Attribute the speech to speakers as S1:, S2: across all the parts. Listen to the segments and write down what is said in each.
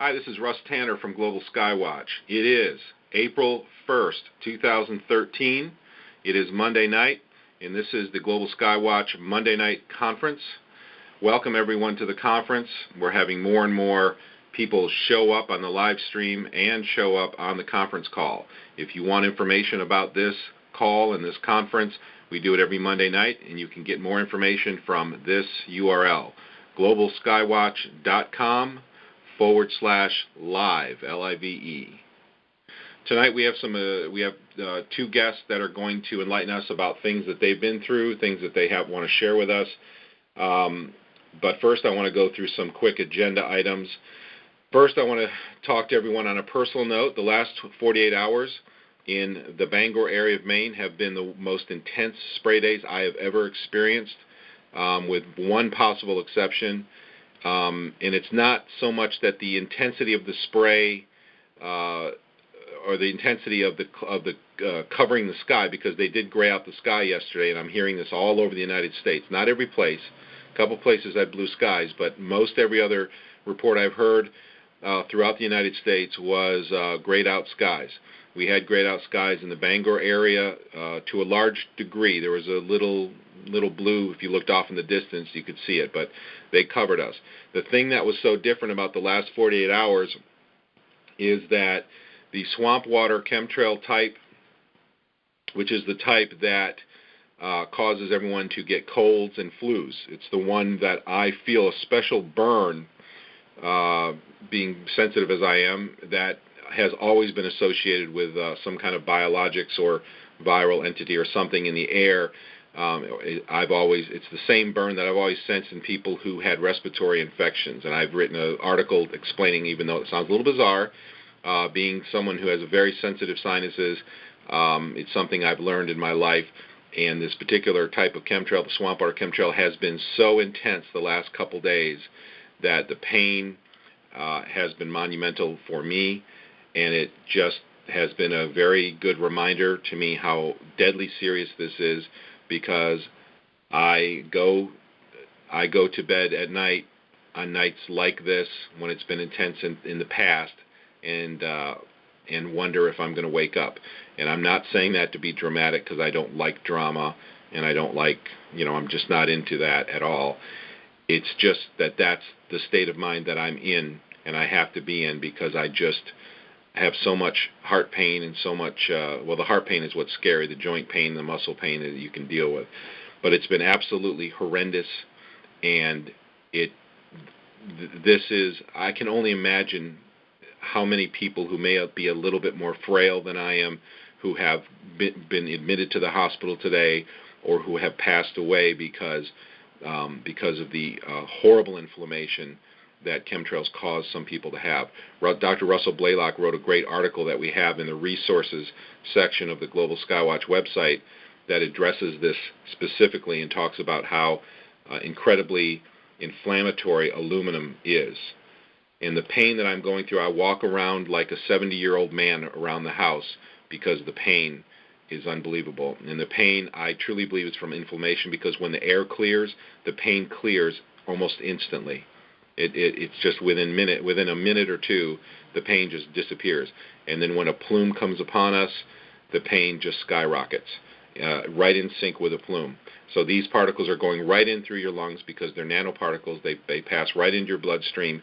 S1: Hi, this is Russ Tanner from Global Skywatch. It is April 1st, 2013. It is Monday night, and this is the Global Skywatch Monday Night Conference. Welcome everyone to the conference. We're having more and more people show up on the live stream and show up on the conference call. If you want information about this call and this conference, we do it every Monday night, and you can get more information from this URL, globalskywatch.com/live, L-I-V-E. Tonight we have two guests that are going to enlighten us about things that they've been through, things that they want to share with us. But first I want to go through some quick agenda items. First I want to talk to everyone on a personal note. The last 48 hours in the Bangor area of Maine have been the most intense spray days I have ever experienced, with one possible exception. And it's not so much that the intensity of the spray or the intensity of the covering the sky, because they did gray out the sky yesterday, and I'm hearing this all over the United States. Not every place. A couple places had blue skies, but most every other report I've heard throughout the United States was grayed out skies. We had grayed out skies in the Bangor area to a large degree. There was a little blue. If you looked off in the distance, you could see it, but they covered us. The thing that was so different about the last 48 hours is that the swamp water chemtrail type, which is the type that causes everyone to get colds and flus. It's the one that I feel a special burn, being sensitive as I am, that has always been associated with some kind of biologics or viral entity or something in the air. It's the same burn that I've always sensed in people who had respiratory infections, and I've written an article explaining, even though it sounds a little bizarre, being someone who has a very sensitive sinuses, it's something I've learned in my life, and this particular type of chemtrail, the swamp water chemtrail, has been so intense the last couple days that the pain has been monumental for me, and it just has been a very good reminder to me how deadly serious this is, because I go to bed at night on nights like this when it's been intense in the past, and wonder if I'm going to wake up. And I'm not saying that to be dramatic, because I don't like drama, and I don't like, I'm just not into that at all. It's just that that's the state of mind that I'm in, and I have to be in, because I just have so much heart pain and so much, the heart pain is what's scary, the joint pain, the muscle pain that you can deal with. But it's been absolutely horrendous, and I can only imagine how many people who may be a little bit more frail than I am, who have been admitted to the hospital today, or who have passed away because of the horrible inflammation that chemtrails cause some people to have. Dr. Russell Blaylock wrote a great article that we have in the resources section of the Global Skywatch website that addresses this specifically and talks about how incredibly inflammatory aluminum is. And the pain that I'm going through, I walk around like a 70-year-old man around the house, because the pain is unbelievable. And the pain, I truly believe, is from inflammation, because when the air clears, the pain clears almost instantly. It's just within a minute or two, the pain just disappears. And then when a plume comes upon us, the pain just skyrockets, right in sync with a plume. So these particles are going right in through your lungs, because they're nanoparticles. They pass right into your bloodstream,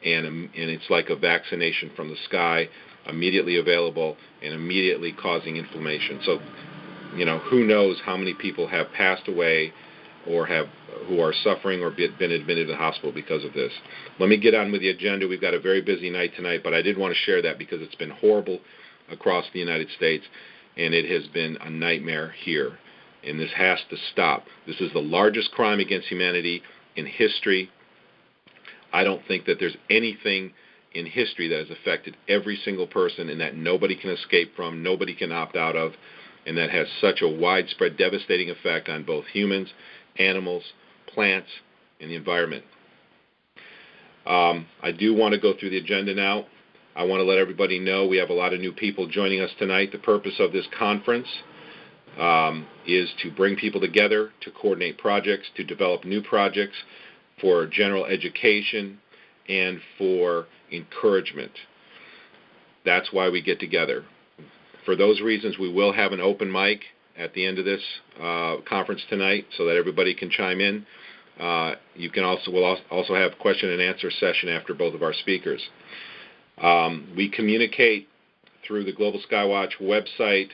S1: and it's like a vaccination from the sky, immediately available and immediately causing inflammation. So, who knows how many people have passed away or who are suffering or been admitted to the hospital because of this. Let me get on with the agenda. We've got a very busy night tonight, but I did want to share that because it's been horrible across the United States, and it has been a nightmare here, and this has to stop. This is the largest crime against humanity in history. I don't think that there's anything in history that has affected every single person, and that nobody can escape from, nobody can opt out of, and that has such a widespread, devastating effect on both humans, animals, plants, and the environment. I do want to go through the agenda now. I want to let everybody know we have a lot of new people joining us tonight. The purpose of this conference is to bring people together, to coordinate projects, to develop new projects for general education, and for encouragement. That's why we get together. For those reasons, we will have an open mic at the end of this conference tonight so that everybody can chime in. We'll also have question and answer session after both of our speakers. We communicate through the Global Skywatch website.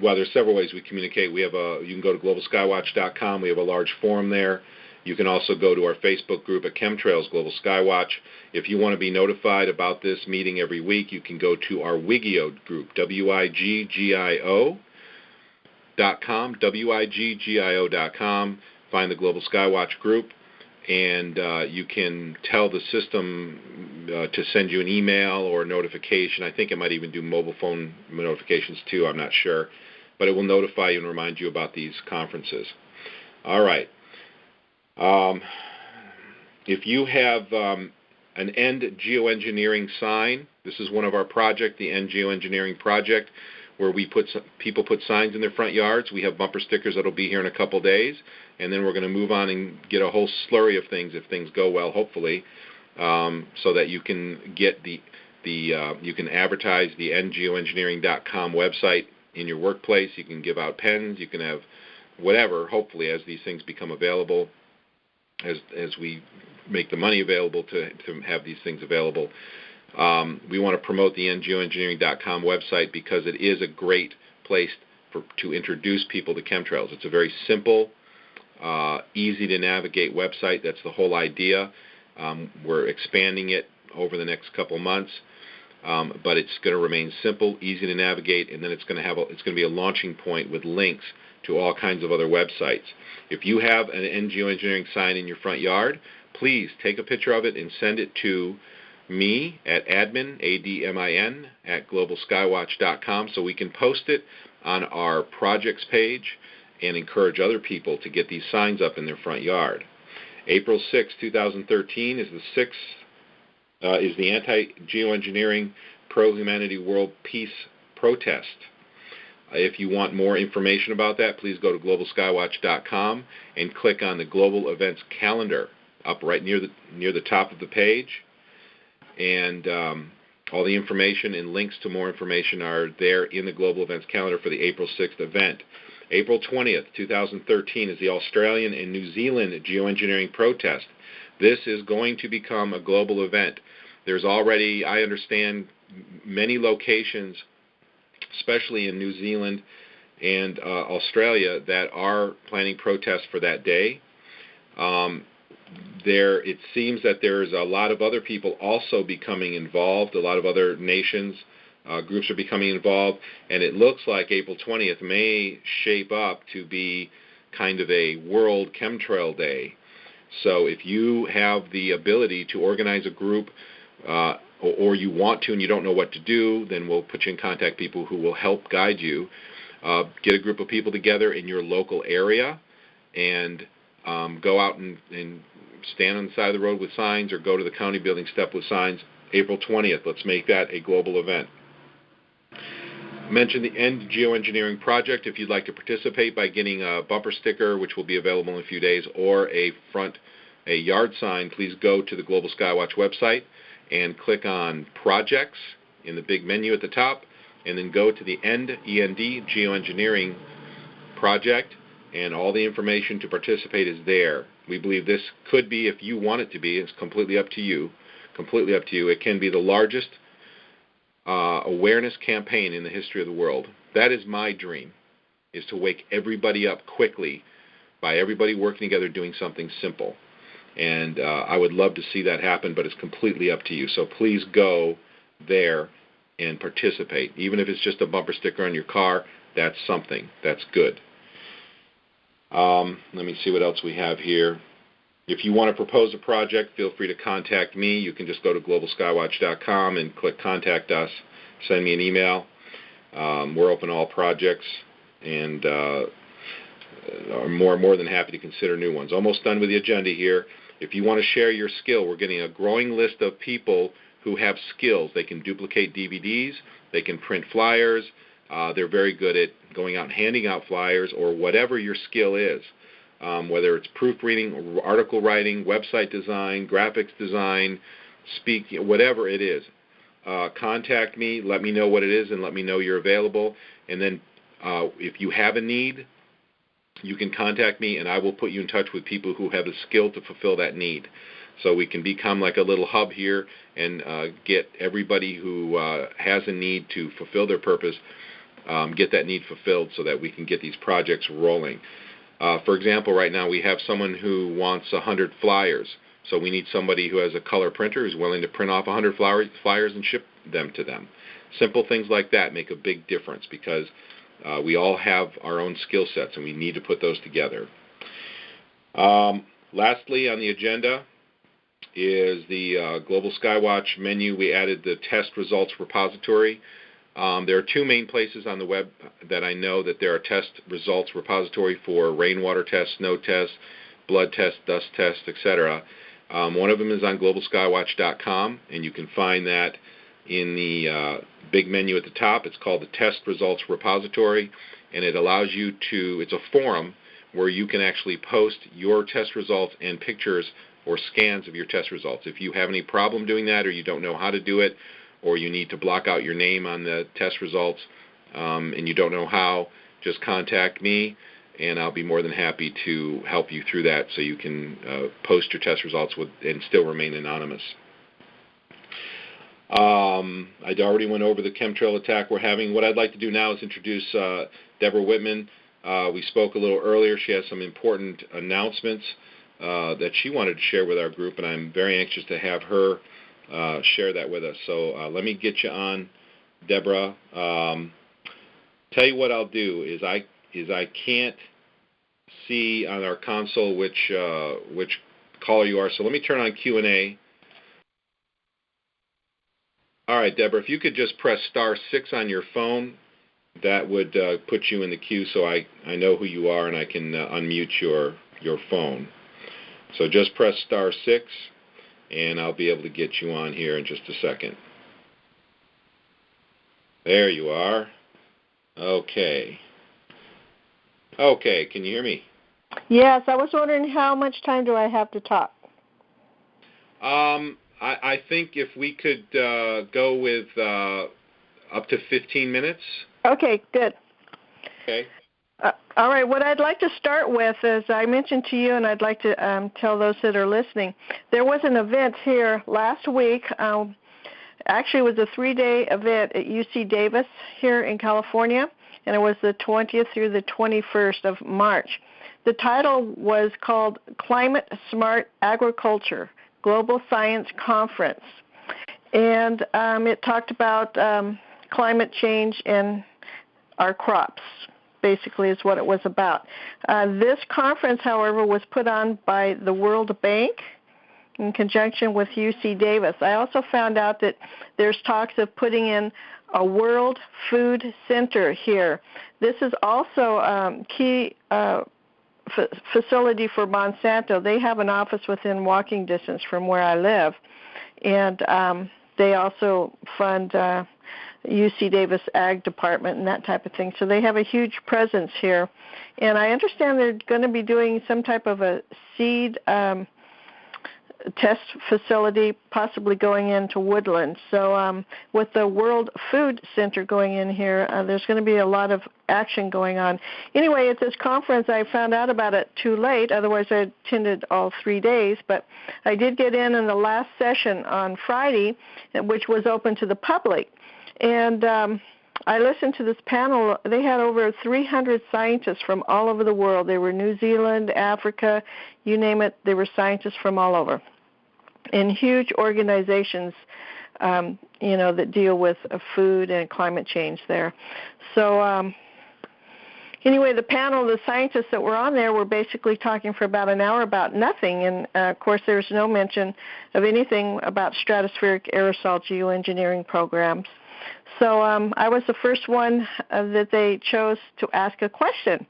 S1: Well, there's several ways we communicate. You can go to globalskywatch.com. We have a large forum there. You can also go to our Facebook group at Chemtrails Global Skywatch. If you want to be notified about this meeting every week, you can go to our Wigio group, WIGGIO.com, WIGGIO.com, find the Global Skywatch group, and you can tell the system to send you an email or a notification. I think it might even do mobile phone notifications too, I'm not sure. But it will notify you and remind you about these conferences. All right. If you have an End Geoengineering sign, this is one of our projects, the End Geoengineering project, where people put signs in their front yards. We have bumper stickers that will be here in a couple days, and then we're going to move on and get a whole slurry of things if things go well, hopefully, so that you can get you can advertise the endgeoengineering.com website in your workplace. You can give out pens. You can have whatever, hopefully, as these things become available, as we make the money available to have these things available. We want to promote the endgeoengineering.com website because it is a great place to introduce people to chemtrails. It's a very simple, easy to navigate website. That's the whole idea. We're expanding it over the next couple months, but it's going to remain simple, easy to navigate, and then it's going to be a launching point with links to all kinds of other websites. If you have an End Geoengineering sign in your front yard, please take a picture of it and send it to me at admin, ADMIN, at globalskywatch.com so we can post it on our projects page and encourage other people to get these signs up in their front yard. April 6, 2013 is the Anti-Geoengineering Pro-Humanity World Peace Protest. If you want more information about that, please go to globalskywatch.com and click on the Global Events Calendar up right near the top of the page. And all the information and links to more information are there in the Global Events Calendar for the April 6th event. April 20th, 2013 is the Australian and New Zealand Geoengineering Protest. This is going to become a global event. There's already, I understand, many locations, especially in New Zealand and Australia, that are planning protests for that day. It seems that there's a lot of other people also becoming involved. A lot of other nations, groups are becoming involved, and it looks like April 20th may shape up to be kind of a World Chemtrail Day. So if you have the ability to organize a group, or you want to and you don't know what to do, then we'll put you in contact with people who will help guide you. Get a group of people together in your local area and go out and stand on the side of the road with signs, or go to the county building step with signs. April 20th, let's make that a global event. Mention the End Geoengineering Project if you'd like to participate by getting a bumper sticker, which will be available in a few days, or a yard sign. Please go to the Global Skywatch website and click on Projects in the big menu at the top, and then go to the End Geoengineering Project, and all the information to participate is there. We believe this could be, if you want it to be, it's completely up to you, it can be the largest awareness campaign in the history of the world. That is my dream, is to wake everybody up quickly by everybody working together doing something simple. And I would love to see that happen, but it's completely up to you. So please go there and participate. Even if it's just a bumper sticker on your car, that's something. That's good. Let me see what else we have here. If you want to propose a project, feel free to contact me. You can just go to globalskywatch.com and click Contact Us. Send me an email. We're open to all projects, and are more than happy to consider new ones. Almost done with the agenda here. If you want to share your skill, we're getting a growing list of people who have skills. They can duplicate DVDs. They can print flyers. They're very good at going out and handing out flyers, or whatever your skill is. whether it's proofreading, article writing, website design, graphics design, speaking, whatever it is. Contact me, let me know what it is, and let me know you're available. And then if you have a need, you can contact me, and I will put you in touch with people who have the skill to fulfill that need. So we can become like a little hub here and get everybody who has a need to fulfill their purpose, get that need fulfilled so that we can get these projects rolling. For example, right now we have someone who wants 100 flyers. So we need somebody who has a color printer who's willing to print off 100 flyers and ship them to them. Simple things like that make a big difference because we all have our own skill sets and we need to put those together. Lastly on the agenda is the Global Skywatch menu. We added the test results repository. There are two main places on the web that I know that there are test results repository for rainwater tests, snow tests, blood tests, dust tests, etc. One of them is on globalskywatch.com, and you can find that in the big menu at the top. It's called the Test Results Repository, and it allows you to, it's a forum where you can actually post your test results and pictures or scans of your test results. If you have any problem doing that or you don't know how to do it, or you need to block out your name on the test results and you don't know how, just contact me and I'll be more than happy to help you through that so you can post your test results and still remain anonymous. I already went over the chemtrail attack we're having. What I'd like to do now is introduce Deborah Whitman. We spoke a little earlier. She has some important announcements that she wanted to share with our group, and I'm very anxious to have her share that with us. So let me get you on, Deborah. Tell you what I'll do is I can't see on our console which caller you are. So let me turn on Q&A. All right, Deborah, if you could just press *6 on your phone, that would put you in the queue so I know who you are and I can unmute your phone. So just press *6 and I'll be able to get you on here in just a second. There you are. Okay. Okay, can you hear me?
S2: Yes, I was wondering how much time do I have to talk?
S1: I think if we could go with up to 15 minutes.
S2: Okay, good.
S1: Okay.
S2: All right, what I'd like to start with is I mentioned to you, and I'd like to tell those that are listening, there was an event here last week. Actually, it was a 3-day event at UC Davis here in California, and it was the 20th through the 21st of March. The title was called Climate Smart Agriculture, Global Science Conference. And it talked about climate change and our crops, basically is what it was about. This conference, however, was put on by the World Bank in conjunction with UC Davis. I also found out that there's talks of putting in a World Food Center here. This is also a key facility for Monsanto. They have an office within walking distance from where I live, and they also fund UC Davis Ag Department and that type of thing. So they have a huge presence here. And I understand they're going to be doing some type of a seed test facility, possibly going into Woodland. So with the World Food Center going in here, there's going to be a lot of action going on. Anyway, at this conference, I found out about it too late. Otherwise, I attended all 3 days. But I did get in the last session on Friday, which was open to the public. And I listened to this panel. They had over 300 scientists from all over the world. They were New Zealand, Africa, you name it. They were scientists from all over. In huge organizations, that deal with food and climate change there. So anyway, the panel, the scientists that were on there were basically talking for about an hour about nothing. And, of course, there's no mention of anything about stratospheric aerosol geoengineering programs. So I was the first one that they chose to ask a question.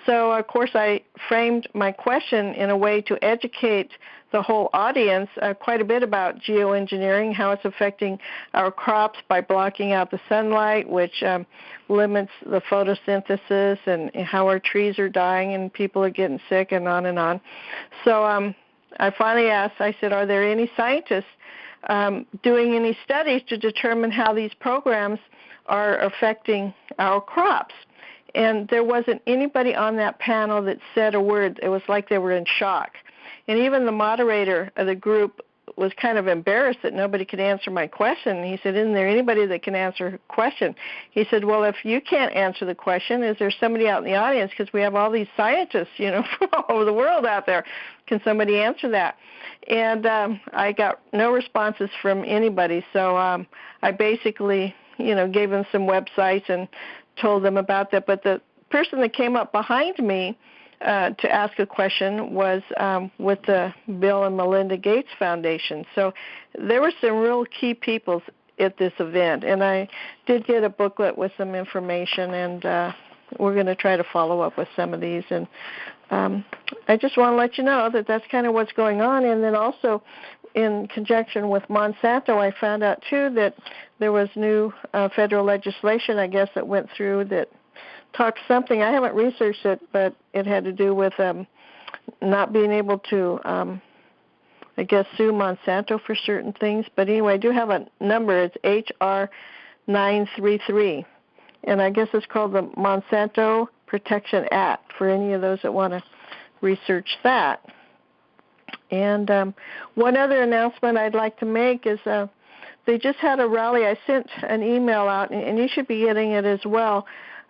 S2: So, of course, I framed my question in a way to educate the whole audience quite a bit about geoengineering, how it's affecting our crops by blocking out the sunlight, which limits the photosynthesis, and how our trees are dying and people are getting sick, and on and on. So I finally asked, I said, are there any scientists doing any studies to determine how these programs are affecting our crops? And there wasn't anybody on that panel that said a word. It was like they were in shock. And even the moderator of the group was kind of embarrassed that nobody could answer my question. And he said, isn't there anybody that can answer a question? He said, well, if you can't answer the question, is there somebody out in the audience? Because we have all these scientists, from all over the world out there. Can somebody answer that? And I got no responses from anybody. So I basically, gave them some websites and told them about that. But the person that came up behind me to ask a question was with the Bill and Melinda Gates Foundation. So there were some real key people at this event, and I did get a booklet with some information, and we're going to try to follow up with some of these. And I just want to let you know that that's kind of what's going on. And then also, in conjunction with Monsanto, I found out, too, that there was new federal legislation, I guess, that went through that talked something. I haven't researched it, but it had to do with not being able to, I guess, sue Monsanto for certain things. But anyway, I do have a number. It's HR 933, and I guess it's called the Monsanto Protection Act for any of those that want to research that. And one other announcement I'd like to make is they just had a rally. I sent an email out, and you should be getting it as well,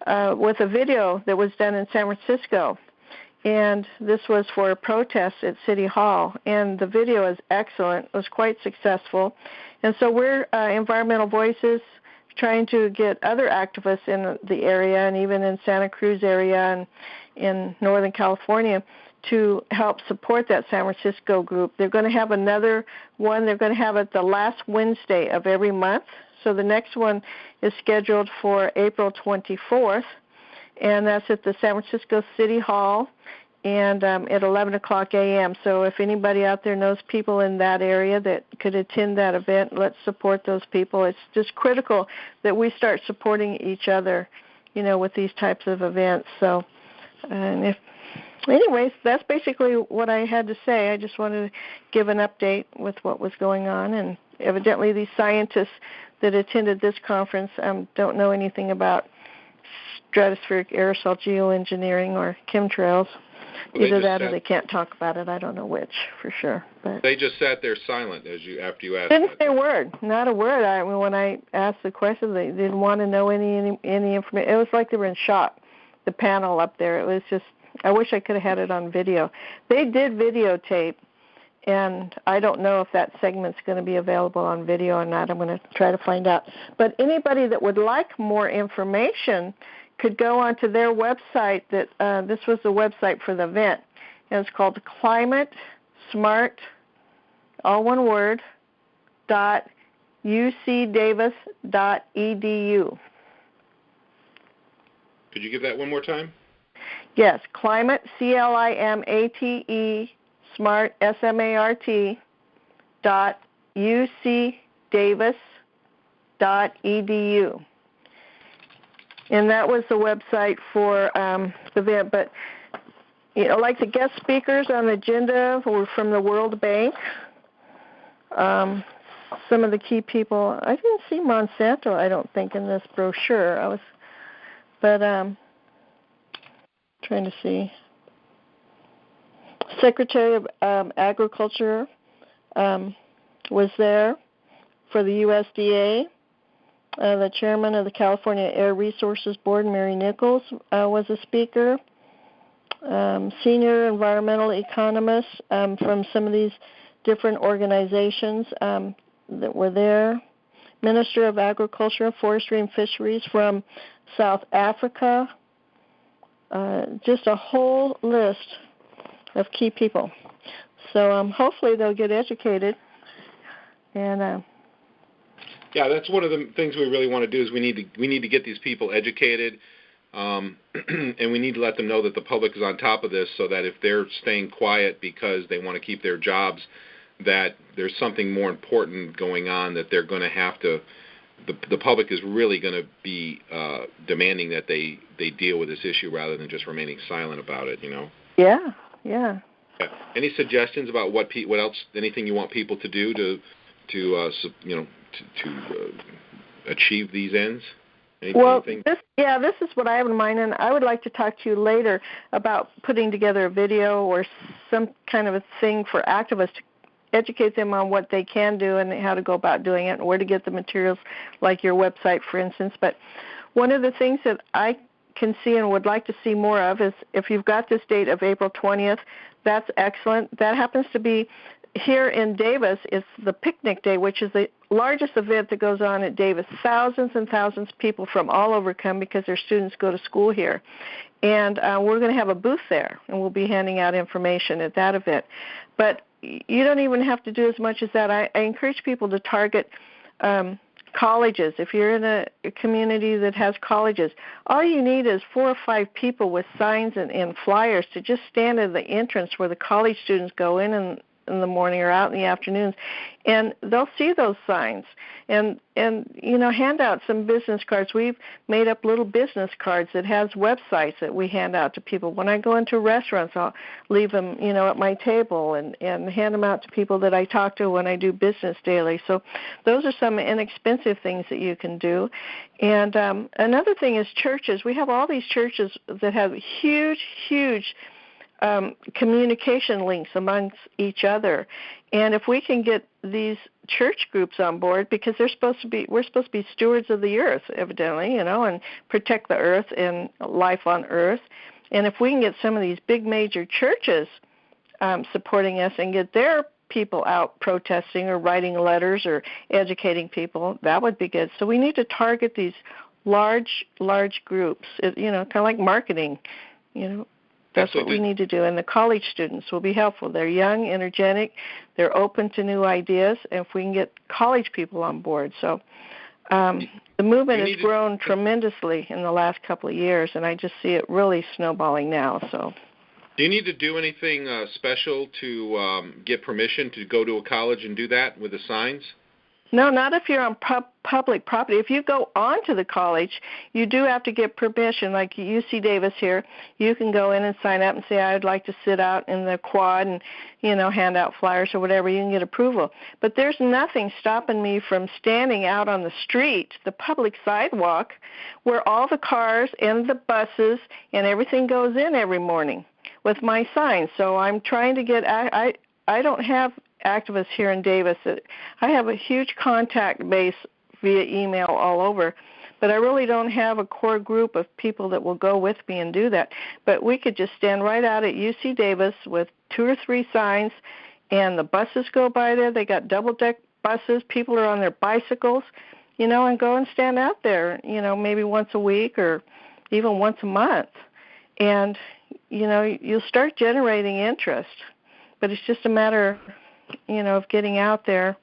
S2: with a video that was done in San Francisco. And this was for a protest at City Hall. And the video is excellent. It was quite successful. And so we're Environmental Voices trying to get other activists in the area, and even in Santa Cruz area and in Northern California, to help support that San Francisco group. They're going to have another one. They're going to have it the last Wednesday of every month. So the next one is scheduled for April 24th, and that's at the San Francisco City Hall and at 11 o'clock a.m. So if anybody out there knows people in that area that could attend that event, let's support those people. It's just critical that we start supporting each other, with these types of events. So, anyways, that's basically what I had to say. I just wanted to give an update with what was going on. And evidently these scientists that attended this conference don't know anything about stratospheric aerosol geoengineering or chemtrails.
S1: Well,
S2: either that or they can't talk about it. I don't know which for sure. But
S1: they just sat there silent after you asked.
S2: Didn't say a word, not a word. When I asked the question, they didn't want to know any information. It was like they were in shock. The panel up there, it was just. I wish I could have had it on video. They did videotape, and I don't know if that segment's going to be available on video or not. I'm going to try to find out. But anybody that would like more information could go onto their website. That this was the website for the event. And it's called Climate Smart, all one word, .ucdavis.edu.
S1: Could you give that one more time?
S2: Yes, Climate, CLIMATE, Smart, SMART, .ucdavis.edu. And that was the website for the event. But, like the guest speakers on the agenda were from the World Bank. Some of the key people, I didn't see Monsanto, I don't think, in this brochure. Trying to see. Secretary of Agriculture was there for the USDA. The chairman of the California Air Resources Board, Mary Nichols, was a speaker. Senior environmental economists from some of these different organizations that were there. Minister of Agriculture, Forestry, and Fisheries from South Africa. Just a whole list of key people. So hopefully they'll get educated. And
S1: yeah, that's one of the things we really want to do is we need to get these people educated. and we need to let them know that the public is on top of this, so that if they're staying quiet because they want to keep their jobs, that there's something more important going on, that they're going to have to, the public is really going to be demanding that they deal with this issue rather than just remaining silent about it,
S2: Yeah.
S1: Any suggestions about what else, anything you want people to do to achieve these ends?
S2: This is what I have in mind, and I would like to talk to you later about putting together a video or some kind of a thing for activists to educate them on what they can do and how to go about doing it and where to get the materials, like your website, for instance. But one of the things that I can see and would like to see more of is, if you've got this date of April 20th, that's excellent. That happens to be here in Davis. It's the Picnic Day, which is the largest event that goes on at Davis. Thousands and thousands of people from all over come because their students go to school here. And we're going to have a booth there, and we'll be handing out information at that event. But you don't even have to do as much as that. I encourage people to target colleges. If you're in a community that has colleges, all you need is 4 or 5 people with signs and flyers to just stand at the entrance where the college students go in the morning or out in the afternoons, and they'll see those signs and hand out some business cards. We've made up little business cards that has websites that we hand out to people. When I go into restaurants, I'll leave them at my table and hand them out to people that I talk to when I do business daily. So those are some inexpensive things that you can do. And another thing is churches. We have all these churches that have huge communication links amongst each other, and if we can get these church groups on board, because we're supposed to be stewards of the earth, evidently, and protect the earth and life on earth, and if we can get some of these big major churches supporting us and get their people out protesting or writing letters or educating people, that would be good. So we need to target these large groups, kind of like marketing, That's
S1: Absolutely.
S2: what we need to do, and the college students will be helpful. They're young, energetic, they're open to new ideas, and if we can get college people on board. So the movement has grown tremendously in the last couple of years, and I just see it really snowballing now. So,
S1: do you need to do anything special to get permission to go to a college and do that with the signs?
S2: No, not if you're on public property. If you go onto the college, you do have to get permission. Like UC Davis here, you can go in and sign up and say, I'd like to sit out in the quad and, hand out flyers or whatever. You can get approval. But there's nothing stopping me from standing out on the street, the public sidewalk, where all the cars and the buses and everything goes in every morning with my signs. So I'm trying to get I don't have activists here in Davis. I have a huge contact base via email all over, but I really don't have a core group of people that will go with me and do that. But we could just stand right out at UC Davis with 2 or 3 signs, and the buses go by there. They got double-deck buses. People are on their bicycles, and go and stand out there, maybe once a week or even once a month. And, you'll start generating interest. But it's just a matter of getting out there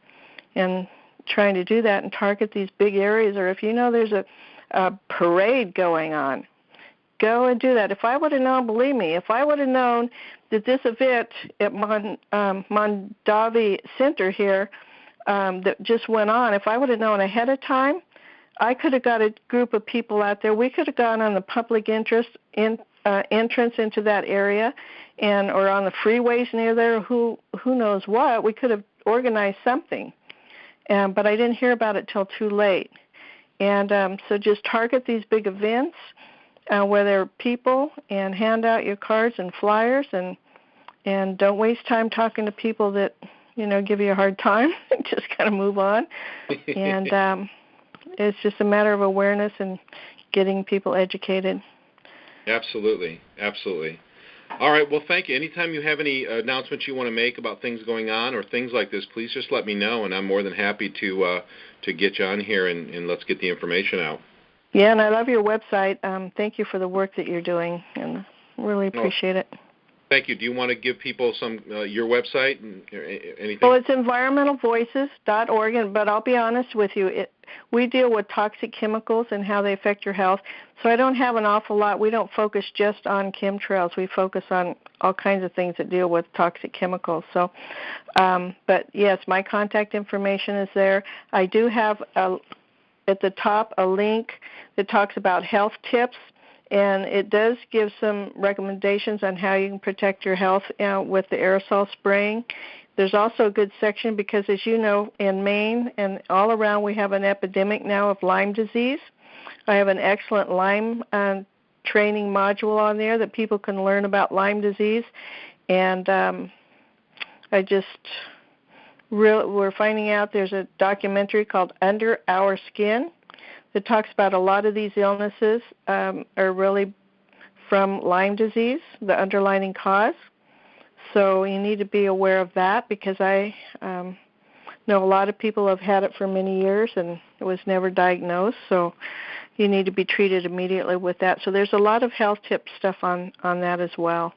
S2: and trying to do that and target these big areas. Or if there's a parade going on, go and do that. If I would have known, believe me, if I would have known that this event at Mondavi Center here that just went on, if I would have known ahead of time, I could have got a group of people out there. We could have gone on the public entrance into that area, or on the freeways near there. Who knows what? We could have organized something, but I didn't hear about it till too late. And so just target these big events where there are people, and hand out your cards and flyers, and don't waste time talking to people that give you a hard time. Just kind of move on. And it's just a matter of awareness and getting people educated.
S1: Absolutely. All right, well, thank you. Anytime you have any announcements you want to make about things going on or things like this, please just let me know, and I'm more than happy to get you on here and let's get the information out.
S2: Yeah, and I love your website. Thank you for the work that you're doing, and really appreciate it.
S1: Thank you. Do you want to give people some your website and anything?
S2: Well, it's environmentalvoices.org, but I'll be honest with you, we deal with toxic chemicals and how they affect your health, so I don't have an awful lot. We don't focus just on chemtrails. We focus on all kinds of things that deal with toxic chemicals. So, but yes, my contact information is there. I do have at the top a link that talks about health tips, and it does give some recommendations on how you can protect your health with the aerosol spraying. There's also a good section because, as you know, in Maine and all around we have an epidemic now of Lyme disease. I have an excellent Lyme training module on there that people can learn about Lyme disease. And we're finding out there's a documentary called Under Our Skin that talks about a lot of these illnesses are really from Lyme disease, the underlying cause. So you need to be aware of that because I know a lot of people have had it for many years and it was never diagnosed. So you need to be treated immediately with that. So there's a lot of health tip stuff on that as well.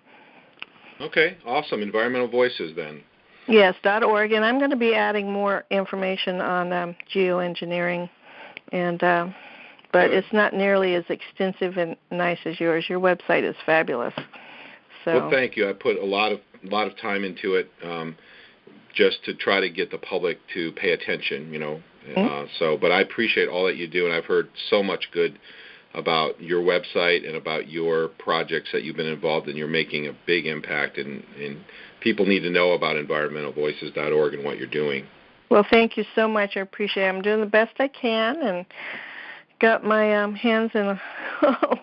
S1: Okay, awesome. Environmental Voices then.
S2: Yes, .org. And I'm going to be adding more information on geoengineering, but it's not nearly as extensive and nice as yours. Your website is fabulous. So.
S1: Well, thank you. I put a lot of time into it just to try to get the public to pay attention, but I appreciate all that you do, and I've heard so much good about your website and about your projects that you've been involved in. You're making a big impact, and people need to know about environmentalvoices.org and what you're doing.
S2: Well, thank you so much. I appreciate it. I'm doing the best I can, and got my hands in a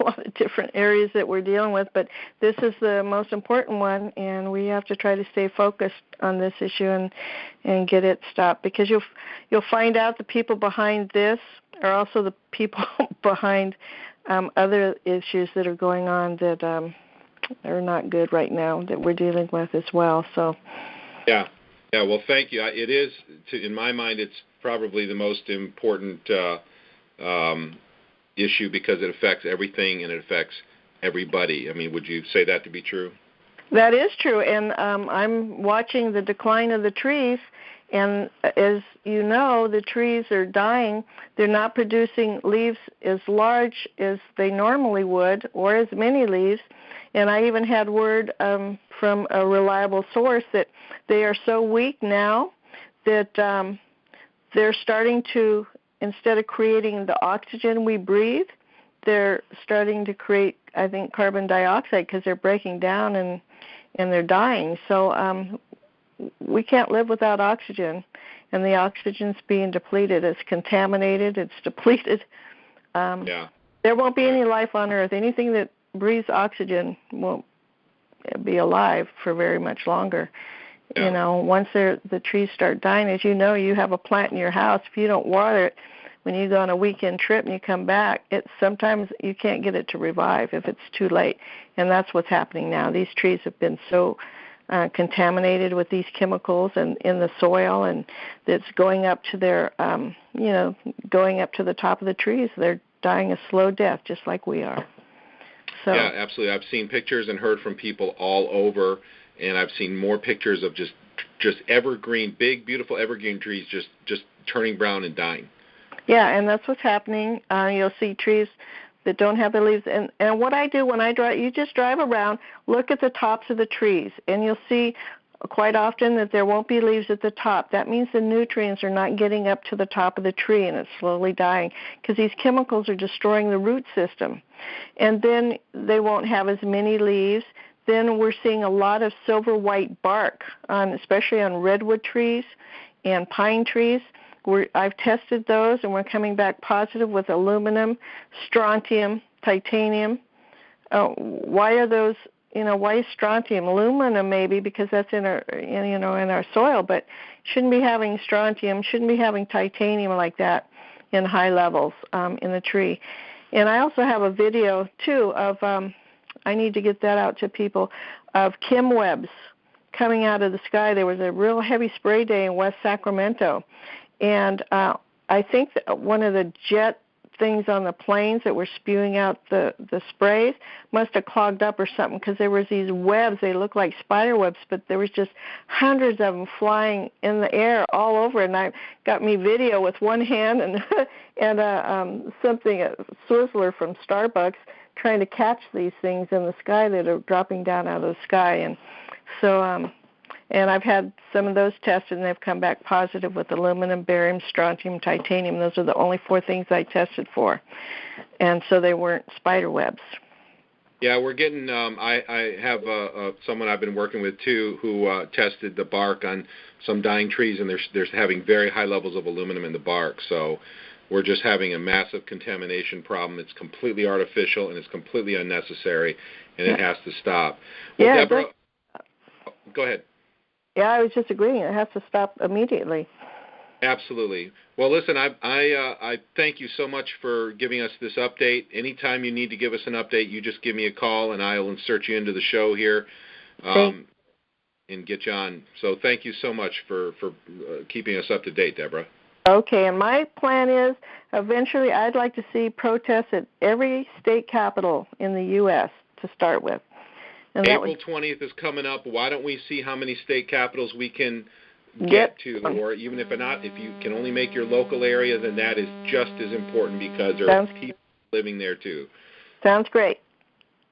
S2: lot of different areas that we're dealing with, but this is the most important one, and we have to try to stay focused on this issue and get it stopped, because you'll find out the people behind this are also the people behind other issues that are going on that are not good right now that we're dealing with as well. So
S1: yeah, well, thank you. It is, in my mind, it's probably the most important issue because it affects everything and it affects everybody. I mean, would you say that to be true?
S2: That is true, and I'm watching the decline of the trees, and as you know, the trees are dying. They're not producing leaves as large as they normally would, or as many leaves, and I even had word from a reliable source that they are so weak now that they're starting to, instead of creating the oxygen we breathe, they're starting to create, I think, carbon dioxide because they're breaking down and they're dying. So we can't live without oxygen, and the oxygen's being depleted. It's contaminated. It's depleted. There won't be any life on Earth. Anything that breathes oxygen won't be alive for very much longer. Yeah. You know, once the trees start dying, as you know, you have a plant in your house. If you don't water it, when you go on a weekend trip and you come back, sometimes you can't get it to revive if it's too late. And that's what's happening now. These trees have been so contaminated with these chemicals and in the soil, and it's going up to their, going up to the top of the trees. They're dying a slow death, just like we are. So.
S1: Yeah, absolutely. I've seen pictures and heard from people all over, and I've seen more pictures of just evergreen, big, beautiful evergreen trees just turning brown and dying.
S2: Yeah, and that's what's happening. You'll see trees that don't have the leaves. And what I do when I drive, you just drive around, look at the tops of the trees, and you'll see quite often that there won't be leaves at the top. That means the nutrients are not getting up to the top of the tree, and it's slowly dying because these chemicals are destroying the root system. And then they won't have as many leaves. Then we're seeing a lot of silver white bark, especially on redwood trees and pine trees. I've tested those, and we're coming back positive with aluminum, strontium, titanium. Why are those? Why is strontium? Aluminum maybe because that's in our soil, but shouldn't be having strontium, shouldn't be having titanium like that in high levels in the tree. And I also have a video too of I need to get that out to people of chemwebs coming out of the sky. There was a real heavy spray day in West Sacramento. And I think that one of the jet things on the planes that were spewing out the sprays must have clogged up or something, because there was these webs. They looked like spider webs, but there was just hundreds of them flying in the air all over. And I got me video with one hand and something, a Swizzler from Starbucks, trying to catch these things in the sky that are dropping down out of the sky. And so and I've had some of those tested, and they've come back positive with aluminum, barium, strontium, titanium. Those are the only 4 things I tested for. And so they weren't spider webs.
S1: Yeah, we're getting, I have someone I've been working with, too, who tested the bark on some dying trees, and they're having very high levels of aluminum in the bark. So we're just having a massive contamination problem. It's completely artificial, and it's completely unnecessary, and it has to stop. Well,
S2: Yeah,
S1: Deborah, go ahead.
S2: Yeah, I was just agreeing. It has to stop immediately.
S1: Absolutely. Well, listen, I thank you so much for giving us this update. Anytime you need to give us an update, you just give me a call, and I'll insert you into the show here and get you on. So thank you so much for keeping us up to date, Deborah.
S2: Okay, and my plan is eventually I'd like to see protests at every state capital in the U.S. to start with. And
S1: April 20th is coming up. Why don't we see how many state capitals we can get to, or even if you can only make your local area, then that is just as important, because there are people living there too.
S2: Sounds great.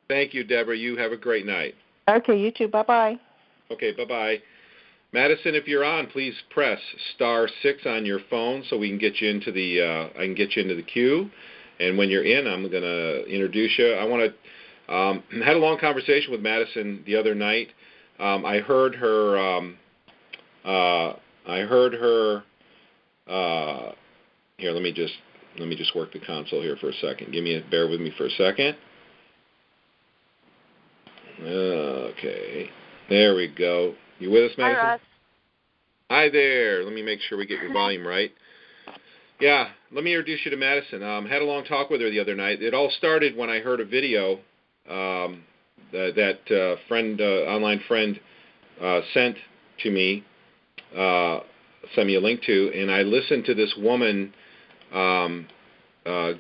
S1: Thank you, Deborah. You have a great night.
S2: Okay, you too. Bye-bye.
S1: Okay, bye-bye. Madison, if you're on, please press *6 on your phone so we can get you into the queue. And when you're in, I'm going to introduce you. I want to had a long conversation with Madison the other night. I heard her. Here, let me just work the console here for a second. Bear with me for a second. Okay, there we go. You with us, Madison?
S3: Hi, Russ.
S1: Hi there. Let me make sure we get your volume right. Yeah, let me introduce you to Madison. Had a long talk with her the other night. It all started when I heard a video that online friend sent to me, sent me a link to, and I listened to this woman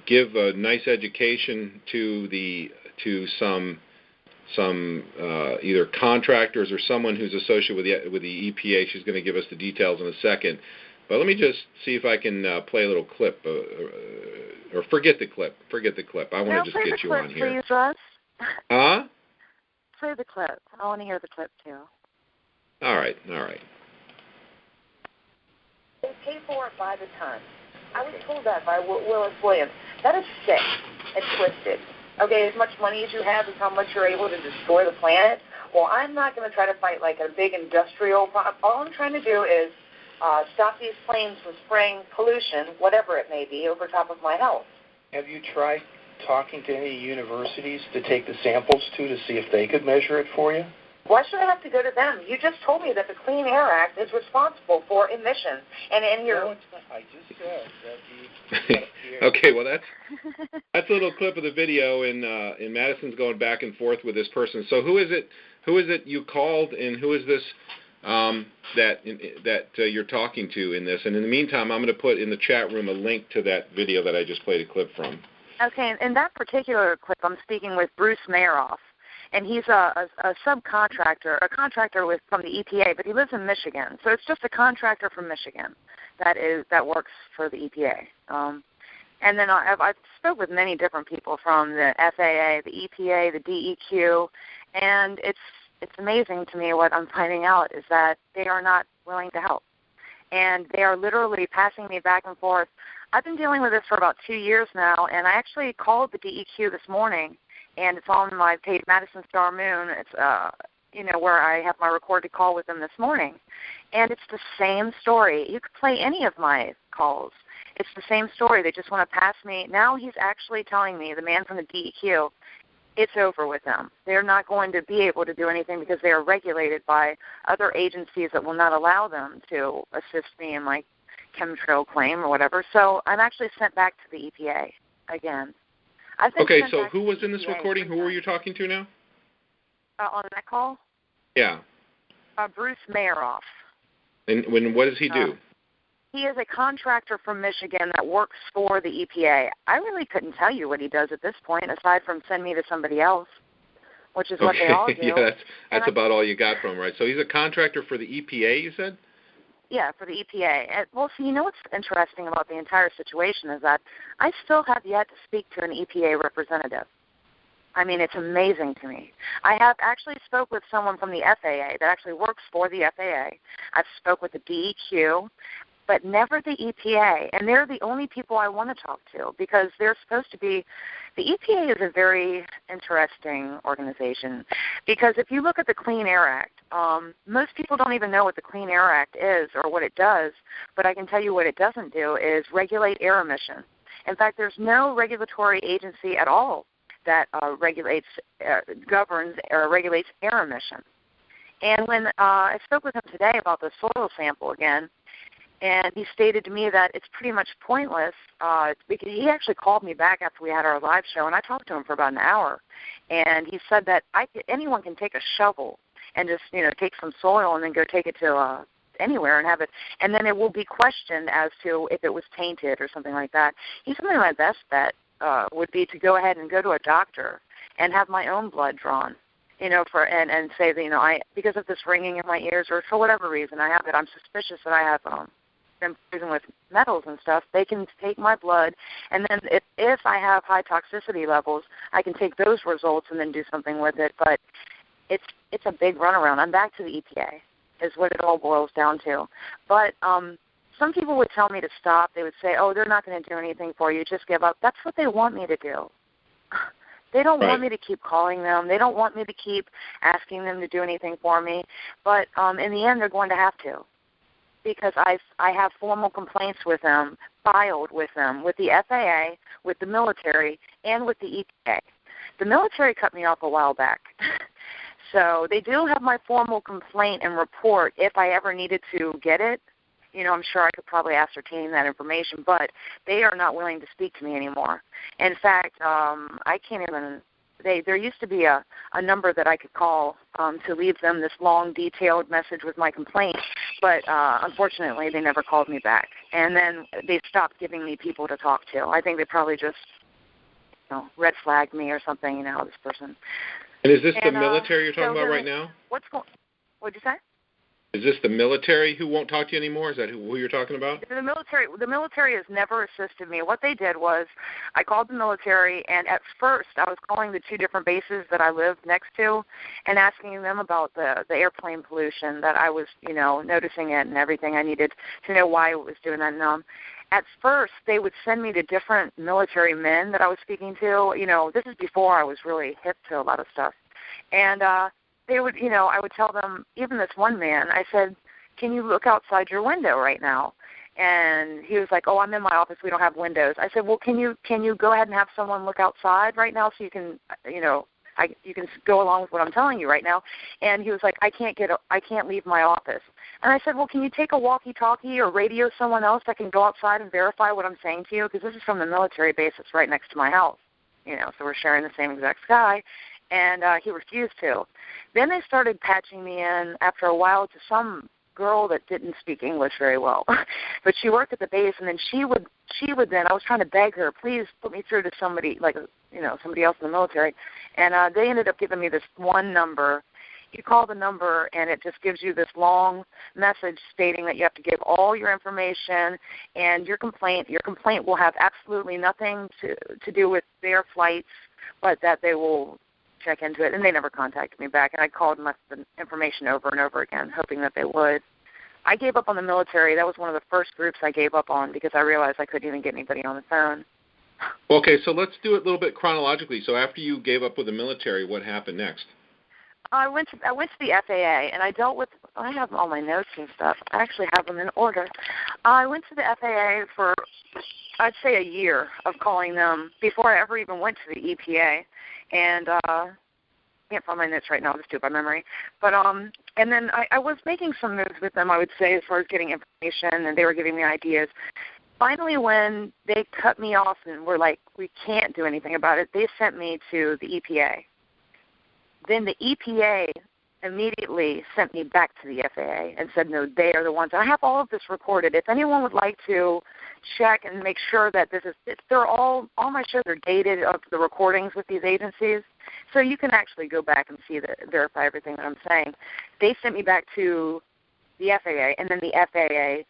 S1: give a nice education to some either contractors or someone who's associated with the EPA. She's going to give us the details in a second. But let me just see if I can play a little clip, or forget the clip. I want to just get you on here.
S3: Please, Russ.
S1: Huh?
S3: Play the clip. I want to hear the clip, too.
S1: All right.
S3: They pay for it by the ton. I was told that by Willis Williams. That is sick and twisted. Okay, as much money as you have is how much you're able to destroy the planet. Well, I'm not going to try to fight like a big industrial problem. All I'm trying to do is stop these planes from spraying pollution, whatever it may be, over top of my health.
S4: Have you tried talking to any universities to take the samples to see if they could measure it for you?
S3: Why should I have to go to them? You just told me that the Clean Air Act is responsible for emissions. And in your...
S4: No, it's not. I just said that
S1: Okay, well, that's a little clip of the video, and Madison's going back and forth with this person. So who is it you called, and who is this that you're talking to in this? And in the meantime, I'm going to put in the chat room a link to that video that I just played a clip from.
S3: Okay, in that particular clip, I'm speaking with Bruce Mayeroff, and he's a subcontractor, a contractor from the EPA, but he lives in Michigan. So it's just a contractor from Michigan that works for the EPA. And then I've spoke with many different people from the FAA, the EPA, the DEQ, and it's amazing to me what I'm finding out is that they are not willing to help. And they are literally passing me back and forth. I've been dealing with this for about 2 years now, and I actually called the DEQ this morning, and it's on my page, Madisonstar Moon. It's where I have my recorded call with them this morning. And it's the same story. You could play any of my calls. It's the same story. They just want to pass me. Now he's actually telling me, the man from the DEQ, it's over with them. They're not going to be able to do anything because they are regulated by other agencies that will not allow them to assist me in my chemtrail claim or whatever. So I'm actually sent back to the EPA again.
S1: Okay, so who was in this recording? Who were you talking to now?
S3: On that call?
S1: Yeah.
S3: Bruce Mayeroff.
S1: And what does he do?
S3: He is a contractor from Michigan that works for the EPA. I really couldn't tell you what he does at this point, aside from send me to somebody else, which is what they all do.
S1: Yeah, that's about all you got from him, right? So he's a contractor for the EPA, you said?
S3: Yeah, for the EPA. Well, see, you know what's interesting about the entire situation is that I still have yet to speak to an EPA representative. I mean, it's amazing to me. I have actually spoke with someone from the FAA that actually works for the FAA. I've spoke with the DEQ, but never the EPA. And they're the only people I want to talk to because they're supposed to be – the EPA is a very interesting organization because if you look at the Clean Air Act, most people don't even know what the Clean Air Act is or what it does, but I can tell you what it doesn't do is regulate air emissions. In fact, there's no regulatory agency at all that governs or regulates air emissions. And when I spoke with him today about the soil sample again, and he stated to me that it's pretty much pointless. Because he actually called me back after we had our live show, and I talked to him for about an hour. And he said that anyone can take a shovel and just take some soil and then go take it to anywhere and have it, and then it will be questioned as to if it was tainted or something like that. He said my best bet would be to go ahead and go to a doctor and have my own blood drawn, and say that because of this ringing in my ears or for whatever reason I have it, I'm suspicious that I have been poisoned with metals and stuff. They can take my blood, and then if I have high toxicity levels, I can take those results and then do something with it. But it's a big runaround. I'm back to the EPA is what it all boils down to. But some people would tell me to stop. They would say, oh, they're not going to do anything for you. Just give up. That's what they want me to do. They don't want me to keep calling them. They don't want me to keep asking them to do anything for me. But in the end, they're going to have to because I have formal complaints with them, filed with them, with the FAA, with the military, and with the EPA. The military cut me off a while back. So they do have my formal complaint and report if I ever needed to get it. I'm sure I could probably ascertain that information, but they are not willing to speak to me anymore. In fact, I can't even there used to be a number that I could call to leave them this long, detailed message with my complaint, but unfortunately they never called me back. And then they stopped giving me people to talk to. I think they probably just red flagged me or something, this person.
S1: And is this the military you're talking about right now?
S3: What'd you say?
S1: Is this the military who won't talk to you anymore? Is that who you're talking about?
S3: The military has never assisted me. What they did was I called the military, and at first I was calling the two different bases that I live next to and asking them about the airplane pollution that I was, noticing it and everything. I needed to know why it was doing that. And, at first, they would send me to different military men that I was speaking to. This is before I was really hip to a lot of stuff. And they would, I would tell them, even this one man, I said, can you look outside your window right now? And he was like, oh, I'm in my office. We don't have windows. I said, well, can you go ahead and have someone look outside right now so you can, you can go along with what I'm telling you right now? And he was like, I can't leave my office. And I said, well, can you take a walkie-talkie or radio someone else that can go outside and verify what I'm saying to you? Because this is from the military base that's right next to my house. So we're sharing the same exact sky. And he refused to. Then they started patching me in after a while to some girl that didn't speak English very well. But she worked at the base, and then she would then, I was trying to beg her, please put me through to somebody, somebody else in the military. And they ended up giving me this one number. You call the number, and it just gives you this long message stating that you have to give all your information and your complaint. Your complaint will have absolutely nothing to do with their flights, but that they will check into it. And they never contacted me back, and I called and left the information over and over again, hoping that they would. I gave up on the military. That was one of the first groups I gave up on because I realized I couldn't even get anybody on the phone.
S1: Okay, so let's do it a little bit chronologically. So after you gave up with the military, what happened next?
S3: I went to the FAA, and I have all my notes and stuff. I actually have them in order. I went to the FAA for, I'd say, a year of calling them before I ever even went to the EPA. And I can't find my notes right now, I'll just do it by memory. But and then I was making some moves with them, I would say, as far as getting information, and they were giving me ideas. Finally, when they cut me off and were like, we can't do anything about it, they sent me to the EPA. Then the EPA immediately sent me back to the FAA and said, no, they are the ones. And I have all of this recorded. If anyone would like to check and make sure that they're all my shows are dated of the recordings with these agencies, so you can actually go back and verify everything that I'm saying. They sent me back to the FAA, and then the FAA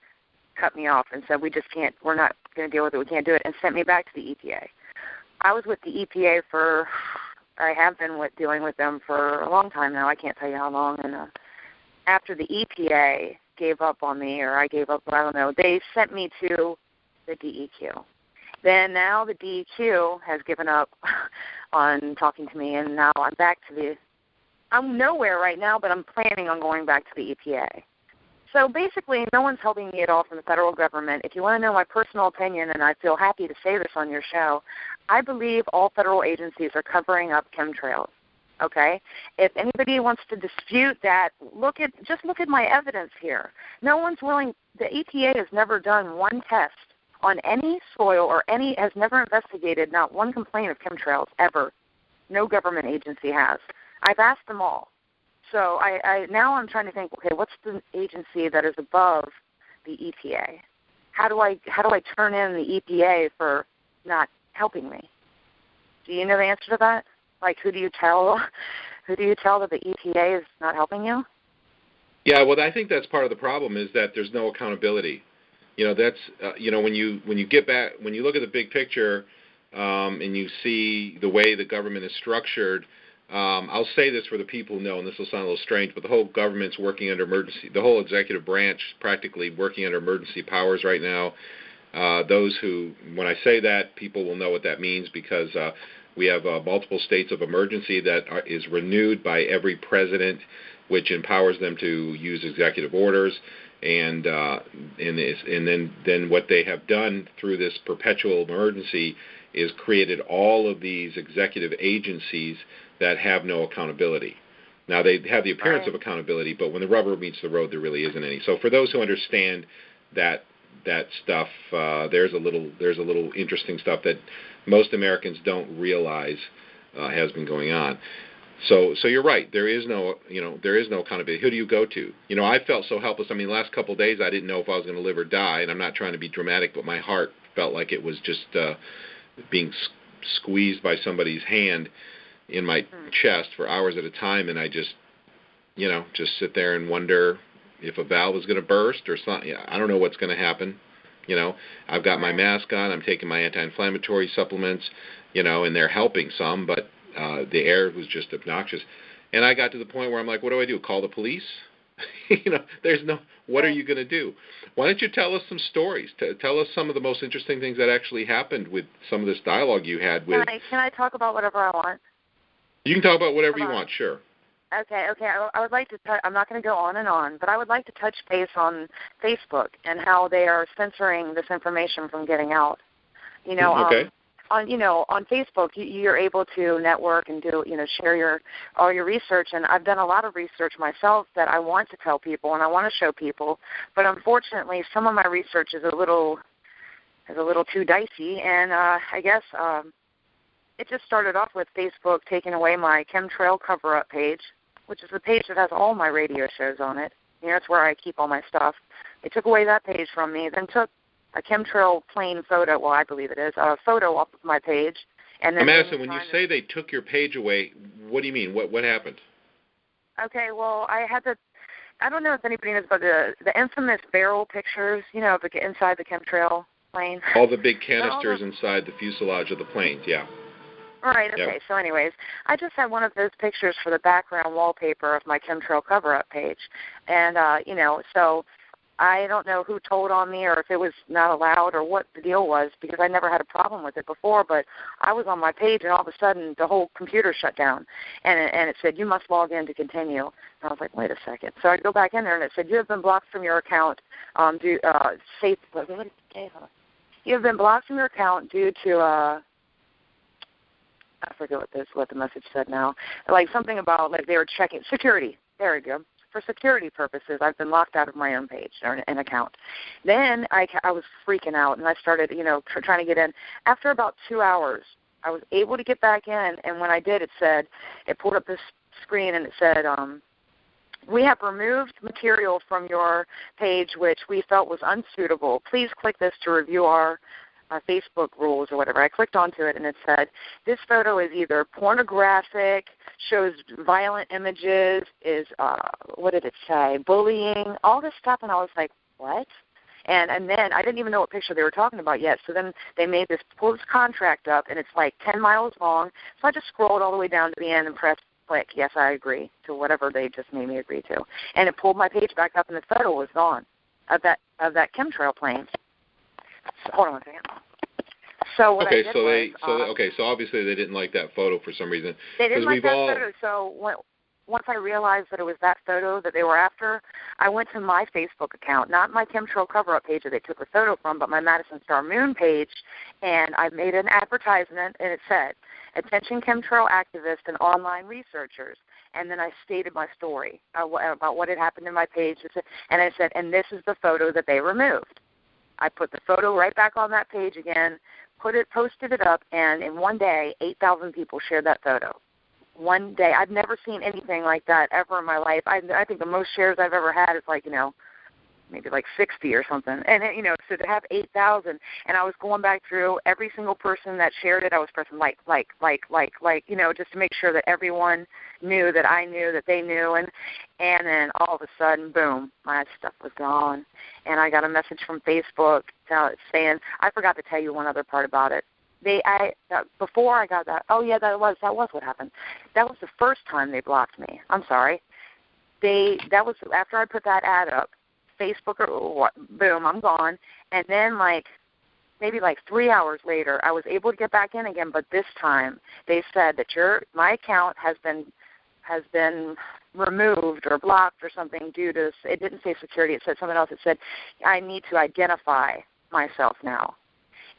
S3: cut me off and said, we're not going to deal with it, we can't do it, and sent me back to the EPA. I was with the EPA I have been dealing with them for a long time now. I can't tell you how long. And after the EPA gave up on me, or I gave up, I don't know, they sent me to the DEQ. Then now the DEQ has given up on talking to me, and now I'm back to I'm nowhere right now, but I'm planning on going back to the EPA. So basically, no one's helping me at all from the federal government. If you want to know my personal opinion, and I feel happy to say this on your show, I believe all federal agencies are covering up chemtrails. Okay? If anybody wants to dispute that, just look at my evidence here. No one's willing. The EPA has never done one test on any soil or has never investigated not one complaint of chemtrails ever. No government agency has. I've asked them all. So now I'm trying to think, okay, what's the agency that is above the EPA? How do I turn in the EPA for not helping me? Do you know the answer to that? Like, who do you tell that the EPA is not helping you?
S1: Yeah, well, I think that's part of the problem is that there's no accountability. That's when you look at the big picture and you see the way the government is structured. I'll say this for the people who know, and this will sound a little strange, but the whole government's working under the whole executive branch practically working under emergency powers right now. When I say that, people will know what that means because we have multiple states of emergency that is renewed by every president, which empowers them to use executive orders. And then what they have done through this perpetual emergency is created all of these executive agencies that have no accountability. Now, they have the appearance of accountability, but when the rubber meets the road, there really isn't any. So for those who understand that stuff, there's a little interesting stuff that most Americans don't realize has been going on. So you're right. There is no accountability. Who do you go to? I felt so helpless. I mean, the last couple of days I didn't know if I was going to live or die, and I'm not trying to be dramatic, but my heart felt like it was just being squeezed by somebody's hand in my chest for hours at a time, and I just sit there and wonder if a valve is going to burst or something. I don't know what's going to happen. I've got my mask on. I'm taking my anti-inflammatory supplements, and they're helping some, but the air was just obnoxious. And I got to the point where I'm like, what do I do? Call the police? What are you going to do? Why don't you tell us some stories? Tell us some of the most interesting things that actually happened with some of this dialogue you had with...
S3: Can I talk about whatever I want?
S1: You can talk about whatever you want, sure.
S3: Okay. I would like to I'm not going to go on and on, but I would like to touch base on Facebook and how they are censoring this information from getting out.
S1: Okay.
S3: On Facebook, you're able to network and do, share all your research. And I've done a lot of research myself that I want to tell people and I want to show people. But unfortunately, some of my research is a little too dicey. And I guess it just started off with Facebook taking away my chemtrail cover-up page, which is the page that has all my radio shows on it. It's where I keep all my stuff. They took away that page from me, then took a chemtrail plane photo, well, I believe it is, a photo off of my page. And then
S1: Madison, when you say they took your page away, what do you mean? What happened?
S3: Okay, well, I don't know if anybody knows about the infamous barrel pictures, inside the chemtrail plane.
S1: All the big canisters inside the fuselage of the planes, yeah.
S3: All right, okay. Yep. So anyways, I just had one of those pictures for the background wallpaper of my chemtrail cover-up page. And, so I don't know who told on me or if it was not allowed or what the deal was because I never had a problem with it before, but I was on my page and all of a sudden the whole computer shut down and it said, you must log in to continue. And I was like, wait a second. So I go back in there and it said, you have been blocked from your account you have been blocked from your account due to I forget what the message said now. Like something about like they were checking security. There we go. For security purposes, I've been locked out of my own page or an account. Then I was freaking out, and I started, trying to get in. After about 2 hours, I was able to get back in, and when I did, it pulled up this screen, and it said, We have removed material from your page which we felt was unsuitable. Please click this to review our Facebook rules or whatever. I clicked onto it and it said, this photo is either pornographic, shows violent images, is, what did it say, bullying, all this stuff. And I was like, what? And then I didn't even know what picture they were talking about yet. So then they made this, pulled this contract up, and it's like 10 miles long. So I just scrolled all the way down to the end and pressed click, yes, I agree, to whatever they just made me agree to. And it pulled my page back up, and the photo was gone of that chemtrail plane. So, hold on a second. So what I did was,
S1: so obviously they didn't like that photo for some reason.
S3: They didn't like that photo. So once I realized that it was that photo that they were after, I went to my Facebook account, not my chemtrail cover-up page that they took the photo from, but my Madisonstar Moon page, and I made an advertisement, and it said, "Attention chemtrail activists and online researchers." And then I stated my story about what had happened in my page, and I said, and this is the photo that they removed. I put the photo right back on that page again, posted it up, and in one day, 8,000 people shared that photo. One day. I've never seen anything like that ever in my life. I think the most shares I've ever had is like, maybe like 60 or something. And, so to have 8,000, and I was going back through every single person that shared it, I was pressing like, just to make sure that everyone knew that I knew that they knew. And then all of a sudden, boom, my stuff was gone. And I got a message from Facebook saying, I forgot to tell you one other part about it. Before I got that, that was what happened. That was the first time they blocked me. I'm sorry. That was after I put that ad up. Facebook, boom, I'm gone. And then maybe 3 hours later, I was able to get back in again. But this time, they said that my account has been removed or blocked or something due to. It didn't say security. It said something else. It said I need to identify myself now.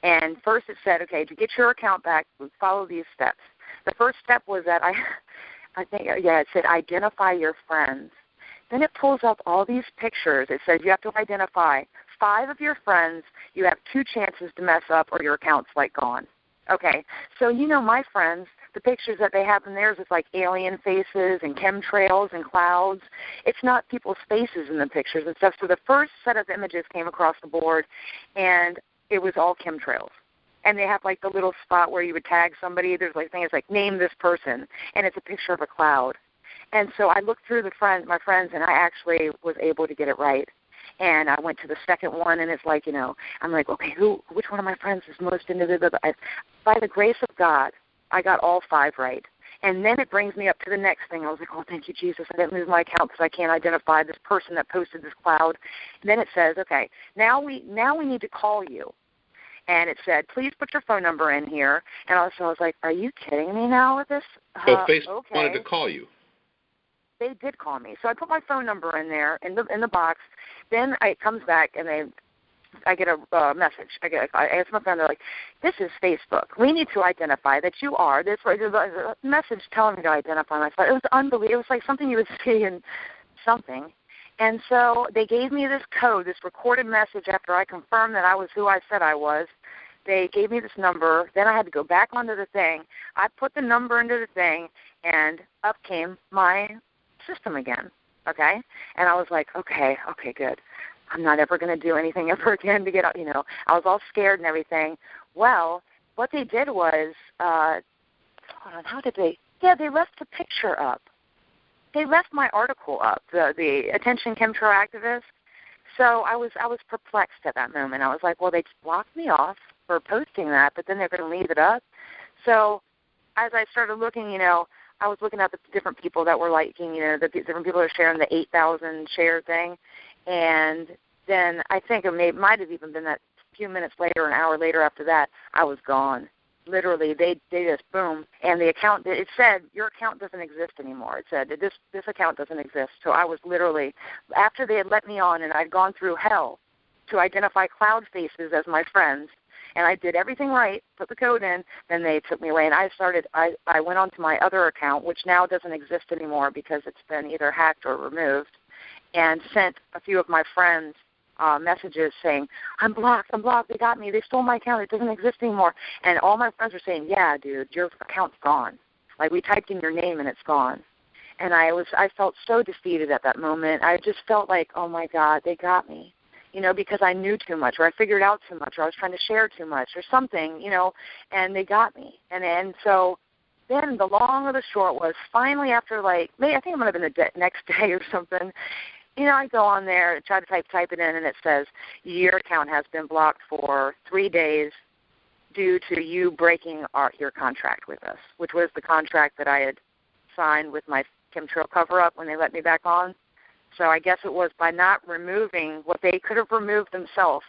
S3: And first it said, okay, to get your account back, follow these steps. The first step was that it said identify your friends. Then it pulls up all these pictures. It says you have to identify 5 of your friends. You have 2 chances to mess up or your account's gone. Okay, so my friends, the pictures that they have in theirs is like alien faces and chemtrails and clouds. It's not people's faces in the pictures and stuff. So the first set of images came across the board, and it was all chemtrails. And they have the little spot where you would tag somebody. There's things like name this person, and it's a picture of a cloud. And so I looked through my friends, and I actually was able to get it right. And I went to the second one, and it's I'm like, okay, which one of my friends is most into this? By the grace of God, I got all 5 right. And then it brings me up to the next thing. I was like, oh, thank you, Jesus. I didn't lose my account because I can't identify this person that posted this cloud. And then it says, okay, now we need to call you. And it said, please put your phone number in here. And also I was like, are you kidding me now with this?
S1: So Facebook wanted to call you.
S3: They did call me. So I put my phone number in there in the box. Then it comes back, and I get a message. I ask my friend, they're like, this is Facebook. We need to identify that you are. There's a message telling me to identify myself. It was unbelievable. It was like something you would see in something. And so they gave me this code, this recorded message after I confirmed that I was who I said I was. They gave me this number. Then I had to go back onto the thing. I put the number into the thing, and up came my system again. Okay? And I was like, okay, good. I'm not ever going to do anything ever again to get out, I was all scared and everything. Well, what they did was, hold on, how did they? Yeah, they left the picture up. They left my article up, the Attention Chemtrail Activist. So I was perplexed at that moment. I was like, well, they just blocked me off for posting that, but then they're going to leave it up. So as I started looking, I was looking at the different people that were liking, the different people that are sharing the 8,000 share thing. And then I think it might have even been that few minutes later, an hour later after that, I was gone. Literally, they just boom. And the account, it said, your account doesn't exist anymore. It said, this account doesn't exist. So I was literally, after they had let me on and I'd gone through hell to identify cloud faces as my friends, and I did everything right, put the code in, then they took me away. And I went on to my other account, which now doesn't exist anymore because it's been either hacked or removed, and sent a few of my friends messages saying, I'm blocked, they got me, they stole my account, it doesn't exist anymore. And all my friends were saying, yeah, dude, your account's gone. We typed in your name and it's gone. And I felt so defeated at that moment. I just felt like, oh my God, they got me, because I knew too much, or I figured out too much, or I was trying to share too much, or something, and they got me. And so then the long or the short was, finally after I think it might have been the next day or something, I go on there, try to type it in, and it says, your account has been blocked for 3 days due to you breaking your contract with us, which was the contract that I had signed with my chemtrail cover-up when they let me back on. So I guess it was by not removing what they could have removed themselves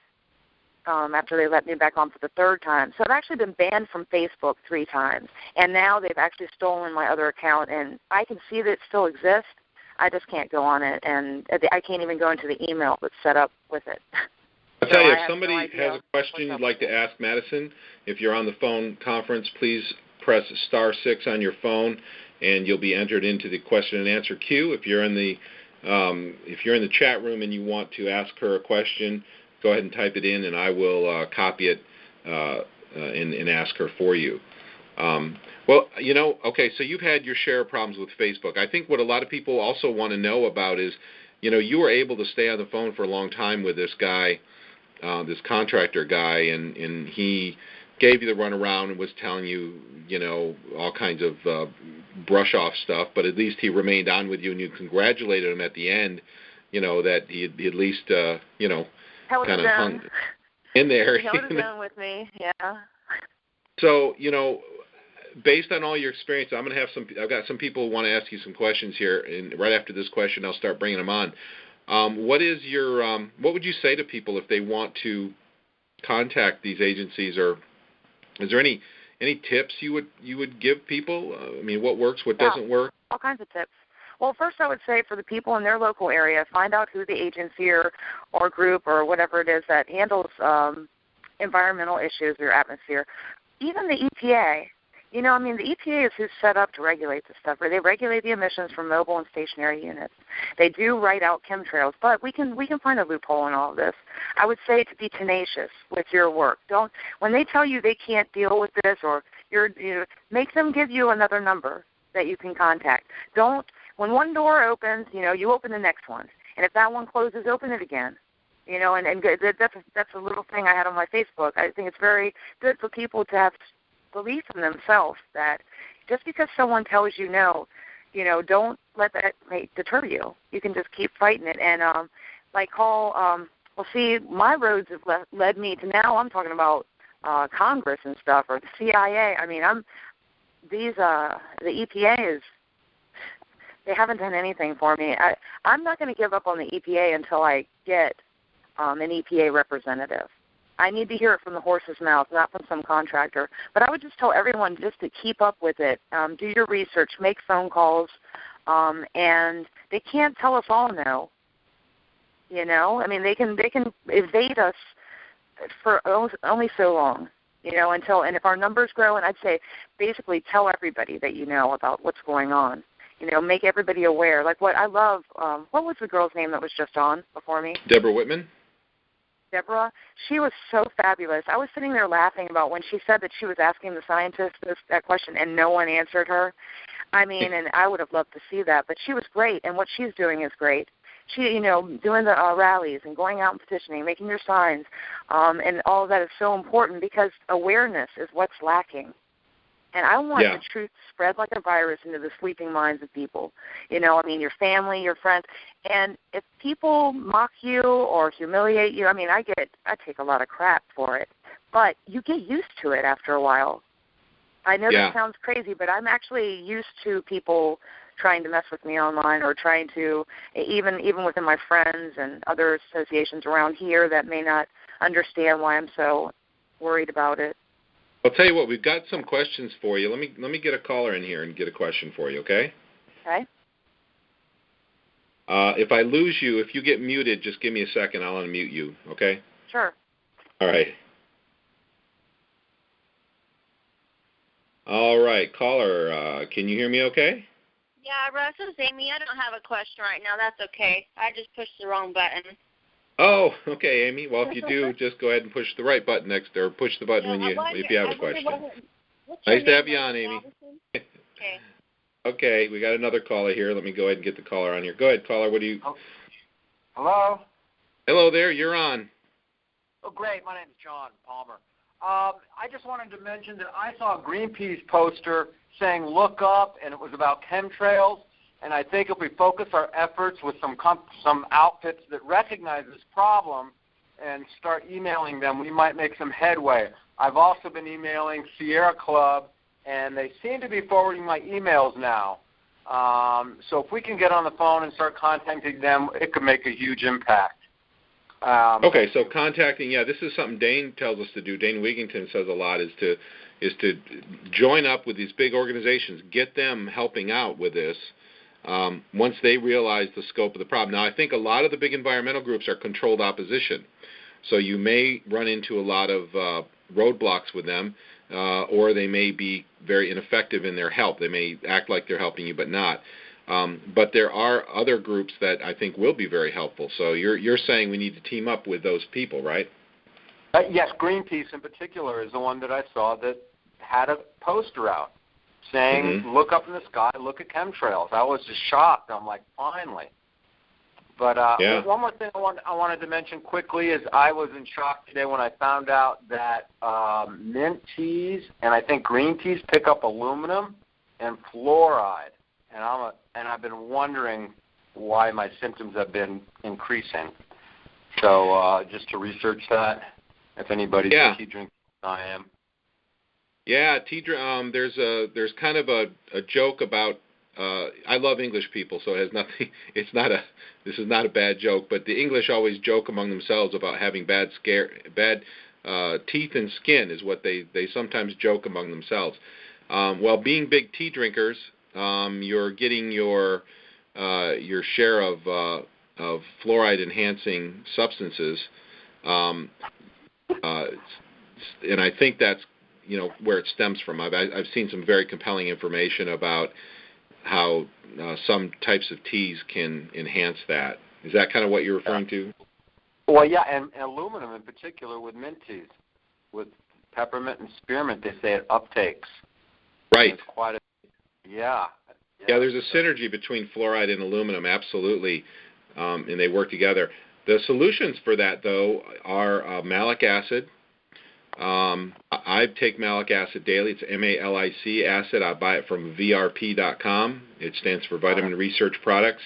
S3: after they let me back on for the third time. So I've actually been banned from Facebook 3 times, and now they've actually stolen my other account, and I can see that it still exists. I just can't go on it, and I can't even go into the email that's set up with it.
S1: I'll tell you, if somebody has a question you'd like to ask Madison, if you're on the phone conference, please press *6 on your phone, and you'll be entered into the question and answer queue. If you're in the chat room and you want to ask her a question, go ahead and type it in, and I will copy it and ask her for you. Okay, so you've had your share of problems with Facebook. I think what a lot of people also want to know about is, you were able to stay on the phone for a long time with this guy, this contractor guy, and he gave you the runaround and was telling you, all kinds of brush-off stuff, but at least he remained on with you, and you congratulated him at the end, that he at least, kind of hung in there.
S3: Held it down with me, yeah.
S1: So, based on all your experience, I've got some people who want to ask you some questions here, and right after this question, I'll start bringing them on. What would you say to people if they want to contact these agencies, or is there any tips you would give people? What works, what doesn't work?
S3: All kinds of tips. Well, first I would say for the people in their local area, find out who the agency or group or whatever it is that handles environmental issues or atmosphere. Even the EPA. The EPA is who's set up to regulate this stuff. They regulate the emissions from mobile and stationary units. They do write out chemtrails, but we can find a loophole in all of this. I would say to be tenacious with your work. When they tell you they can't deal with this, or make them give you another number that you can contact. When one door opens, you open the next one, and if that one closes, open it again. And that's a little thing I had on my Facebook. I think it's very good for people to have belief in themselves, that just because someone tells you no, don't let that deter you. You can just keep fighting it. And my roads have led me to now I'm talking about Congress and stuff, or the CIA. The EPA they haven't done anything for me. I'm not going to give up on the EPA until I get an EPA representative. I need to hear it from the horse's mouth, not from some contractor. But I would just tell everyone just to keep up with it. Do your research, make phone calls, and they can't tell us all no. They can evade us for only so long, and if our numbers grow, and I'd say basically tell everybody that you know about what's going on. Make everybody aware. Like what I love, what was the girl's name that was just on before me?
S1: Deborah Whitman.
S3: Deborah, she was so fabulous. I was sitting there laughing about when she said that she was asking the scientists that question and no one answered her. And I would have loved to see that, but she was great, and what she's doing is great. She, doing the rallies and going out and petitioning, making your signs, and all of that is so important because awareness is what's lacking. And I want the truth to spread like a virus into the sleeping minds of people. Your family, your friends. And if people mock you or humiliate you, I take a lot of crap for it. But you get used to it after a while. I know that sounds crazy, but I'm actually used to people trying to mess with me online, or trying to, even within my friends and other associations around here that may not understand why I'm so worried about it.
S1: I'll tell you what, we've got some questions for you. Let me get a caller in here and get a question for you, okay?
S3: Okay.
S1: If I lose you, if you get muted, just give me a second. I'll unmute you, okay?
S3: Sure.
S1: All right. All right, caller, can you hear me okay?
S5: Yeah, Russ, it's Amy. I don't have a question right now. That's okay. I just pushed the wrong button.
S1: Oh, okay, Amy. Well, if you do, just go ahead and push the right button next, or push the button if you have a question. Nice to have you on, Amy.
S5: Okay.
S1: Okay, we got another caller here. Let me go ahead and get the caller on here. Go ahead, caller. What do you?
S6: Oh, hello?
S1: Hello there. You're on.
S6: Oh, great. My name's John Palmer. I just wanted to mention that I saw a Greenpeace poster saying look up, and it was about chemtrails. And I think if we focus our efforts with some outfits that recognize this problem and start emailing them, we might make some headway. I've also been emailing Sierra Club, and they seem to be forwarding my emails now. So if we can get on the phone and start contacting them, it could make a huge impact.
S1: Okay, so contacting, this is something Dane tells us to do. Dane Wigington says a lot is to join up with these big organizations, get them helping out with this once they realize the scope of the problem. Now, I think a lot of the big environmental groups are controlled opposition, so you may run into a lot of roadblocks with them, or they may be very ineffective in their help. They may act like they're helping you, but not. But there are other groups that I think will be very helpful. So you're saying we need to team up with those people, right?
S6: Yes, Greenpeace in particular is the one that I saw that had a poster out saying, look up in the sky, look at chemtrails. I was just shocked. I'm like, finally. But one more thing I wanted to mention quickly is I was in shock today when I found out that mint teas and I think green teas pick up aluminum and fluoride. And I've been wondering why my symptoms have been increasing. So just to research that, if anybody's a tea drinker, I am.
S1: Yeah, there's kind of a joke about. I love English people, so it has nothing. This is not a bad joke, but the English always joke among themselves about having bad teeth and skin is what they sometimes joke among themselves. Well, being big tea drinkers, you're getting your share of fluoride-enhancing substances, and I think that's where it stems from. I've seen some very compelling information about how some types of teas can enhance that. Is that kind of what you're referring to?
S6: Well, yeah, and aluminum in particular with mint teas, with peppermint and spearmint, they say it uptakes.
S1: Right.
S6: It's quite a Yeah,
S1: there's a synergy between fluoride and aluminum, absolutely, and they work together. The solutions for that, though, are malic acid. I take malic acid daily. It's MALIC acid. I buy it from VRP.com. It stands for Vitamin Research Products.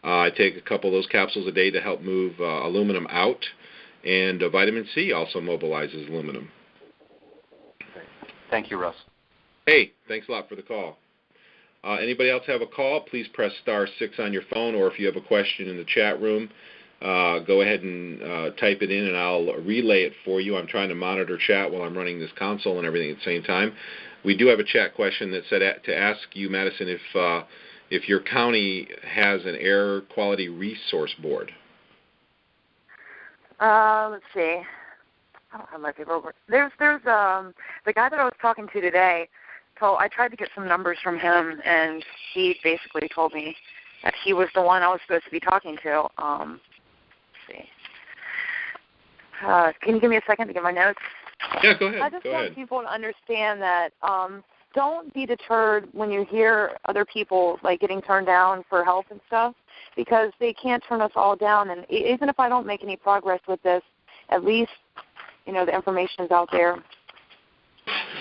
S1: I take a couple of those capsules a day to help move aluminum out, and vitamin C also mobilizes aluminum.
S6: Thank you, Russ.
S1: Hey, thanks a lot for the call. Anybody else have a call? Please press *6 on your phone, or if you have a question in the chat room, go ahead and type it in, and I'll relay it for you. I'm trying to monitor chat while I'm running this console and everything at the same time. We do have a chat question that said to ask you, Madison, if your county has an air quality resource board.
S3: Let's see. I don't have my paperwork. There's the guy that I was talking to today. I tried to get some numbers from him, and he basically told me that he was the one I was supposed to be talking to. Let's see. Can you give me a second to get my notes?
S1: Yeah, go ahead.
S3: I just want people to understand that don't be deterred when you hear other people getting turned down for help and stuff, because they can't turn us all down. And even if I don't make any progress with this, at least the information is out there.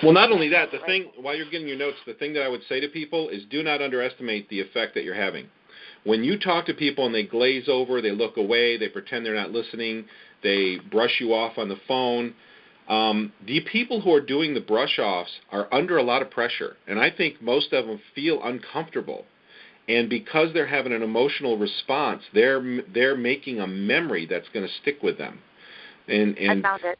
S1: Well, not only that, while you're getting your notes, the thing that I would say to people is do not underestimate the effect that you're having. When you talk to people and they glaze over, they look away, they pretend they're not listening, they brush you off on the phone, the people who are doing the brush-offs are under a lot of pressure, and I think most of them feel uncomfortable. And because they're having an emotional response, they're making a memory that's going to stick with them. And
S3: I found it.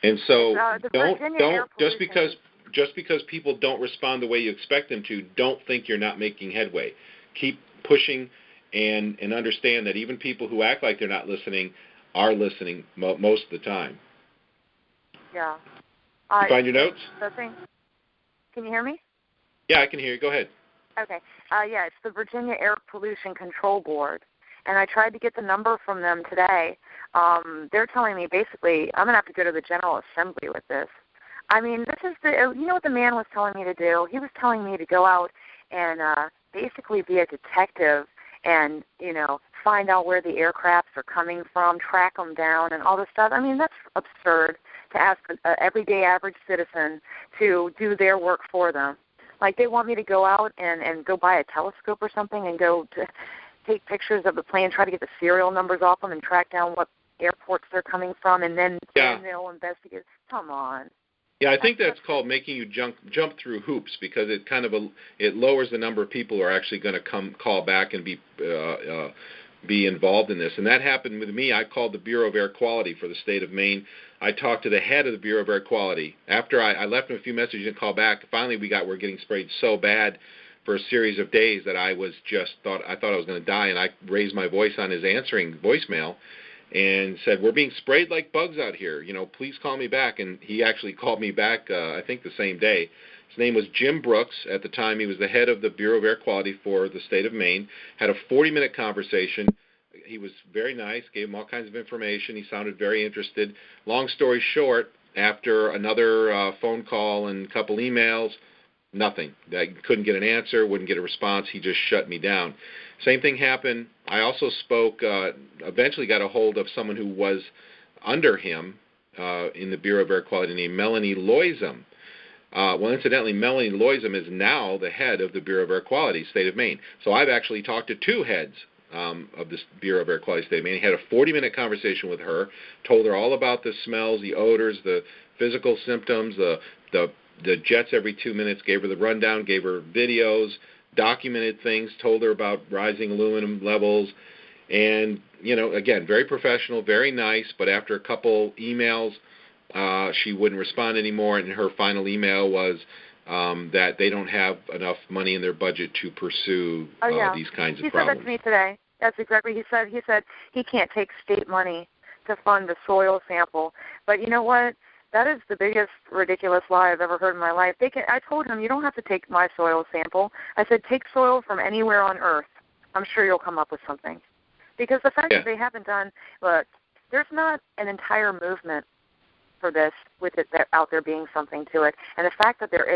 S1: And so don't just because people don't respond the way you expect them to, don't think you're not making headway. Keep pushing and understand that even people who act like they're not listening are listening most of the time.
S3: Yeah.
S1: You find your notes?
S3: Can you hear me?
S1: Yeah, I can hear you. Go ahead.
S3: Okay. It's the Virginia Air Pollution Control Board. And I tried to get the number from them today. They're telling me basically I'm going to have to go to the General Assembly with this. I mean, this is what the man was telling me to do. He was telling me to go out and basically be a detective and, find out where the aircrafts are coming from, track them down, and all this stuff. I mean, that's absurd to ask an everyday average citizen to do their work for them. Like, they want me to go out and go buy a telescope or something and go to take pictures of the plane, try to get the serial numbers off them and track down what airports they're coming from, and then they'll investigate. Come on.
S1: Yeah, I think that's called making you jump through hoops, because it kind of it lowers the number of people who are actually going to call back and be involved in this. And that happened with me. I called the Bureau of Air Quality for the state of Maine. I talked to the head of the Bureau of Air Quality. After I left him a few messages and called back, finally we're getting sprayed so bad for a series of days that I thought I was going to die, and I raised my voice on his answering voicemail and said, "We're being sprayed like bugs out here. Please call me back." And he actually called me back, I think the same day. His name was Jim Brooks. At the time, he was the head of the Bureau of Air Quality for the state of Maine. Had a 40-minute conversation. He was very nice, gave him all kinds of information. He sounded very interested. Long story short, after another phone call and a couple emails, nothing. I couldn't get an answer, wouldn't get a response. He just shut me down. Same thing happened. I also spoke, eventually got a hold of someone who was under him in the Bureau of Air Quality named Melanie Loisum. Well, incidentally, Melanie Loisum is now the head of the Bureau of Air Quality, state of Maine. So I've actually talked to two heads of the Bureau of Air Quality, state of Maine. I had a 40-minute conversation with her, told her all about the smells, the odors, the physical symptoms, the jets every 2 minutes, gave her the rundown, gave her videos, documented things, told her about rising aluminum levels. And, again, very professional, very nice, but after a couple emails, she wouldn't respond anymore, and her final email was that they don't have enough money in their budget to pursue these kinds of problems.
S3: He said that to me today. That's exactly what he said. He can't take state money to fund the soil sample. But you know what? That is the biggest ridiculous lie I've ever heard in my life. I told him, you don't have to take my soil sample. I said, take soil from anywhere on Earth. I'm sure you'll come up with something. Because the fact that they haven't done, look, there's not an entire movement for this with it out there being something to it. And the fact that there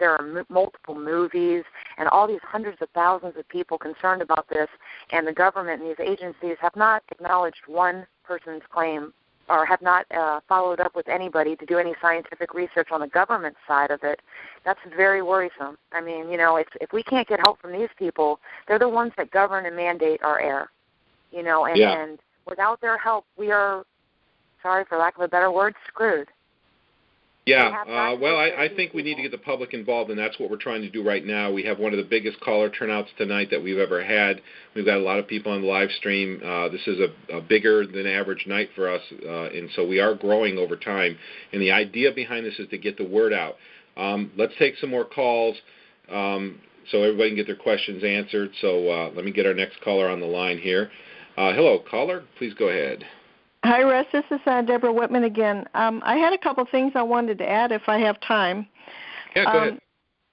S3: are multiple movies and all these hundreds of thousands of people concerned about this, and the government and these agencies have not acknowledged one person's claim or have not followed up with anybody to do any scientific research on the government side of it, that's very worrisome. I mean, if we can't get help from these people, they're the ones that govern and mandate our air, and without their help, we are, sorry for lack of a better word, screwed.
S1: Yeah, well, I think we need to get the public involved, and that's what we're trying to do right now. We have one of the biggest caller turnouts tonight that we've ever had. We've got a lot of people on the live stream. This is a bigger than average night for us, and so we are growing over time. And the idea behind this is to get the word out. Let's take some more calls so everybody can get their questions answered. So let me get our next caller on the line here. Hello, caller. Please go ahead.
S2: Hi, Russ. This is Deborah Whitman again. I had a couple things I wanted to add if I have time.
S1: Yeah, go ahead.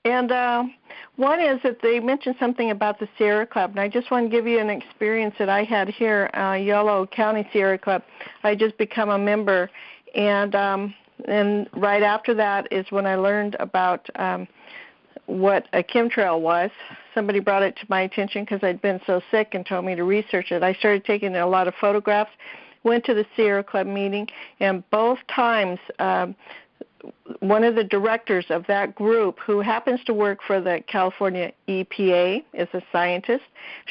S2: And one is that they mentioned something about the Sierra Club, and I just want to give you an experience that I had here, Yolo County Sierra Club. I just become a member, and right after that is when I learned about what a chemtrail was. Somebody brought it to my attention because I'd been so sick and told me to research it. I started taking a lot of photographs, went to the Sierra Club meeting, and both times one of the directors of that group, who happens to work for the California EPA, is a scientist,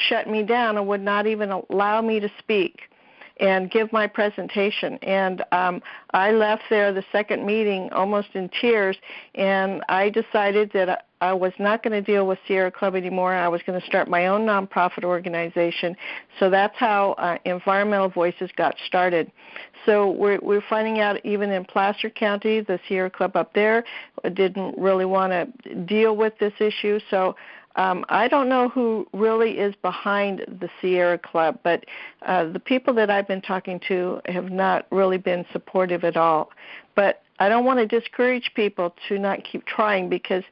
S2: shut me down and would not even allow me to speak and give my presentation. And I left there the second meeting almost in tears, and I decided that I was not going to deal with Sierra Club anymore. I was going to start my own nonprofit organization. So that's how Environmental Voices got started. So we're finding out even in Placer County, the Sierra Club up there didn't really want to deal with this issue. So I don't know who really is behind the Sierra Club, but the people that I've been talking to have not really been supportive at all. But I don't want to discourage people to not keep trying because,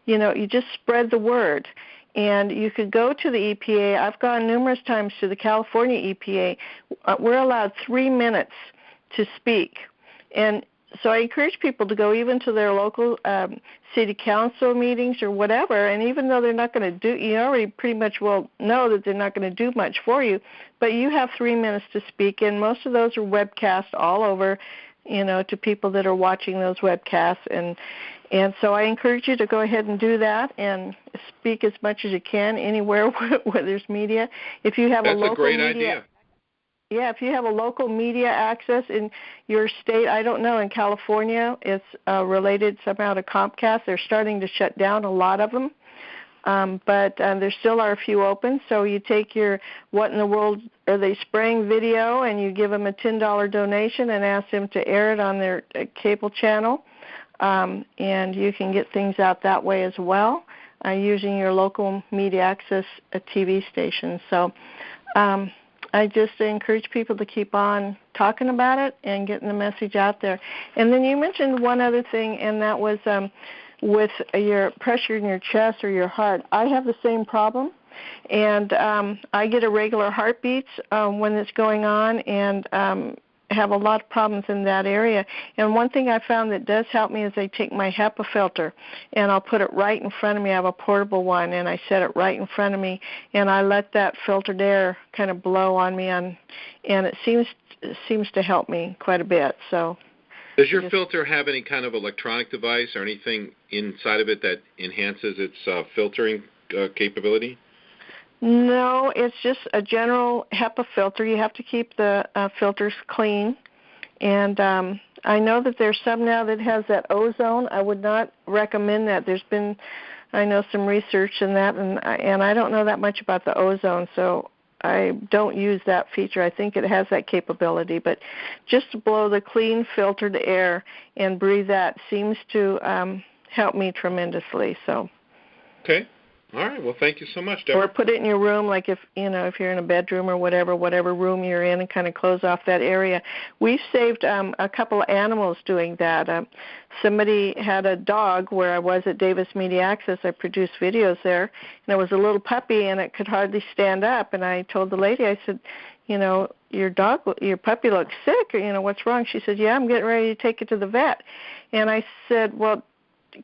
S2: you just spread the word. And you could go to the EPA. I've gone numerous times to the California EPA. We're allowed 3 minutes to speak. And so I encourage people to go even to their local city council meetings or whatever, and even though they're not going to do, you already pretty much will know that they're not going to do much for you, but you have 3 minutes to speak, and most of those are webcast all over, to people that are watching those webcasts, and so I encourage you to go ahead and do that and speak as much as you can anywhere where there's media. If you have
S1: That's
S2: a local
S1: a great
S2: media
S1: idea.
S2: Yeah, if you have a local media access in your state, I don't know, in California, it's related somehow to Comcast. They're starting to shut down a lot of them, but there still are a few open. So you take your What in the World Are They Spraying video and you give them a $10 donation and ask them to air it on their cable channel, and you can get things out that way as well using your local media access TV station. So I just encourage people to keep on talking about it and getting the message out there. And then you mentioned one other thing, and that was with your pressure in your chest or your heart. I have the same problem, and I get irregular heartbeats when it's going on, and have a lot of problems in that area. And one thing I found that does help me is I take my HEPA filter and I'll put it right in front of me. I have a portable one, and I set it right in front of me, and I let that filtered air kind of blow on me, and it seems to help me quite a bit. So,
S1: does your filter have any kind of electronic device or anything inside of it that enhances its filtering capability?
S2: No, it's just a general HEPA filter. You have to keep the filters clean. And I know that there's some now that has that ozone. I would not recommend that. There's been, I know, some research in that, and I don't know that much about the ozone, so I don't use that feature. I think it has that capability. But just to blow the clean filtered air and breathe that seems to help me tremendously. So.
S1: Okay. All right. Well, thank you so much, Deborah.
S2: Or put it in your room, like if you're in a bedroom or whatever room you're in, and kind of close off that area. We've saved a couple of animals doing that. Somebody had a dog where I was at Davis Media Access. I produced videos there, and it was a little puppy, and it could hardly stand up. And I told the lady, I said, your puppy looks sick. Or, what's wrong? She said, yeah, I'm getting ready to take it to the vet. And I said, well,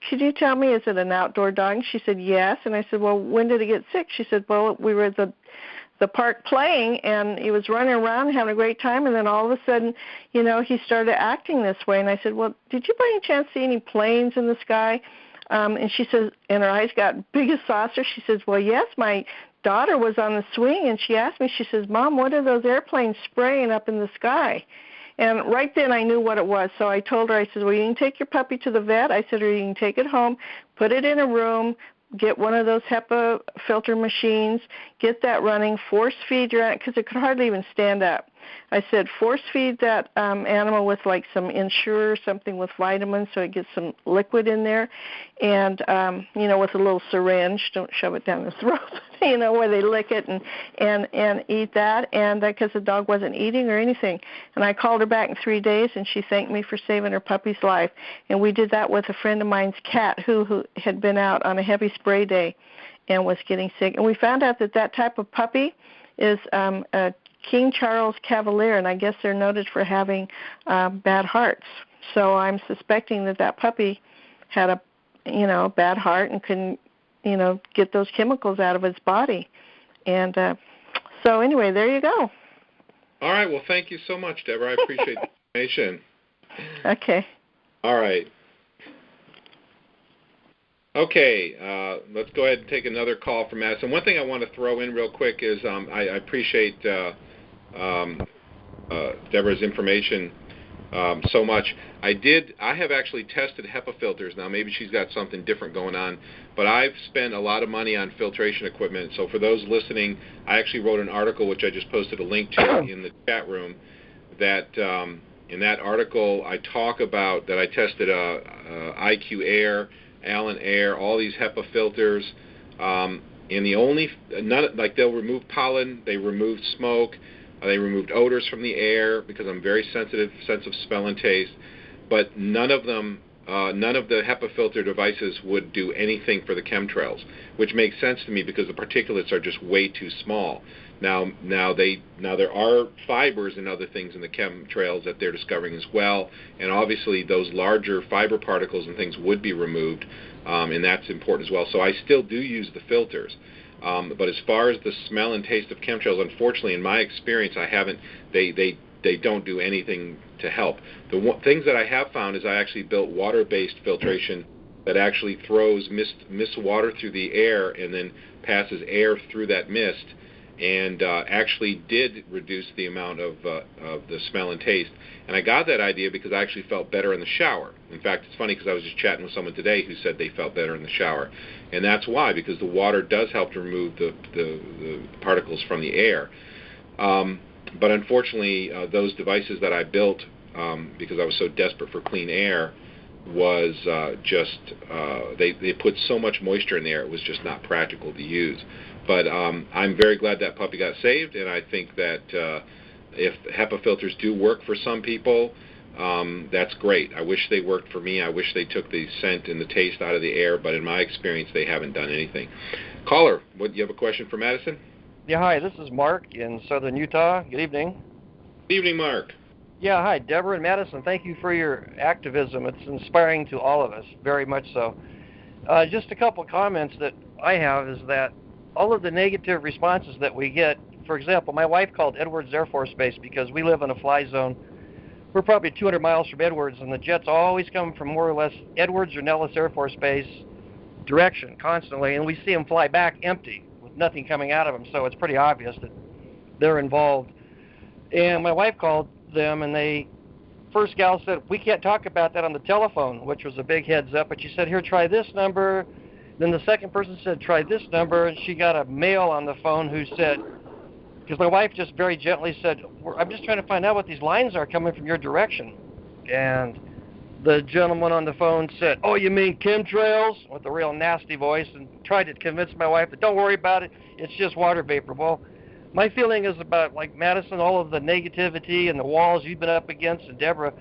S2: could you tell me, is it an outdoor dog? And she said, yes. And I said, well, when did it get sick? She said, well, we were at the park playing, and he was running around having a great time, and then all of a sudden, he started acting this way. And I said, well, did you by any chance see any planes in the sky? And she says, and her eyes got big as saucers. She says, well, yes, my daughter was on the swing, and she asked me, she says, Mom, what are those airplanes spraying up in the sky? And right then I knew what it was. So I told her, I said, well, you can take your puppy to the vet. I said, or you can take it home, put it in a room, get one of those HEPA filter machines, get that running, force feed your animal, because it could hardly even stand up. I said, force feed that animal with like some Ensure or something with vitamins so it gets some liquid in there, and, with a little syringe. Don't shove it down the throat, where they lick it and eat that, and because the dog wasn't eating or anything. And I called her back in 3 days, and she thanked me for saving her puppy's life. And we did that with a friend of mine's cat who had been out on a heavy spray day and was getting sick. And we found out that type of puppy is a King Charles Cavalier, and I guess they're noted for having bad hearts. So I'm suspecting that puppy had a bad heart and couldn't get those chemicals out of its body. And so anyway, there you go.
S1: All right. Well, thank you so much, Deborah. I appreciate the information.
S2: Okay.
S1: All right. Okay, let's go ahead and take another call from Madison. One thing I want to throw in real quick is I appreciate Deborah's information so much. I have actually tested HEPA filters. Now, maybe she's got something different going on, but I've spent a lot of money on filtration equipment. So for those listening, I actually wrote an article, which I just posted a link to in the chat room, that in that article I talk about that I tested IQ Air, Allen Air, all these HEPA filters, and they'll remove pollen, they remove smoke, they removed odors from the air because I'm very sensitive, sense of smell and taste, but none of them none of the HEPA filter devices would do anything for the chemtrails, which makes sense to me because the particulates are just way too small. Now there are fibers and other things in the chemtrails that they're discovering as well, and obviously those larger fiber particles and things would be removed, and that's important as well. So I still do use the filters. But as far as the smell and taste of chemtrails, unfortunately, in my experience, I haven't. They don't do anything to help. The things that I have found is I actually built water-based filtration that actually throws mist water through the air and then passes air through that mist, and actually did reduce the amount of the smell and taste. And I got that idea because I actually felt better in the shower. In fact, it's funny because I was just chatting with someone today who said they felt better in the shower. And that's why, because the water does help to remove the particles from the air. But unfortunately, those devices that I built, because I was so desperate for clean air, was they put so much moisture in the air, it was just not practical to use. But I'm very glad that puppy got saved, and I think that if HEPA filters do work for some people, that's great. I wish they worked for me. I wish they took the scent and the taste out of the air, but in my experience, they haven't done anything. Caller, you have a question for Madison?
S7: Yeah, hi, this is Mark in southern Utah. Good evening.
S1: Good evening, Mark.
S7: Yeah, hi, Deborah and Madison. Thank you for your activism. It's inspiring to all of us, very much so. Just a couple comments that I have is that all of the negative responses that we get, for example, my wife called Edwards Air Force Base because we live in a fly zone. We're probably 200 miles from Edwards, and the jets always come from more or less Edwards or Nellis Air Force Base direction constantly, and we see them fly back empty with nothing coming out of them, so it's pretty obvious that they're involved. And my wife called them, and the first gal said, we can't talk about that on the telephone, which was a big heads up, but she said, here, try this number. Then the second person said, try this number, and she got a male on the phone who said, because my wife just very gently said, I'm just trying to find out what these lines are coming from your direction. And the gentleman on the phone said, oh, you mean chemtrails? With a real nasty voice, and tried to convince my wife that don't worry about it, it's just water vapor. Well, my feeling is about, like Madison, all of the negativity and the walls you've been up against, and Deborah,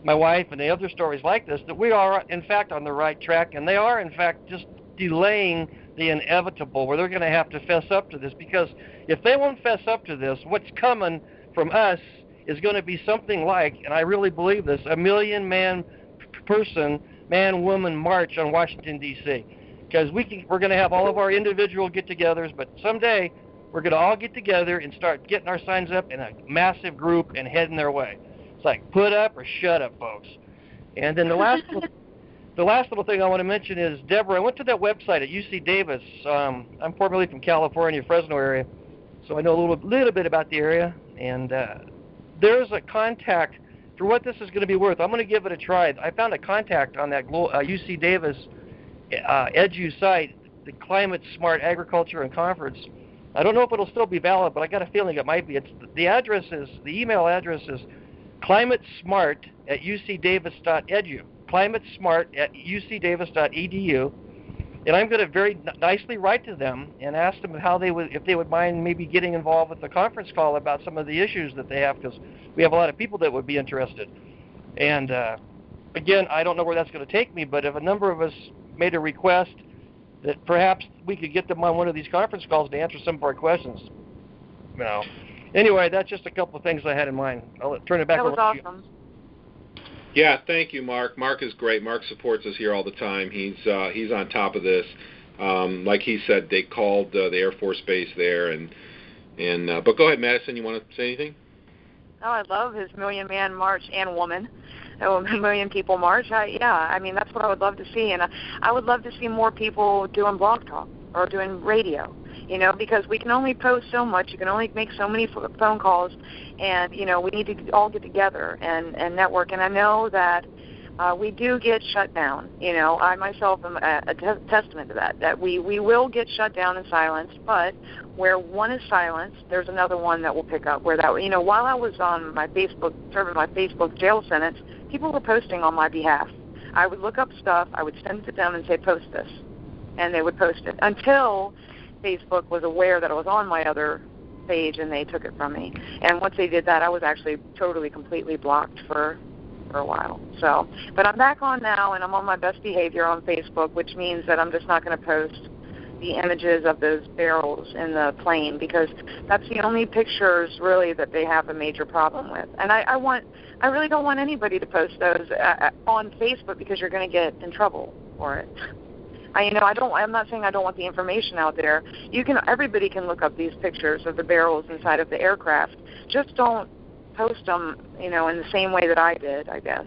S7: my wife, and the other stories like this, that we are, in fact, on the right track, and they are, in fact, just delaying the inevitable, where they're going to have to fess up to this, because if they won't fess up to this, what's coming from us is going to be something like, and I really believe this, a man-woman march on Washington, D.C., because we're going to have all of our individual get-togethers, but someday we're going to all get together and start getting our signs up in a massive group and heading their way. It's like, put up or shut up, folks. And then the last little thing I want to mention is, Deborah, I went to that website at UC Davis. I'm formerly from California, Fresno area, so I know a little bit about the area. And there's a contact, for what this is going to be worth, I'm going to give it a try. I found a contact on that UC Davis edu site, the Climate Smart Agriculture and Conference. I don't know if it'll still be valid, but I got a feeling it might be. The email address is climatesmart@ucdavis.edu. climatesmart@ucdavis.edu, and I'm going to very nicely write to them and ask them if they would mind maybe getting involved with the conference call about some of the issues that they have, because we have a lot of people that would be interested. And again, I don't know where that's going to take me, but if a number of us made a request that perhaps we could get them on one of these conference calls to answer some of our questions. Anyway, that's just a couple of things I had in mind. I'll turn it back over to you. That was awesome.
S1: Yeah, thank you, Mark. Mark is great. Mark supports us here all the time. He's on top of this. Like he said, they called the Air Force Base there, but go ahead, Madison. You want to say anything?
S3: Oh, I love his Million Man March and Woman. Million People March. I mean, that's what I would love to see, and I would love to see more people doing blog talk or doing radio, because we can only post so much. You can only make so many phone calls, and, we need to all get together and network. And I know that we do get shut down. I myself am a testament to that we will get shut down and silenced, but where one is silenced, there's another one that will pick up. While I was on my Facebook, serving my Facebook jail sentence, people were posting on my behalf. I would look up stuff, I would send it to them and say, post this, and they would post it until Facebook was aware that I was on my other page, and they took it from me. And once they did that, I was actually totally, completely blocked for for a while. So, but I'm back on now, and I'm on my best behavior on Facebook, which means that I'm just not going to post the images of those barrels in the plane, because that's the only pictures really that they have a major problem with. And I really don't want anybody to post those on Facebook, because you're going to get in trouble for it. I'm not saying I don't want the information out there. Everybody can look up these pictures of the barrels inside of the aircraft. Just don't post them, in the same way that I did, I guess,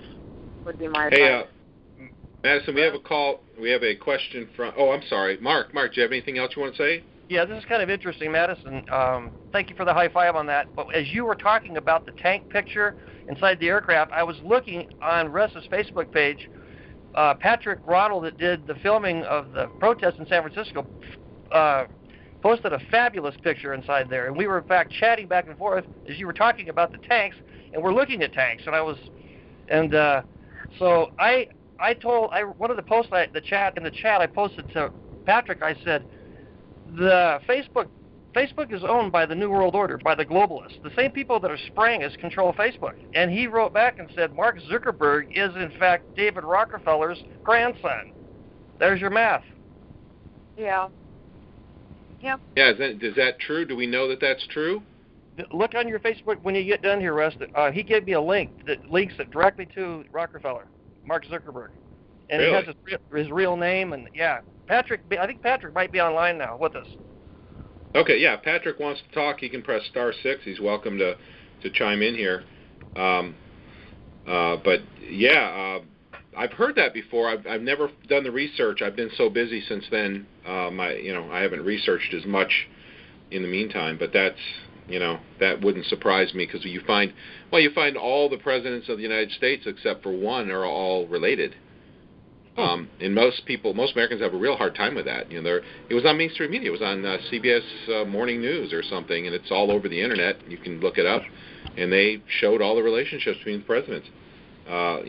S3: would be my advice.
S1: Madison, we have a call. We have a question from. Oh, I'm sorry, Mark. Mark, do you have anything else you want to say?
S7: Yeah, this is kind of interesting, Madison. Thank you for the high five on that. But as you were talking about the tank picture inside the aircraft, I was looking on Russ's Facebook page. Patrick Roddle, that did the filming of the protest in San Francisco, posted a fabulous picture inside there. And we were, in fact, chatting back and forth as you were talking about the tanks, and we're looking at tanks. So one of the posts in the chat I posted to Patrick, I said, the Facebook is owned by the New World Order, by the globalists. The same people that are spraying us control Facebook. And he wrote back and said, Mark Zuckerberg is, in fact, David Rockefeller's grandson. There's your math.
S3: Yeah. Yep.
S1: Yeah, is that true? Do we know that that's true?
S7: Look on your Facebook when you get done here, Russ. He gave me a link that links it directly to Rockefeller, Mark Zuckerberg. And
S1: really?
S7: It has his real name. And, yeah, I think Patrick might be online now with us.
S1: Okay, yeah, Patrick wants to talk. He can press *6. He's welcome to chime in here. But yeah, I've heard that before. I've never done the research. I've been so busy since then. I haven't researched as much in the meantime. But that wouldn't surprise me, because you find all the presidents of the United States except for one are all related. And most Americans have a real hard time with that. It was on mainstream media. It was on CBS Morning News or something, and it's all over the internet. You can look it up, and they showed all the relationships between the presidents. Oh,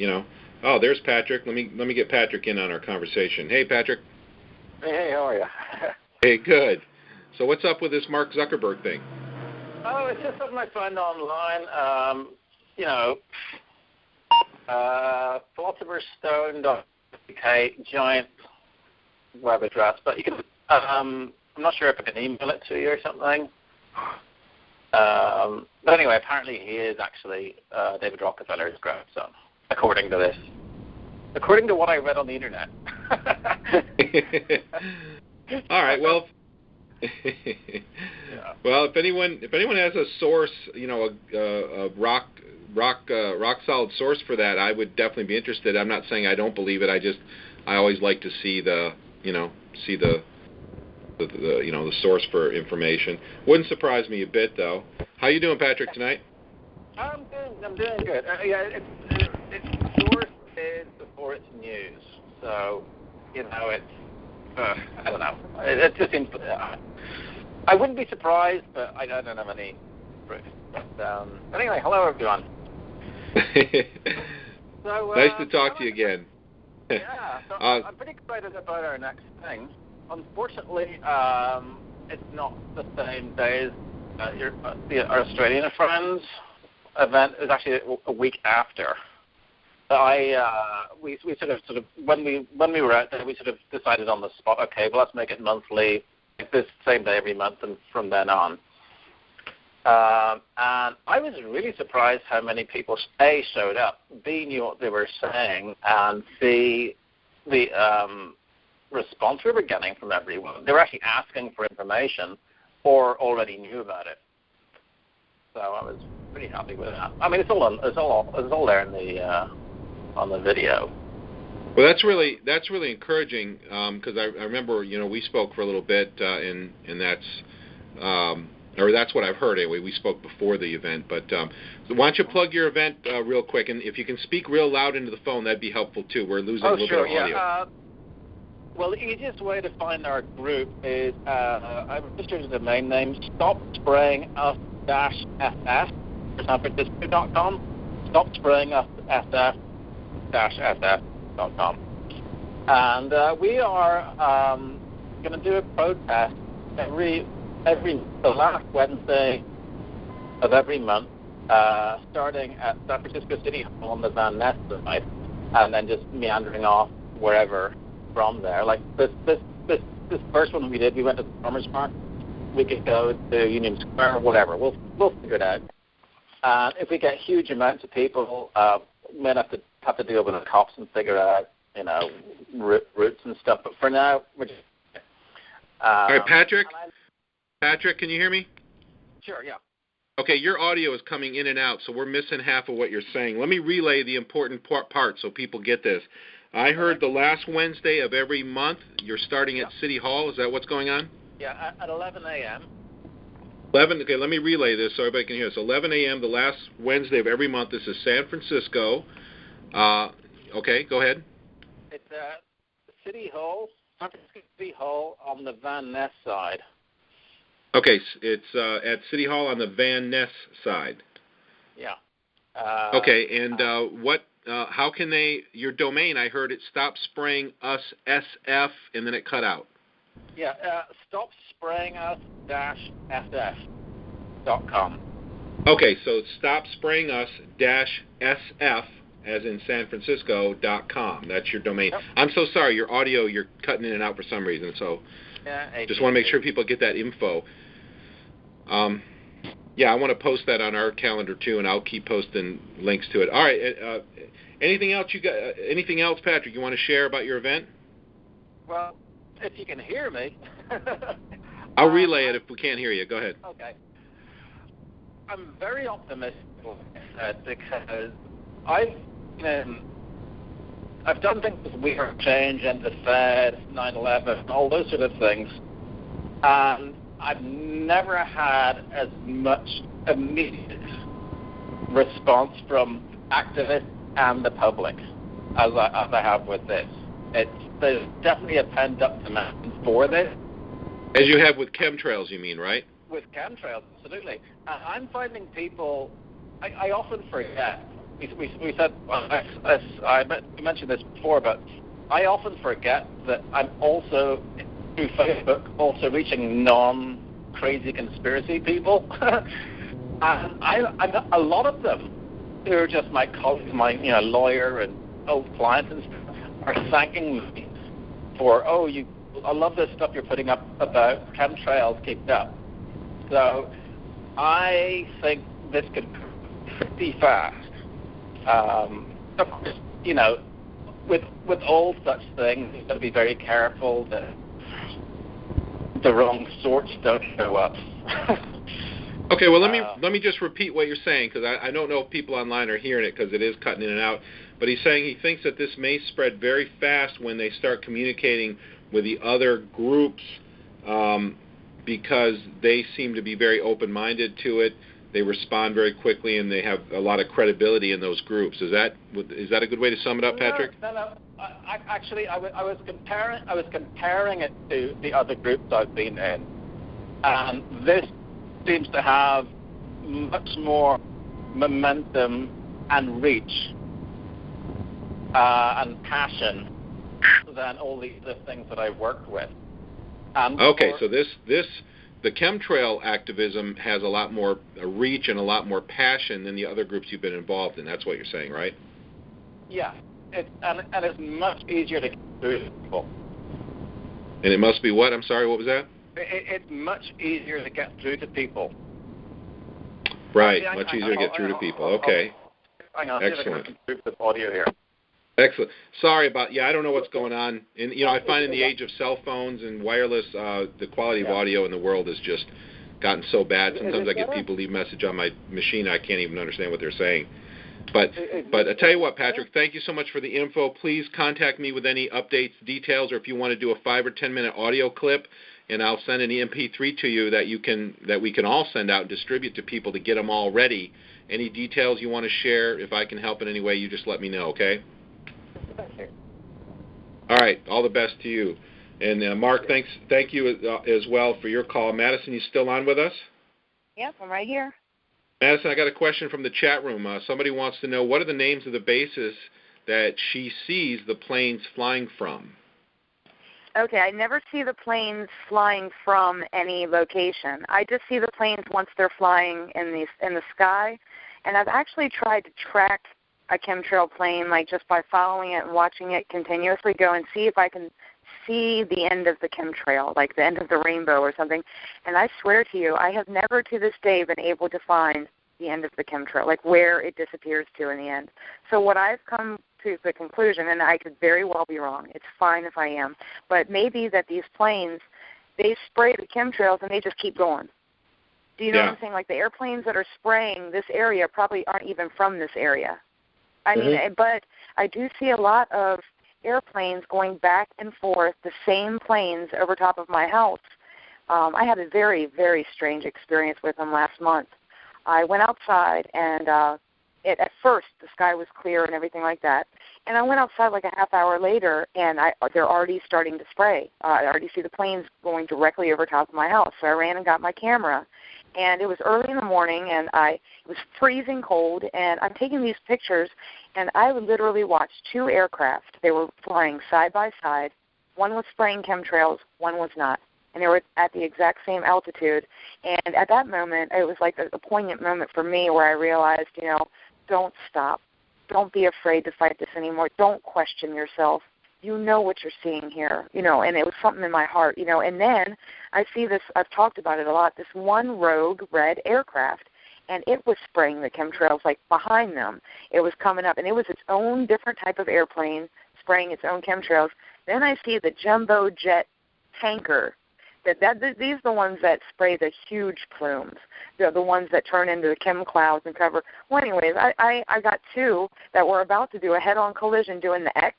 S1: there's Patrick. Let me get Patrick in on our conversation. Hey, Patrick.
S8: Hey, how are you?
S1: Hey, good. So what's up with this Mark Zuckerberg thing?
S8: Oh, it's just something I found online. Philosopher's Stone. Okay, giant web address, but you can. I'm not sure if I can email it to you or something. But anyway, apparently he is actually David Rockefeller's grandson, according to this. According to what I read on the internet.
S1: All right. Well.
S8: Yeah.
S1: Well, if anyone has a source, a rock solid source for that, I would definitely be interested. I'm not saying I don't believe it. I always like to see the source for information. Wouldn't surprise me a bit, though. How you doing, Patrick, tonight?
S8: I'm doing good. Its source is before its news, so it's I don't know. It just seems. I wouldn't be surprised, but I don't have any proof. But anyway, hello everyone. So,
S1: nice to talk to you again.
S8: Yeah, so I'm pretty excited about our next thing. Unfortunately, it's not the same day as our Australian friends event. Is actually a week after. We sort of when we were out there, we sort of decided on the spot. Okay, well, let's make it monthly, like this same day every month, and from then on. And I was really surprised how many people A, showed up, B, knew what they were saying, and C, the response we were getting from everyone. They were actually asking for information or already knew about it. So I was pretty happy with that. I mean, it's all there in the on the video.
S1: Well, that's really encouraging, because I remember we spoke for a little bit, and that's. Or that's what I've heard anyway. We spoke before the event, but so why don't you plug your event real quick, and if you can speak real loud into the phone, that'd be helpful too. We're losing a little bit of audio.
S8: Yeah. Well, the easiest way to find our group is I've registered a domain name, stopsprayingus-ff, for sanfrancisco.com, stopsprayingus-ff.com. And we are going to do a protest the last Wednesday of every month starting at San Francisco City Hall on the Van Ness side, and then just meandering off wherever from there. Like this first one we did, we went to the Farmers Market. We could go to Union Square, whatever. We'll figure it out. And if we get huge amounts of people, we might have to deal with the cops and figure out, routes and stuff. But for now, we're just.
S1: All right, Patrick. Patrick, can you hear me?
S6: Sure. Yeah.
S1: Okay, your audio is coming in and out, so we're missing half of what you're saying. Let me relay the important part so people get this. I heard the last Wednesday of every month you're starting at City Hall. Is that what's going on?
S8: Yeah, at 11 a.m.
S1: 11. Okay, let me relay this so everybody can hear this. 11 a.m. the last Wednesday of every month. This is San Francisco. Okay, go ahead.
S8: It's at City Hall, San Francisco City Hall on the Van Ness side.
S1: Okay, it's at City Hall on the Van Ness side.
S8: Yeah.
S1: Okay, and what? How can they? Your domain, I heard it. Stop spraying us SF, and then it cut out.
S8: Yeah. Stop spraying us -SF.com.
S1: Okay, so stop spraying us -SF as in San Francisco.com. That's your domain. Yep. I'm so sorry. Your audio, you're cutting in and out for some reason. So just want to make sure people get that info. Yeah, I want to post that on our calendar too, and I'll keep posting links to it. All right. Anything else you got? Anything else, Patrick? You want to share about your event?
S8: Well, if you can hear me,
S1: I'll relay it if we can't hear you. Go ahead.
S8: Okay. I'm very optimistic because I've done things with Weird Change and the Fed, 9/11, all those sort of things, and I've never had as much immediate response from activists and the public as I have with this. There's definitely a pent-up demand for this.
S1: As you have with chemtrails, you mean, right?
S8: With chemtrails, absolutely. I'm finding people. I often forget. We said we mentioned this before, but I often forget that I'm also through Facebook also reaching non-crazy conspiracy people, and I got a lot of them who are just my colleagues, my lawyer and old clients and stuff, are thanking me for I love this stuff you're putting up about chemtrails. Keep it up. So I think this could go pretty fast. Of course, with all such things, you've got to be very careful that the wrong sorts don't show up.
S1: Okay, well, let me just repeat what you're saying, because I don't know if people online are hearing it because it is cutting in and out. But he's saying he thinks that this may spread very fast when they start communicating with the other groups because they seem to be very open-minded to it. They respond very quickly, and they have a lot of credibility in those groups. Is that a good way to sum it up, Patrick?
S8: No. Actually, I was comparing it to the other groups I've been in, and this seems to have much more momentum and reach and passion than all the other things that I've worked with.
S1: Okay, so the chemtrail activism has a lot more reach and a lot more passion than the other groups you've been involved in. That's what you're saying, right?
S8: Yeah, and it's much easier to get through to people.
S1: And it must be what? I'm sorry, what was that?
S8: It's much easier to get through to people.
S1: Right, much easier to get through to people. Okay.
S8: Hang on,
S1: excellent.
S8: See if I can improve the audio here.
S1: Excellent. Sorry about, I don't know what's going on. And, I find in the age of cell phones and wireless, the quality of audio in the world has just gotten so bad. Sometimes I get people leave message on my machine, I can't even understand what they're saying. But I tell you what, Patrick, thank you so much for the info. Please contact me with any updates, details, or if you want to do a 5 or 10 minute audio clip, and I'll send an MP3 to you that we can all send out and distribute to people to get them all ready. Any details you want to share, if I can help in any way, you just let me know, okay? All right, all the best to you. And Mark, thank you as well for your call. Madison, you still on with us?
S3: Yep, I'm right here.
S1: Madison, I got a question from the chat room. Somebody wants to know, what are the names of the bases that she sees the planes flying from?
S3: Okay, I never see the planes flying from any location. I just see the planes once they're flying in the sky, And I've actually tried to track a chemtrail plane, like just by following it and watching it continuously, go and see if I can see the end of the chemtrail, like the end of the rainbow or something. And I swear to you, I have never to this day been able to find the end of the chemtrail, like where it disappears to in the end. So what I've come to the conclusion, and I could very well be wrong, it's fine if I am, but maybe that these planes, they spray the chemtrails and they just keep going. Do you know what I'm saying? Like the airplanes that are spraying this area probably aren't even from this area. I mean, but I do see a lot of airplanes going back and forth, the same planes over top of my house. I had a very, very strange experience with them last month. I went outside, and at first the sky was clear and everything like that. And I went outside like a half hour later, and they're already starting to spray. I already see the planes going directly over top of my house. So I ran and got my camera. And it was early in the morning, and it was freezing cold, and I'm taking these pictures, and I literally watched two aircraft. They were flying side by side. One was spraying chemtrails, one was not. And they were at the exact same altitude. And at that moment, it was like a poignant moment for me where I realized, don't stop. Don't be afraid to fight this anymore. Don't question yourself. You know what you're seeing here, and it was something in my heart, And then I see this, I've talked about it a lot, this one rogue red aircraft, and it was spraying the chemtrails like behind them. It was coming up, and it was its own different type of airplane spraying its own chemtrails. Then I see the jumbo jet tanker. These are the ones that spray the huge plumes. They're the ones that turn into the chem clouds and cover. Well, anyways, I got two that were about to do a head-on collision doing the X.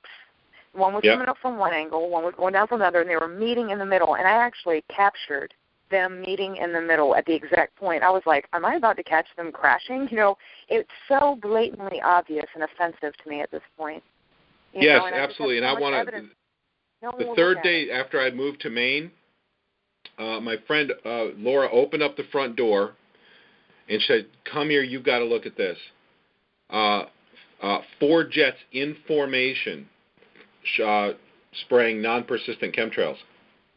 S3: One was coming up from one angle, one was going down from another, and they were meeting in the middle. And I actually captured them meeting in the middle at the exact point. I was like, am I about to catch them crashing? It's so blatantly obvious and offensive to me at this point.
S1: Yes, absolutely. And I want to, the third day after I moved to Maine, my friend Laura opened up the front door and said, come here, you've got to look at this. 4 jets in formation spraying non-persistent chemtrails.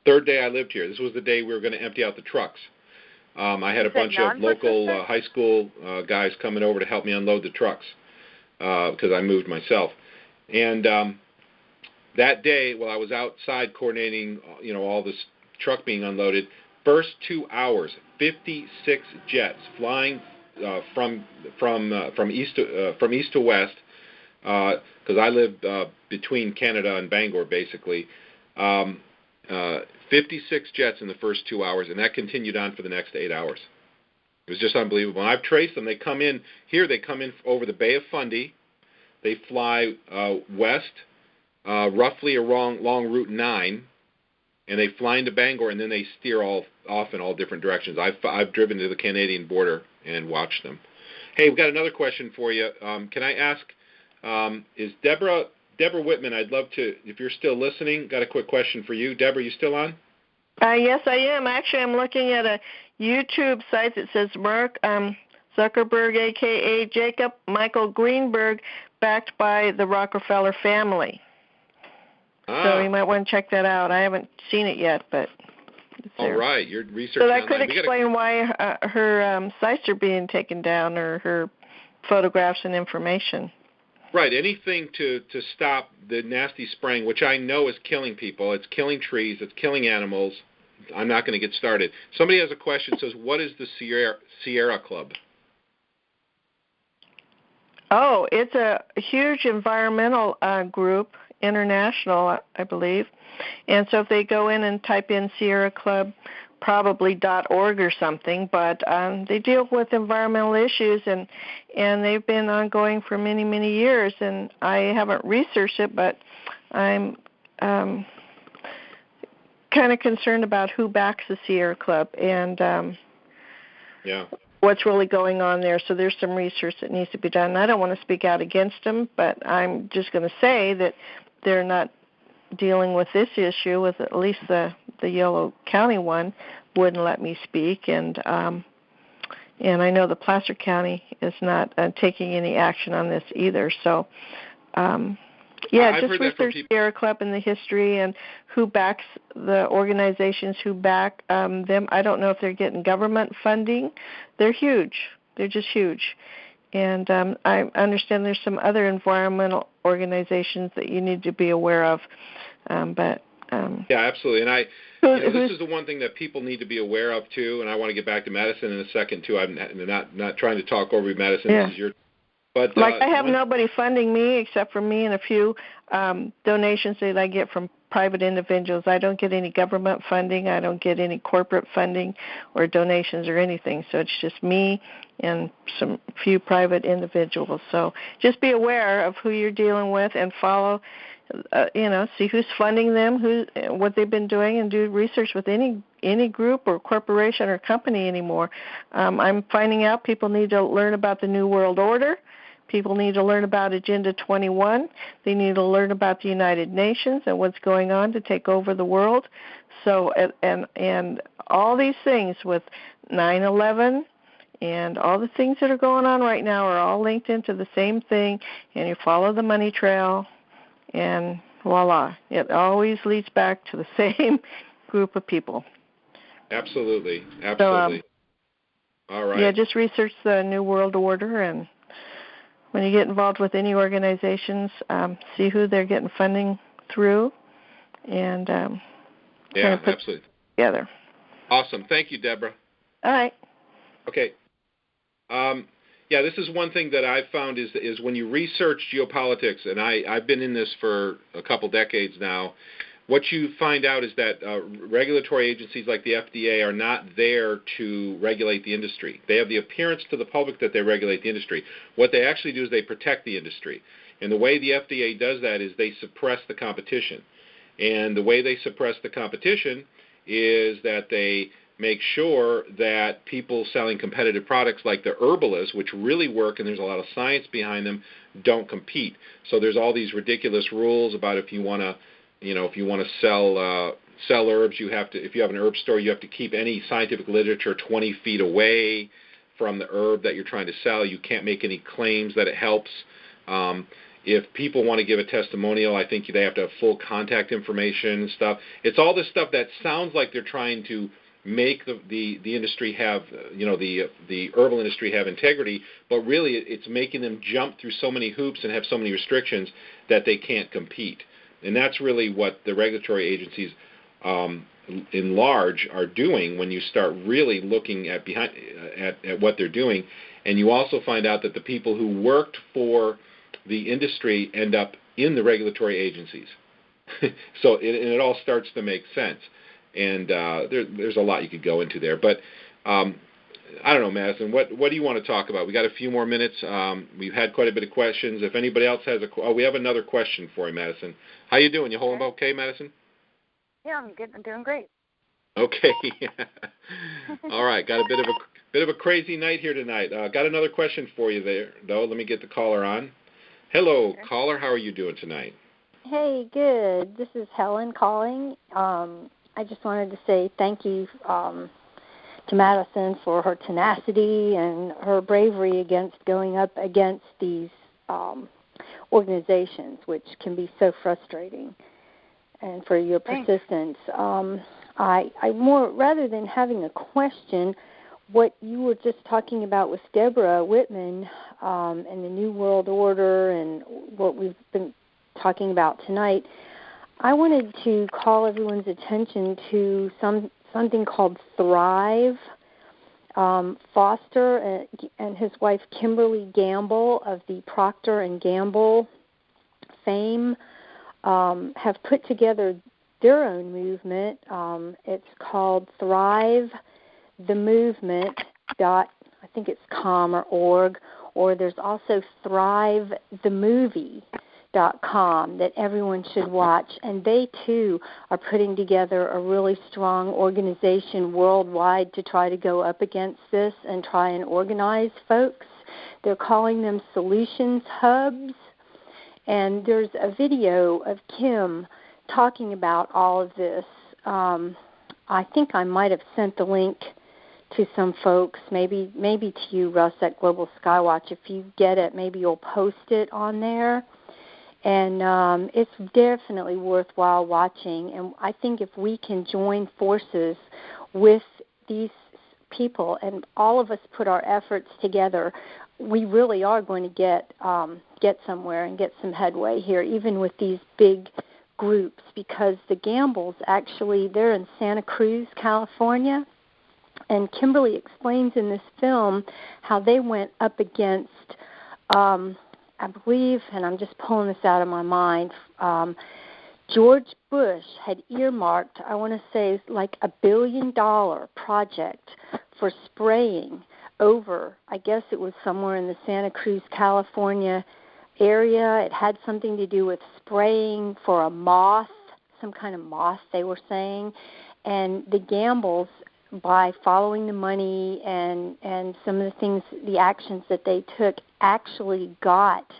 S1: Third day I lived here. This was the day we were going to empty out the trucks. I had a bunch of local high school guys coming over to help me unload the trucks because I moved myself. And that day, while I was outside coordinating, all this truck being unloaded, first 2 hours, 56 jets flying from east to west. Because I live between Canada and Bangor, basically. 56 jets in the first 2 hours, and that continued on for the next 8 hours. It was just unbelievable. And I've traced them. They come in over the Bay of Fundy. They fly west, roughly along Route 9, and they fly into Bangor, and then they steer off in all different directions. I've driven to the Canadian border and watched them. Hey, we've got another question for you. Can I ask... is Deborah Whitman, I'd love to, if you're still listening, got a quick question for you. Deborah, you still on?
S2: Yes, I am. Actually, I'm looking at a YouTube site that says Mark Zuckerberg, a.k.a. Jacob Michael Greenberg, backed by the Rockefeller family. So you might want to check that out. I haven't seen it yet, but it's there.
S1: All right, you're researching.
S2: So that could explain why her sites are being taken down, or her photographs and information.
S1: Right, anything to stop the nasty spraying, which I know is killing people. It's killing trees. It's killing animals. I'm not going to get started. Somebody has a question, says, what is the Sierra Club?
S2: Oh, it's a huge environmental group, international, I believe. And so if they go in and type in Sierra Club, probably .org or something, but they deal with environmental issues, and they've been ongoing for many, many years. And I haven't researched it, but I'm kind of concerned about who backs the Sierra Club and what's really going on there. So there's some research that needs to be done. I don't want to speak out against them, but I'm just going to say that they're not dealing with this issue, with at least the Yolo County one wouldn't let me speak, and I know the Placer County is not taking any action on this either. So, just research Sierra Club and the history and who backs the organizations who back them. I don't know if they're getting government funding. They're huge. They're just huge. And I understand there's some other environmental organizations that you need to be aware of.
S1: Yeah, absolutely. And this is the one thing that people need to be aware of too. And I want to get back to Madison in a second too. I'm not trying to talk over you, Madison.
S2: Yeah.
S1: This is your. But
S2: I have nobody funding me except for me and a few donations that I get from private individuals. I don't get any government funding. I don't get any corporate funding or donations or anything. So it's just me and some few private individuals. So just be aware of who you're dealing with and follow. See who's funding them, what they've been doing, and do research with any group or corporation or company anymore. I'm finding out people need to learn about the New World Order. People need to learn about Agenda 21. They need to learn about the United Nations and what's going on to take over the world. So, and all these things with 9/11 and all the things that are going on right now are all linked into the same thing, and you follow the money trail, and voila, it always leads back to the same group of people.
S1: Absolutely.
S2: So,
S1: all right.
S2: Yeah, just research the New World Order, and when you get involved with any organizations, see who they're getting funding through, and
S1: yeah,
S2: put
S1: absolutely
S2: together.
S1: Awesome. Thank you, Deborah.
S2: All right.
S1: Okay. Yeah, this is one thing that I've found is when you research geopolitics, and I've been in this for a couple decades now, what you find out is that regulatory agencies like the FDA are not there to regulate the industry. They have the appearance to the public that they regulate the industry. What they actually do is they protect the industry. And the way the FDA does that is they suppress the competition. And the way they suppress the competition is that they make sure that people selling competitive products like the herbalists, which really work and there's a lot of science behind them, don't compete. So there's all these ridiculous rules about if you want to sell herbs, if you have an herb store, you have to keep any scientific literature 20 feet away from the herb that you're trying to sell. You can't make any claims that it helps. If people want to give a testimonial, I think they have to have full contact information and stuff. It's all this stuff that sounds like they're trying to make the industry have, the herbal industry have integrity, but really it's making them jump through so many hoops and have so many restrictions that they can't compete. And that's really what the regulatory agencies in large are doing when you start really looking at what they're doing. And you also find out that the people who worked for the industry end up in the regulatory agencies. So it all starts to make sense. And there's a lot you could go into there. But I don't know, Madison, what do you want to talk about? We got a few more minutes. We've had quite a bit of questions. If anybody else has we have another question for you, Madison. How you doing? You holding okay, Madison?
S3: Yeah, I'm good. I'm doing great.
S1: Okay. All right. Got a bit of a crazy night here tonight. Got another question for you there, though. Let me get the caller on. Hello, caller. How are you doing tonight?
S9: Hey, good. This is Helen calling. I just wanted to say thank you to Madison for her tenacity and her bravery against going up against these organizations, which can be so frustrating, and for your persistence. I more, rather than having a question, what you were just talking about with Deborah Whitman and the New World Order and what we've been talking about tonight, I wanted to call everyone's attention to something called Thrive. Foster and his wife Kimberly Gamble of the Procter & Gamble fame have put together their own movement. It's called Thrive the Movement. I think it's .com or .org, or there's also Thrive the Movie.com that everyone should watch, and they too are putting together a really strong organization worldwide to try to go up against this and try and organize folks. They're calling them Solutions Hubs, and there's a video of Kim talking about all of this. I think I might have sent the link to some folks, maybe to you, Russ, at Global Skywatch. If you get it, maybe you'll post it on there. And it's definitely worthwhile watching. And I think if we can join forces with these people, and all of us put our efforts together, we really are going to get somewhere and get some headway here, even with these big groups, because the Gambles, actually, they're in Santa Cruz, California, and Kimberly explains in this film how they went up against, I believe, and I'm just pulling this out of my mind, George Bush had earmarked, I want to say, like $1 billion project for spraying over, I guess it was somewhere in the Santa Cruz, California area. It had something to do with spraying for a moth, some kind of moth, they were saying. And the Gambles, by following the money and some of the things, the actions that they took, actually got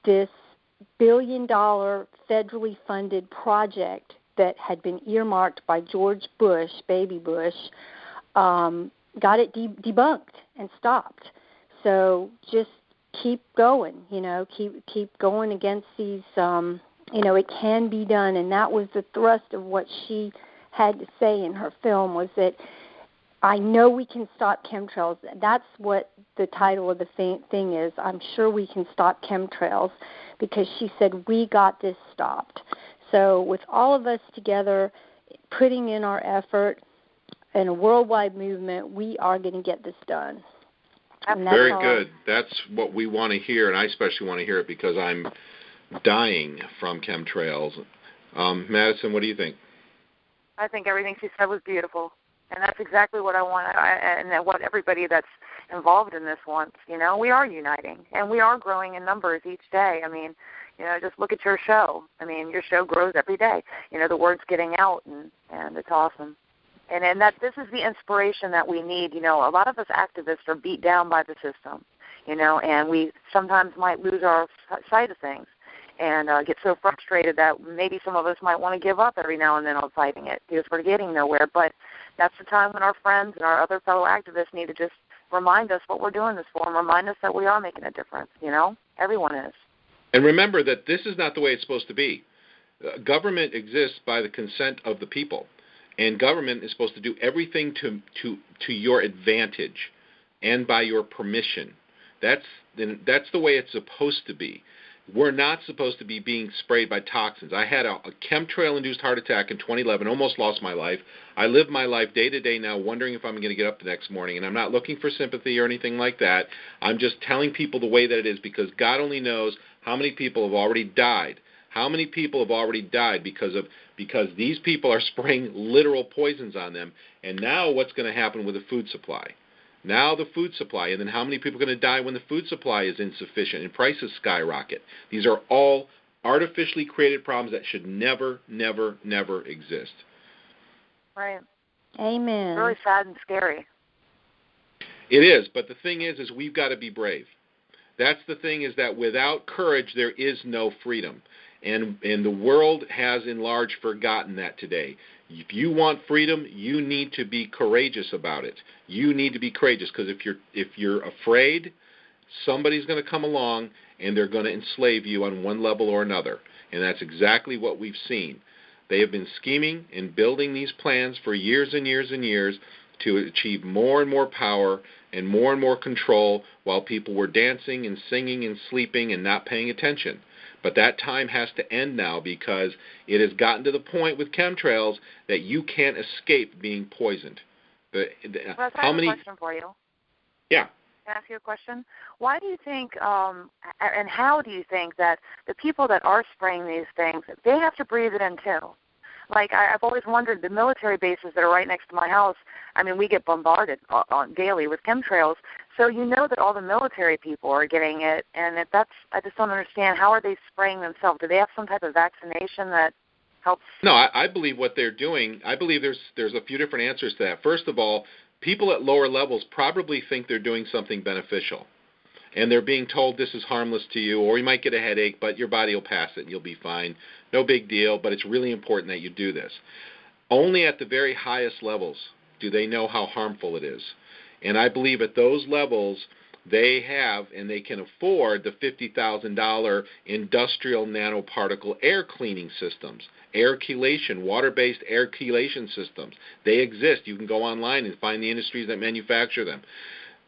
S9: this $1 billion federally funded project that had been earmarked by George Bush, baby Bush, got it debunked and stopped. So just keep going, keep going against these, it can be done. And that was the thrust of what she had to say in her film, was that I know we can stop chemtrails. That's what the title of the thing is. I'm sure we can stop chemtrails, because she said we got this stopped. So with all of us together putting in our effort in a worldwide movement, we are going to get this done.
S1: Very good. That's what we want to hear, and I especially want to hear it because I'm dying from chemtrails. Madison, what do you think?
S3: I think everything she said was beautiful, and that's exactly what I want, and what everybody that's involved in this wants. We are uniting, and we are growing in numbers each day. I mean, just look at your show. I mean, your show grows every day. The word's getting out, and it's awesome. And that this is the inspiration that we need. A lot of us activists are beat down by the system, and we sometimes might lose our sight of things and get so frustrated that maybe some of us might want to give up every now and then on fighting it because we're getting nowhere. But that's the time when our friends and our other fellow activists need to just remind us what we're doing this for and remind us that we are making a difference. Everyone is. And
S1: remember that this is not the way it's supposed to be. Government exists by the consent of the people. And government is supposed to do everything to your advantage and by your permission. That's the way it's supposed to be. We're not supposed to be being sprayed by toxins. I had a chemtrail-induced heart attack in 2011, almost lost my life. I live my life day to day now wondering if I'm going to get up the next morning, and I'm not looking for sympathy or anything like that. I'm just telling people the way that it is, because God only knows how many people have already died. How many people have already died because these people are spraying literal poisons on them? And now what's going to happen with the food supply? Now the food supply, and then how many people are going to die when the food supply is insufficient and prices skyrocket? These are all artificially created problems that should never, never, never exist.
S3: Right.
S9: Amen.
S3: It's really sad and scary.
S1: It is, but the thing is we've got to be brave. That's the thing, is that without courage there is no freedom. And the world has in large forgotten that today. If you want freedom, you need to be courageous about it. You need to be courageous, because if you're afraid, somebody's going to come along and they're going to enslave you on one level or another. And that's exactly what we've seen. They have been scheming and building these plans for years and years and years to achieve more and more power and more control, while people were dancing and singing and sleeping and not paying attention. But that time has to end now, because it has gotten to the point with chemtrails that you can't escape being poisoned.
S3: I have a question for you.
S1: Yeah.
S3: Can I ask you a question? Why do you think, and how do you think that the people that are spraying these things, they have to breathe it in too? Like, I've always wondered, the military bases that are right next to my house, I mean, we get bombarded daily with chemtrails. So you know that all the military people are getting it, and I just don't understand. How are they spraying themselves? Do they have some type of vaccination that helps?
S1: No, I believe what they're doing, I believe there's a few different answers to that. First of all, people at lower levels probably think they're doing something beneficial, and they're being told this is harmless to you, or you might get a headache, but your body will pass it and you'll be fine. No big deal, but it's really important that you do this. Only at the very highest levels do they know how harmful it is. And I believe at those levels, they have and they can afford the $50,000 industrial nanoparticle air cleaning systems, air chelation, water-based air chelation systems. They exist. You can go online and find the industries that manufacture them.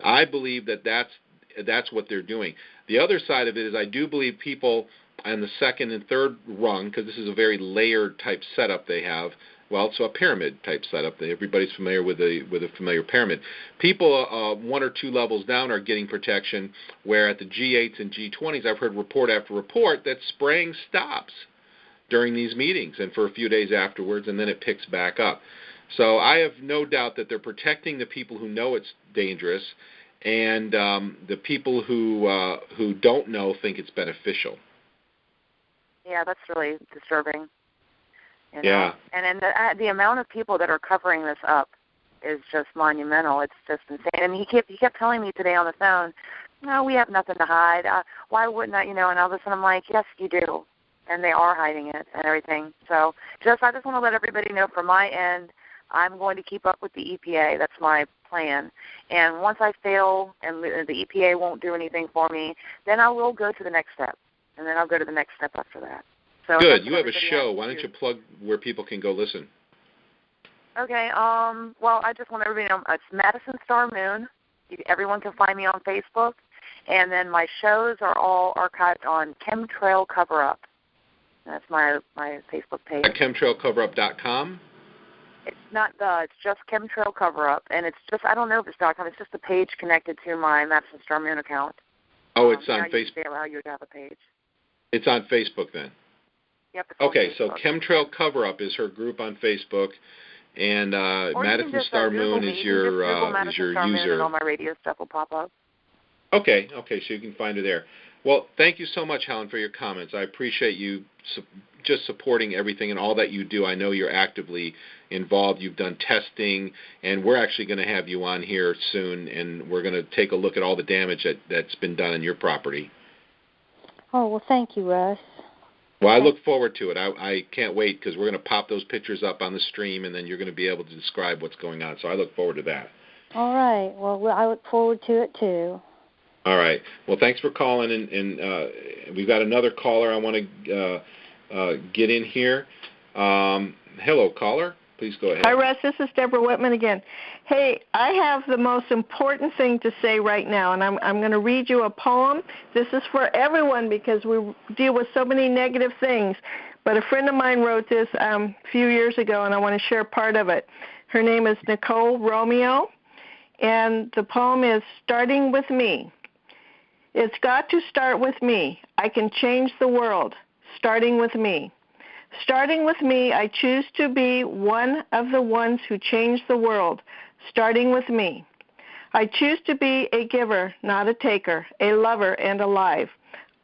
S1: I believe that that's what they're doing. The other side of it is I do believe people on the second and third rung, because this is a very layered type setup they have. Well, it's a pyramid type setup. Everybody's familiar with a familiar pyramid. People 1 or 2 levels down are getting protection, where at the G8s and G20s, I've heard report after report that spraying stops during these meetings and for a few days afterwards, and then it picks back up. So I have no doubt that they're protecting the people who know it's dangerous, and the people who don't know think it's beneficial.
S3: Yeah, that's really disturbing. You know?
S1: Yeah.
S3: And the amount of people that are covering this up is just monumental. It's just insane. And he kept telling me today on the phone, no, we have nothing to hide. Why wouldn't I, And all of a sudden I'm like, yes, you do. And they are hiding it and everything. So I just want to let everybody know from my end, I'm going to keep up with the EPA. That's my plan. And once I fail and the EPA won't do anything for me, then I will go to the next step. And then I'll go to the next step after that. So
S1: good. You have a show. Why don't you plug where people can go listen?
S3: Okay. Well, I just want everybody to know it's Madisonstar Moon. Everyone can find me on Facebook. And then my shows are all archived on Chemtrail Cover Up. That's my Facebook page.
S1: At chemtrailcoverup.com?
S3: It's not it's just Chemtrail Cover Up. And it's just, I don't know if it's .com. It's just a page connected to my Madisonstar Moon account.
S1: Oh, it's on Facebook.
S3: They allow you to have a page.
S1: It's on Facebook then?
S3: Yep,
S1: okay, so Chemtrail Cover Up is her group on Facebook, and Madisonstar Moon is your user.
S3: And all my radio stuff will pop up.
S1: Okay, so you can find her there. Well, thank you so much, Helen, for your comments. I appreciate you just supporting everything and all that you do. I know you're actively involved. You've done testing, and we're actually going to have you on here soon, and we're going to take a look at all the damage that's been done on your property.
S9: Oh, well, thank you, Russ.
S1: Well, I look forward to it. I can't wait because we're going to pop those pictures up on the stream, and then you're going to be able to describe what's going on. So I look forward to that.
S9: All right. Well, I look forward to it, too.
S1: All right. Well, thanks for calling, and we've got another caller I want to get in here. Hello, caller. Please go ahead.
S2: Hi, Russ. This is Deborah Whitman again. Hey, I have the most important thing to say right now, and I'm going to read you a poem. This is for everyone because we deal with so many negative things. But a friend of mine wrote this a few years ago, and I want to share part of it. Her name is Nicole Romeo, and the poem is Starting With Me. It's got to start with me. I can change the world. Starting with me. Starting with me, I choose to be one of the ones who change the world, starting with me. I choose to be a giver, not a taker, a lover and alive.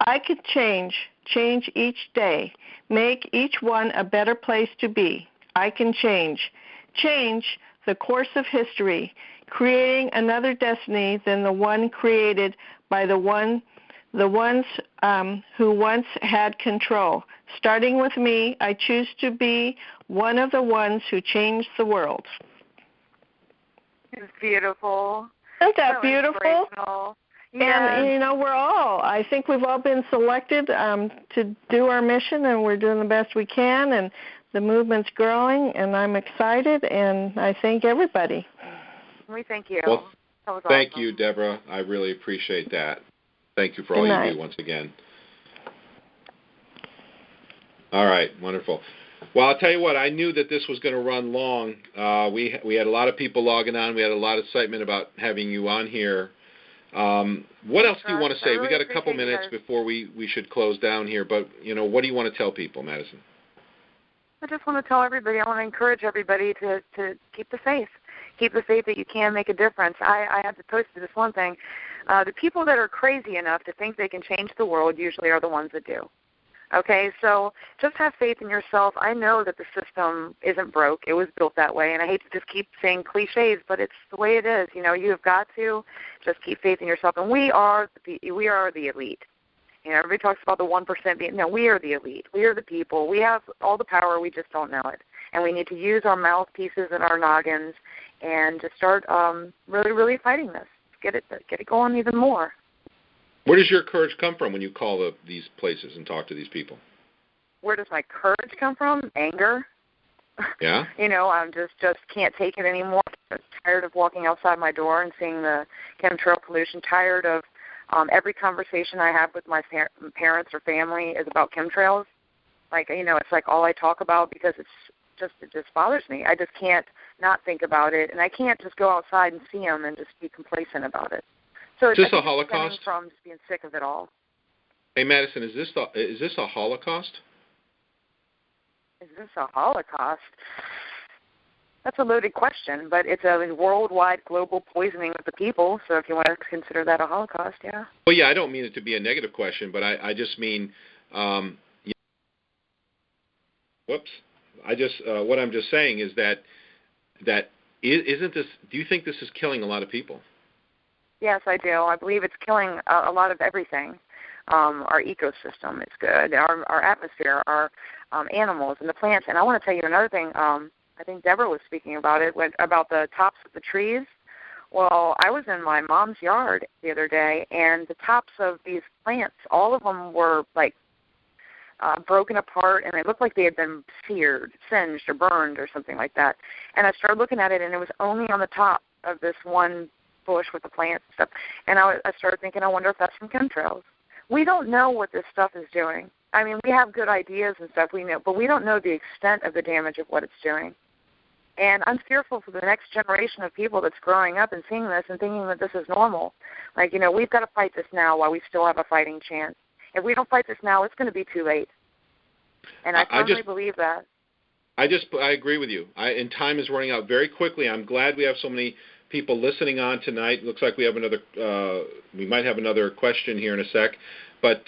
S2: I could change each day, make each one a better place to be. I can change the course of history, creating another destiny than the one created by the ones who once had control. Starting with me, I choose to be one of the ones who changed the world.
S3: It's beautiful.
S2: Isn't that beautiful?
S3: Yeah.
S2: And, I think we've all been selected to do our mission, and we're doing the best we can, and the movement's growing, and I'm excited, and I thank everybody.
S3: We thank you.
S1: Well,
S3: that was
S1: thank
S3: awesome.
S1: you, Deborah. I really appreciate that. Thank you for all you do once again. All right, wonderful. Well, I'll tell you what, I knew that this was going to run long. We had a lot of people logging on. We had a lot of excitement about having you on here. What else do you want to say? We got a couple minutes before we should close down here, but, what do you want to tell people, Madison?
S3: I just want to tell everybody, I want to encourage everybody to keep the faith. Keep the faith that you can make a difference. I have to post this one thing. The people that are crazy enough to think they can change the world usually are the ones that do. Okay, so just have faith in yourself. I know that the system isn't broke. It was built that way, and I hate to just keep saying cliches, but it's the way it is. You have got to just keep faith in yourself. And we are the elite. Everybody talks about the 1% being, no, we are the elite. We are the people. We have all the power. We just don't know it. And we need to use our mouthpieces and our noggins and just start really, really fighting this. get it going even more.
S1: Where does your courage come from when you call these places and talk to these people?
S3: Where does my courage come from? Anger.
S1: Yeah.
S3: I'm just can't take it anymore. I'm tired of walking outside my door and seeing the chemtrail pollution. Tired of every conversation I have with my parents or family is about chemtrails. Like, it's like all I talk about because it just bothers me. I just can't not think about it, and I can't just go outside and see them and just be complacent about it. So
S1: is this a Holocaust?
S3: It's from just being sick of it all.
S1: Hey, Madison, is this a Holocaust?
S3: Is this a Holocaust? That's a loaded question, but it's a worldwide global poisoning of the people, so if you want to consider that a Holocaust, yeah.
S1: Well, yeah, I don't mean it to be a negative question, but I just mean, what I'm just saying is that isn't this, do you think this is killing a lot of people?
S3: Yes, I do. I believe it's killing a lot of everything. Our ecosystem is good, our atmosphere, our animals and the plants. And I want to tell you another thing. I think Deborah was speaking about it, about the tops of the trees. Well, I was in my mom's yard the other day, and the tops of these plants, all of them were like broken apart, and they looked like they had been seared, singed, or burned, or something like that. And I started looking at it, and it was only on the top of this one bush with the plants and stuff. And I started thinking, I wonder if that's from chemtrails. We don't know what this stuff is doing. I mean, we have good ideas and stuff, we know, but we don't know the extent of the damage of what it's doing. And I'm fearful for the next generation of people that's growing up and seeing this and thinking that this is normal. Like, we've got to fight this now while we still have a fighting chance. If we don't fight this now, it's going to be too late. And I firmly believe that.
S1: I agree with you. And time is running out very quickly. I'm glad we have so many people listening on tonight. Looks like we have we might have another question here in a sec. But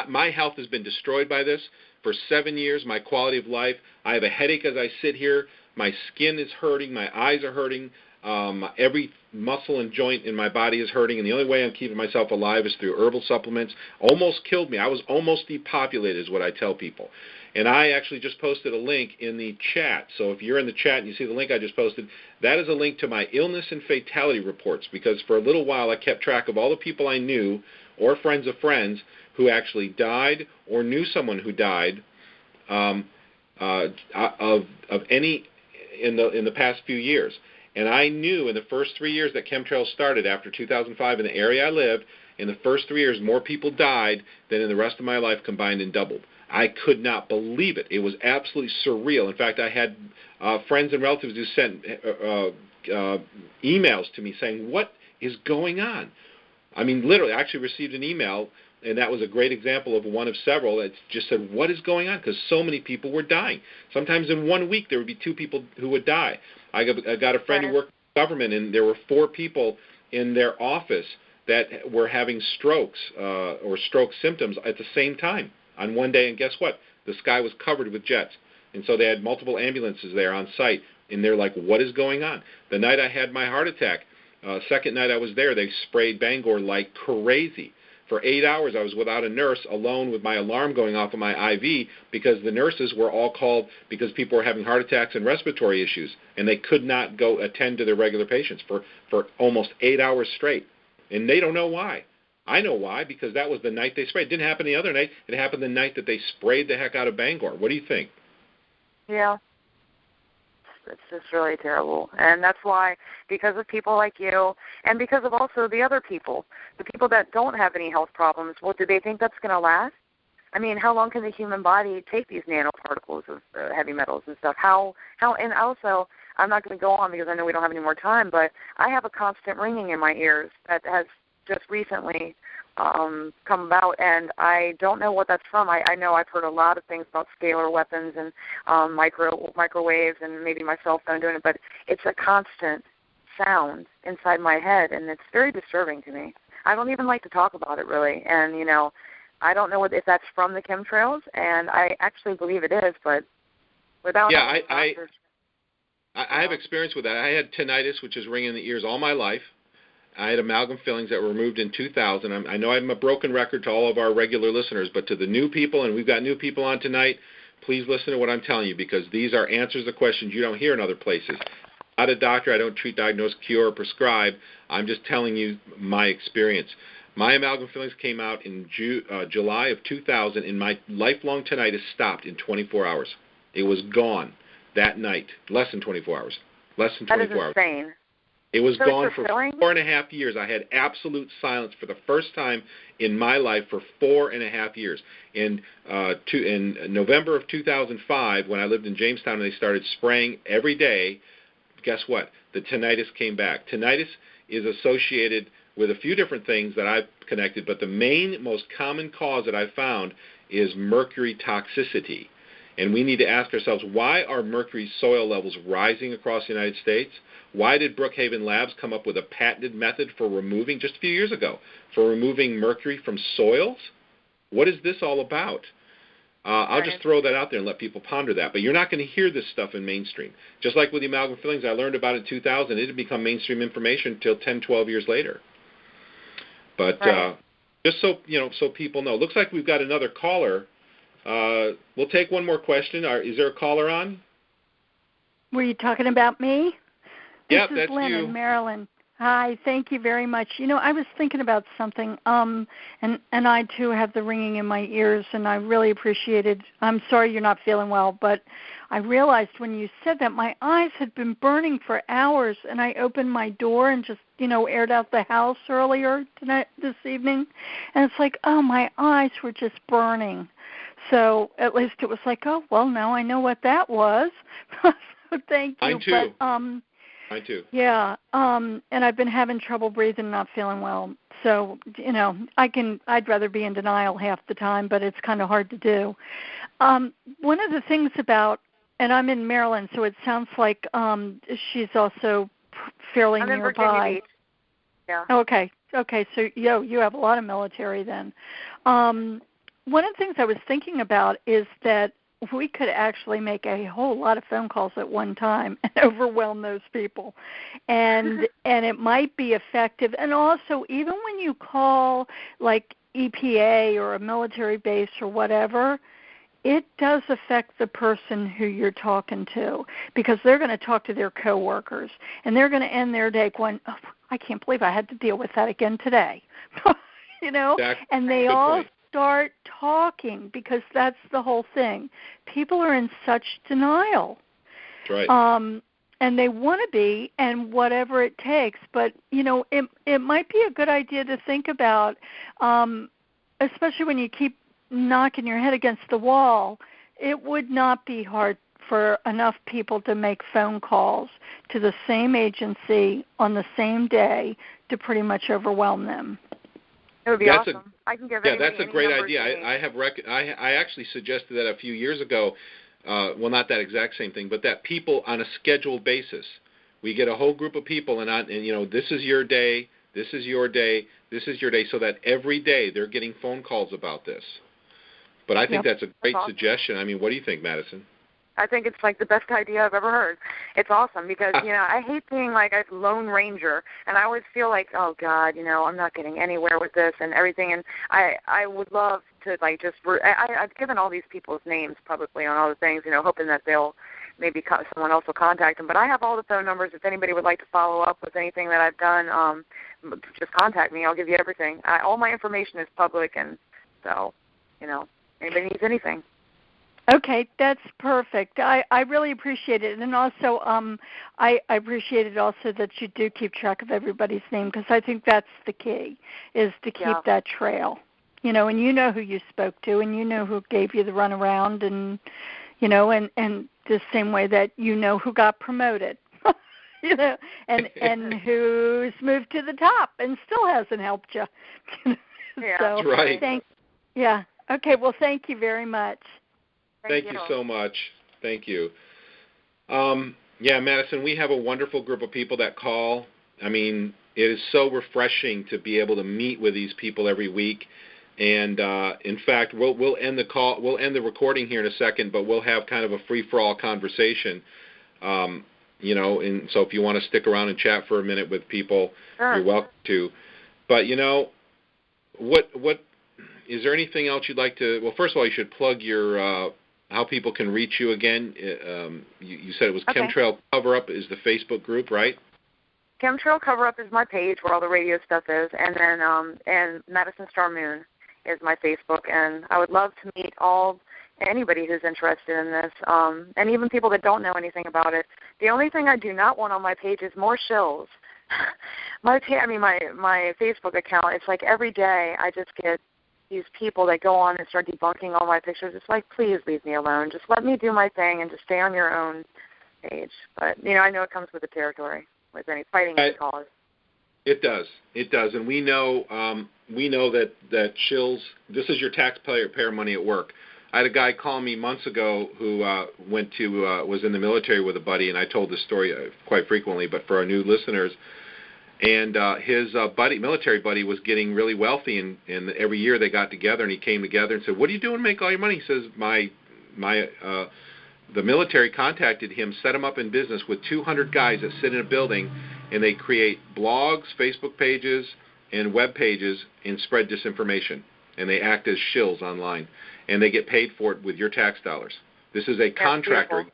S1: my health has been destroyed by this for 7 years. My quality of life. I have a headache as I sit here. My skin is hurting. My eyes are hurting. Every muscle and joint in my body is hurting, and the only way I'm keeping myself alive is through herbal supplements. Almost killed me. I was almost depopulated is what I tell people. And I actually just posted a link in the chat. So if you're in the chat and you see the link I just posted, that is a link to my illness and fatality reports, because for a little while I kept track of all the people I knew or friends of friends who actually died or knew someone who died of any in the past few years. And I knew in the first 3 years that chemtrails started after 2005 in the area I lived, in the first 3 years more people died than in the rest of my life combined and doubled. I could not believe it. It was absolutely surreal. In fact, I had friends and relatives who sent emails to me saying, what is going on? I mean, literally, I actually received an email, and that was a great example of one of several that just said, what is going on? Because so many people were dying. Sometimes in 1 week there would be 2 people who would die. I got a friend who worked in the government, and there were 4 people in their office that were having strokes or stroke symptoms at the same time on one day. And guess what? The sky was covered with jets. And so they had multiple ambulances there on site. And they're like, what is going on? The night I had my heart attack, second night I was there, they sprayed Bangor like crazy. For 8 hours, I was without a nurse, alone with my alarm going off of my IV, because the nurses were all called because people were having heart attacks and respiratory issues, and they could not go attend to their regular patients for almost 8 hours straight. And they don't know why. I know why, because that was the night they sprayed. It didn't happen the other night. It happened the night that they sprayed the heck out of Bangor. What do you think?
S3: Yeah. It's just really terrible. And that's why, because of people like you, and because of also the other people, the people that don't have any health problems, well, do they think that's going to last? I mean, how long can the human body take these nanoparticles of heavy metals and stuff? And also, I'm not going to go on because I know we don't have any more time, but I have a constant ringing in my ears that has just recently come about, and I don't know what that's from. I know I've heard a lot of things about scalar weapons and microwaves and maybe my cell phone doing it, but it's a constant sound inside my head, and it's very disturbing to me. I don't even like to talk about it, really, and, I don't know if that's from the chemtrails, and I actually believe it is, but without...
S1: Yeah, I have experience with that. I had tinnitus, which is ringing in the ears all my life. I had amalgam fillings that were removed in 2000. I know I'm a broken record to all of our regular listeners, but to the new people, and we've got new people on tonight, please listen to what I'm telling you, because these are answers to questions you don't hear in other places. not a doctor. I don't treat, diagnose, cure, or prescribe. I'm just telling you my experience. My amalgam fillings came out in July of 2000, and my lifelong tinnitus stopped in 24 hours. It was gone that night. Less than 24 hours. Less than 24 hours.
S3: That is insane.
S1: It was
S3: So
S1: gone for 4.5 years. I had absolute silence for the first time in my life for 4.5 years. In November of 2005, when I lived in Jamestown and they started spraying every day, guess what? The tinnitus came back. Tinnitus is associated with a few different things that I've connected, but the main, most common cause that I've found is mercury toxicity. And we need to ask ourselves, why are mercury soil levels rising across the United States? Why did Brookhaven Labs come up with a patented method for removing, just a few years ago, for removing mercury from soils? What is this all about? I'll just throw that out there and let people ponder that. But you're not going to hear this stuff in mainstream. Just like with the amalgam fillings, I learned about it in 2000. It didn't become mainstream information until 10, 12 years later. But just so people know. Looks like we've got another caller. We'll take one more question. Is there a caller on?
S10: Were you talking about me?
S1: Yep,
S10: this is
S1: that's
S10: Lynn
S1: you.
S10: in Maryland. Hi, thank you very much. I was thinking about something, and I too have the ringing in my ears, and I really appreciated. I'm sorry you're not feeling well, but I realized when you said that my eyes had been burning for hours, and I opened my door and just aired out the house earlier this evening, and it's like, oh, my eyes were just burning. So at least it was like, oh, well, now I know what that was. So thank you.
S1: Mine too.
S10: But,
S1: Mine too.
S10: Yeah, and I've been having trouble breathing, not feeling well. So, I'd rather be in denial half the time, but it's kind of hard to do. One of the things about, and I'm in Maryland, so it sounds like she's also fairly
S3: I'm
S10: nearby.
S3: in Virginia Beach. Yeah.
S10: Okay, so you have a lot of military then. One of the things I was thinking about is that we could actually make a whole lot of phone calls at one time and overwhelm those people. And it might be effective. And also, even when you call like EPA or a military base or whatever, it does affect the person who you're talking to, because they're going to talk to their coworkers, and they're going to end their day going, oh, I can't believe I had to deal with that again today.
S1: Exactly.
S10: And they all start talking, because that's the whole thing. People are in such denial.
S1: That's right.
S10: And they want to be, and whatever it takes. But, it might be a good idea to think about, especially when you keep knocking your head against the wall, it would not be hard for enough people to make phone calls to the same agency on the same day to pretty much overwhelm them.
S3: It would be awesome. I can give
S1: that's a great idea. I actually suggested that a few years ago. Well, not that exact same thing, but that people on a scheduled basis, we get a whole group of people, and this is your day, this is your day, this is your day, so that every day they're getting phone calls about this. But I think that's a great suggestion. I mean, what do you think, Madison?
S3: I think it's like the best idea I've ever heard. It's awesome because, I hate being like a lone ranger, and I always feel like, oh, God, I'm not getting anywhere with this and everything. And I would love to, like, I've given all these people's names publicly on all the things, hoping that they'll maybe someone else will contact them. But I have all the phone numbers. If anybody would like to follow up with anything that I've done, just contact me. I'll give you everything. All my information is public, and so, anybody needs anything.
S10: Okay, that's perfect. I really appreciate it. And also, I appreciate it also that you do keep track of everybody's name, because I think that's the key, is to keep that trail. And who you spoke to, and who gave you the runaround, and, and the same way that who got promoted, and who's moved to the top and still hasn't helped you.
S3: Yeah,
S10: so,
S1: that's right.
S10: Okay, well, thank you very much.
S1: Thank you so much. Thank you. Madison, we have a wonderful group of people that call. I mean, it is so refreshing to be able to meet with these people every week. And in fact, we'll end the call. We'll end the recording here in a second, but we'll have kind of a free-for-all conversation. And so if you want to stick around and chat for a minute with people, you're welcome to. But what is there anything else you'd like to? Well, first of all, you should plug your how people can reach you again. You said it was
S3: Okay.
S1: Chemtrail Cover Up is the Facebook group, right?
S3: Chemtrail Cover Up is my page where all the radio stuff is, and then and Madisonstar Moon is my Facebook. And I would love to meet anybody who's interested in this, and even people that don't know anything about it. The only thing I do not want on my page is more shills. My Facebook account, it's like every day I just get these people that go on and start debunking all my pictures. It's like, please leave me alone. Just let me do my thing and just stay on your own page. But, I know it comes with the territory, with any fighting the cause.
S1: It does, and we know that shills. This is your taxpayer money at work. I had a guy call me months ago who was in the military with a buddy, and I told this story quite frequently, but for our new listeners. And his military buddy, was getting really wealthy, and every year they got together, and he came together and said, "What are you doing to make all your money?" He says, the military contacted him, set him up in business with 200 guys that sit in a building, and they create blogs, Facebook pages, and web pages, and spread disinformation. And they act as shills online, and they get paid for it with your tax dollars. This is a contractor,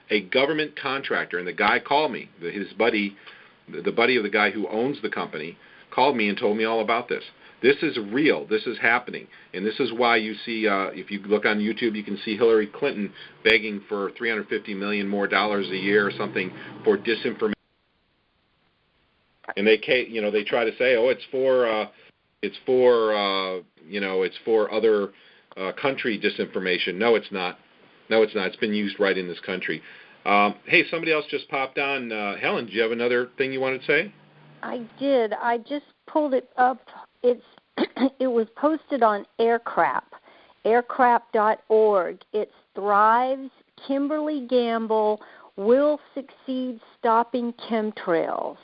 S1: a government contractor, and the guy called me, his buddy. The buddy of the guy who owns the company called me and told me all about this. This is real. This is happening. And this is why you see, if you look on YouTube, you can see Hillary Clinton begging for $350 million more dollars a year or something for disinformation. And they try to say, oh, it's for other country disinformation. No, it's not. It's been used right in this country. Hey, somebody else just popped on. Helen, do you have another thing you wanted to say?
S9: I did. I just pulled it up. It was posted on aircrap.org. It's Thrives, Kimberly Gamble will succeed stopping chemtrails.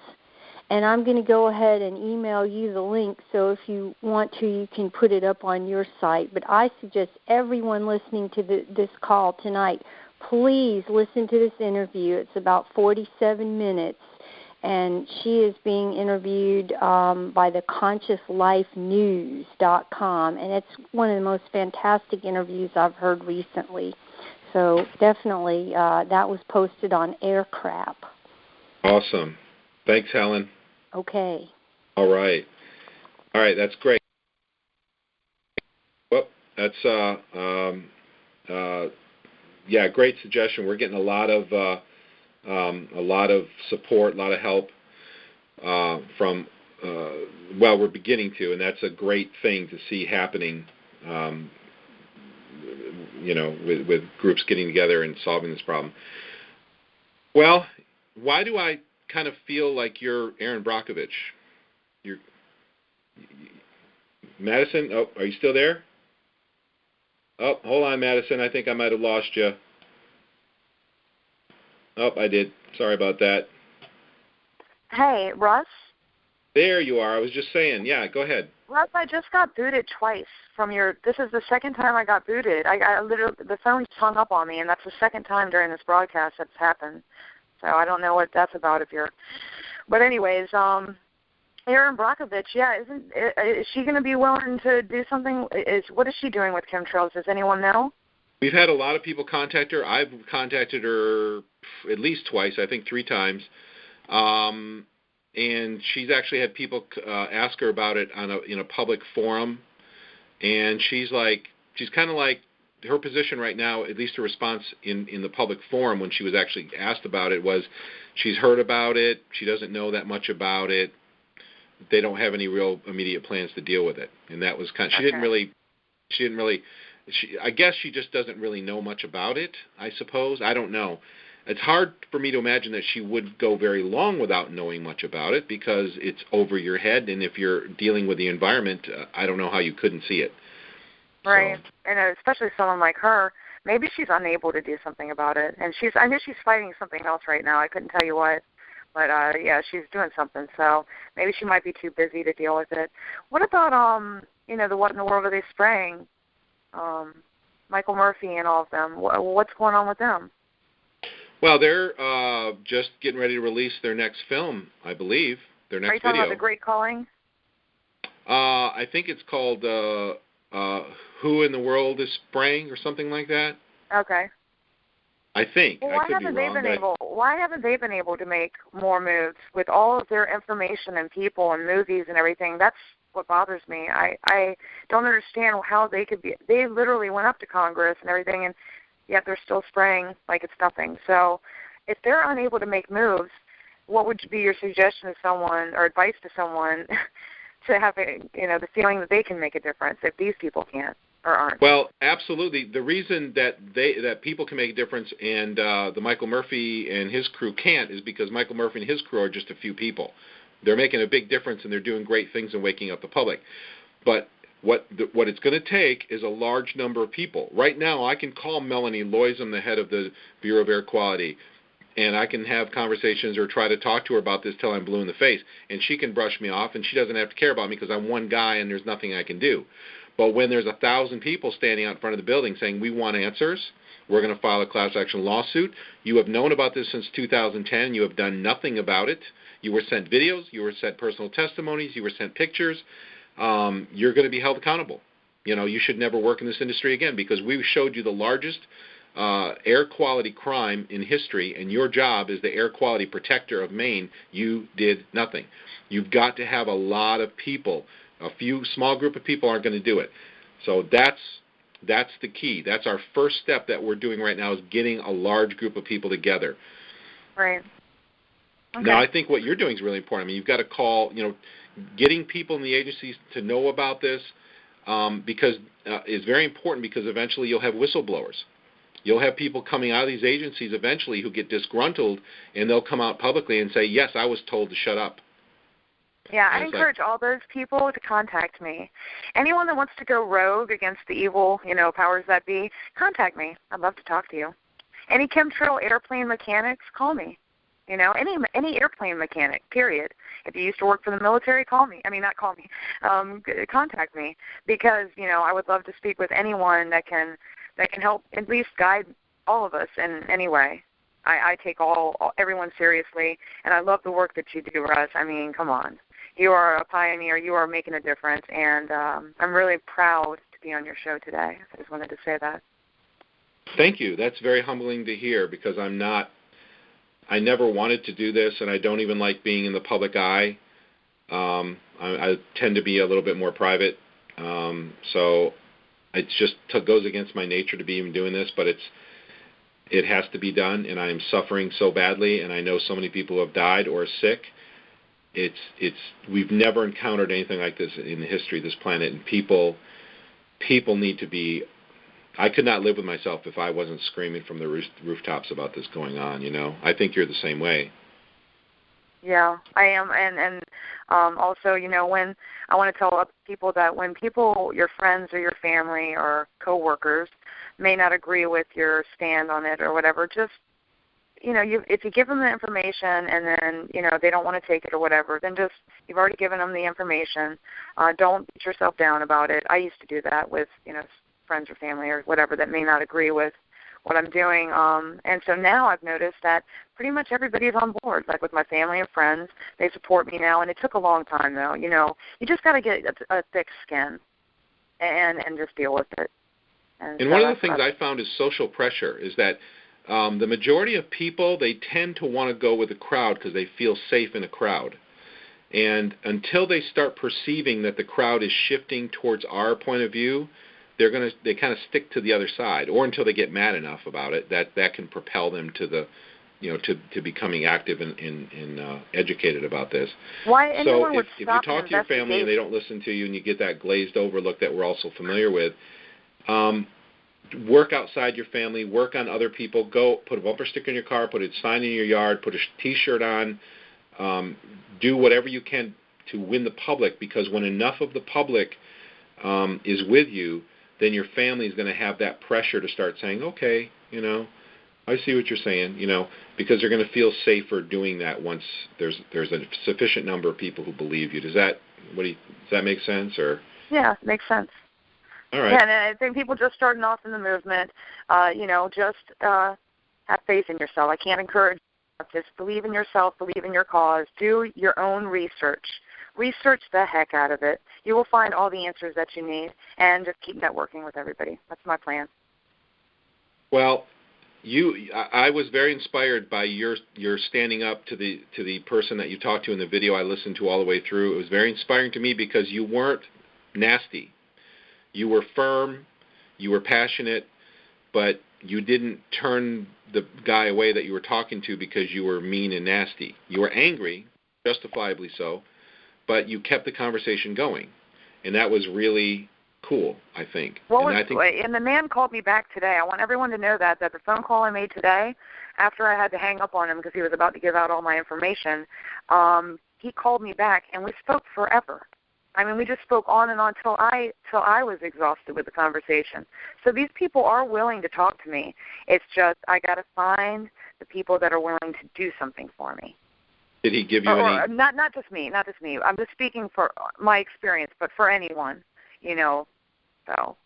S9: And I'm going to go ahead and email you the link, so if you want to, you can put it up on your site. But I suggest everyone listening to this call tonight, please listen to this interview. It's about 47 minutes, and she is being interviewed by the ConsciousLifeNews.com, and it's one of the most fantastic interviews I've heard recently. So definitely, that was posted on Aircrap.
S1: Awesome. Thanks, Helen.
S9: Okay.
S1: All right, that's great. Well, that's great suggestion. We're getting a lot of support, a lot of help from. We're beginning to, and that's a great thing to see happening. With groups getting together and solving this problem. Well, why do I kind of feel like you're Aaron Brockovich? You're Madison. Oh, are you still there? Oh, hold on, Madison. I think I might have lost you. Oh, I did. Sorry about that.
S3: Hey, Russ?
S1: There you are. I was just saying. Yeah, go ahead.
S3: Russ, I just got booted twice from your. This is the second time I got booted. I literally, the phone just hung up on me, and that's the second time during this broadcast that's happened. So I don't know what that's about But anyways, Erin Brockovich, is she going to be willing to do something? What is she doing with chemtrails? Does anyone know?
S1: We've had a lot of people contact her. I've contacted her at least twice, I think 3 times. And she's actually had people ask her about it in a public forum. And she's kind of like, her position right now, at least her response in the public forum when she was actually asked about it, was she's heard about it. She doesn't know that much about it. They don't have any real immediate plans to deal with it. And that was kind of, I guess she just doesn't really know much about it, I suppose. I don't know. It's hard for me to imagine that she would go very long without knowing much about it because it's over your head. And if you're dealing with the environment, I don't know how you couldn't see it.
S3: Right,
S1: So.
S3: And especially someone like her, maybe she's unable to do something about it. And I know she's fighting something else right now. I couldn't tell you what. But, she's doing something. So maybe she might be too busy to deal with it. What about, the What in the World Are They Spraying? Michael Murphy and all of them. What's going on with them?
S1: Well, they're just getting ready to release their next film, I believe. Their next
S3: Are you talking
S1: video.
S3: about The Great Calling?
S1: I think it's called Who in the World is Spraying or something like that.
S3: Okay.
S1: I think.
S3: Well,
S1: I could be wrong.
S3: Why haven't they been able to make more moves with all of their information and people and movies and everything? That's what bothers me. I don't understand how they could be. They literally went up to Congress and everything, and yet they're still spraying like it's nothing. So if they're unable to make moves, what would be your suggestion to someone or advice to someone to have the feeling that they can make a difference if these people can't or aren't?
S1: Well, absolutely. The reason that people can make a difference and the Michael Murphy and his crew can't is because Michael Murphy and his crew are just a few people. They're making a big difference and they're doing great things and waking up the public. But what it's going to take is a large number of people. Right now, I can call Melanie Loism, the head of the Bureau of Air Quality, and I can have conversations or try to talk to her about this till I'm blue in the face, and she can brush me off, and she doesn't have to care about me because I'm one guy and there's nothing I can do. But when there's 1,000 people standing out in front of the building saying, we want answers, we're going to file a class action lawsuit. You have known about this since 2010. You have done nothing about it. You were sent videos. You were sent personal testimonies. You were sent pictures. You're going to be held accountable. You should never work in this industry again because we showed you the largest air quality crime in history, and your job is the air quality protector of Maine. You did nothing. You've got to have a lot of people. A few small group of people aren't going to do it. So that's the key. That's our first step that we're doing right now is getting a large group of people together.
S3: Right. Okay.
S1: Now, I think what you're doing is really important. I mean, you've got to call, getting people in the agencies to know about this because is very important because eventually you'll have whistleblowers. You'll have people coming out of these agencies eventually who get disgruntled, and they'll come out publicly and say, yes, I was told to shut up.
S3: Yeah, I encourage all those people to contact me. Anyone that wants to go rogue against the evil, powers that be, contact me. I'd love to talk to you. Any chemtrail airplane mechanics, call me. Any airplane mechanic, period. If you used to work for the military, call me. I mean, not call me. Contact me because, I would love to speak with anyone that can help at least guide all of us in any way. I take everyone seriously, and I love the work that you do, Russ. I mean, come on. You are a pioneer. You are making a difference, and I'm really proud to be on your show today. I just wanted to say that.
S1: Thank you. That's very humbling to hear because I never wanted to do this, and I don't even like being in the public eye. I tend to be a little bit more private, so it just goes against my nature to be even doing this, but it has to be done, and I am suffering so badly, and I know so many people who have died or are sick. We've never encountered anything like this in the history of this planet, and people need to be. I could not live with myself if I wasn't screaming from the rooftops about this going on. I think you're the same way.
S3: Yeah, I am, and also, when I want to tell people that when your friends or your family or coworkers may not agree with your stand on it or whatever, just if you give them the information and then they don't want to take it or whatever, then just you've already given them the information. Don't beat yourself down about it. I used to do that with friends or family or whatever that may not agree with what I'm doing. And so now I've noticed that pretty much everybody is on board. Like with my family and friends, they support me now, and it took a long time though. You just got to get a thick skin and just deal with it. And so
S1: one of the things I found is social pressure is that the majority of people, they tend to want to go with the crowd because they feel safe in a crowd. And until they start perceiving that the crowd is shifting towards our point of view, they kind of stick to the other side, or until they get mad enough about it that can propel them to the to becoming active and educated about this.
S3: Why anyone
S1: if you talk to your family and they don't listen to you and you get that glazed over look that we're also familiar with, work outside your family, work on other people, go put a bumper sticker in your car, put a sign in your yard, put a T-shirt on, do whatever you can to win the public, because when enough of the public is with you, then your family is going to have that pressure to start saying, okay, I see what you're saying, because they're going to feel safer doing that once there's a sufficient number of people who believe you. Does that make sense? Or
S3: yeah, it makes sense.
S1: All right.
S3: Yeah, and I think people just starting off in the movement, just have faith in yourself. I can't encourage you. Just believe in yourself, believe in your cause, do your own research. Research the heck out of it. You will find all the answers that you need, and just keep networking with everybody. That's my plan.
S1: Well, I was very inspired by your standing up to the person that you talked to in the video I listened to all the way through. It was very inspiring to me because you weren't nasty. You were firm, you were passionate, but you didn't turn the guy away that you were talking to because you were mean and nasty. You were angry, justifiably so, but you kept the conversation going. And that was really cool, I think.
S3: And the man called me back today. I want everyone to know that the phone call I made today, after I had to hang up on him because he was about to give out all my information, he called me back, and we spoke forever. I mean, we just spoke on and on till I was exhausted with the conversation. So these people are willing to talk to me. It's just I got to find the people that are willing to do something for me.
S1: Did he give you any?
S3: Not just me. I'm just speaking for my experience, but for anyone, So.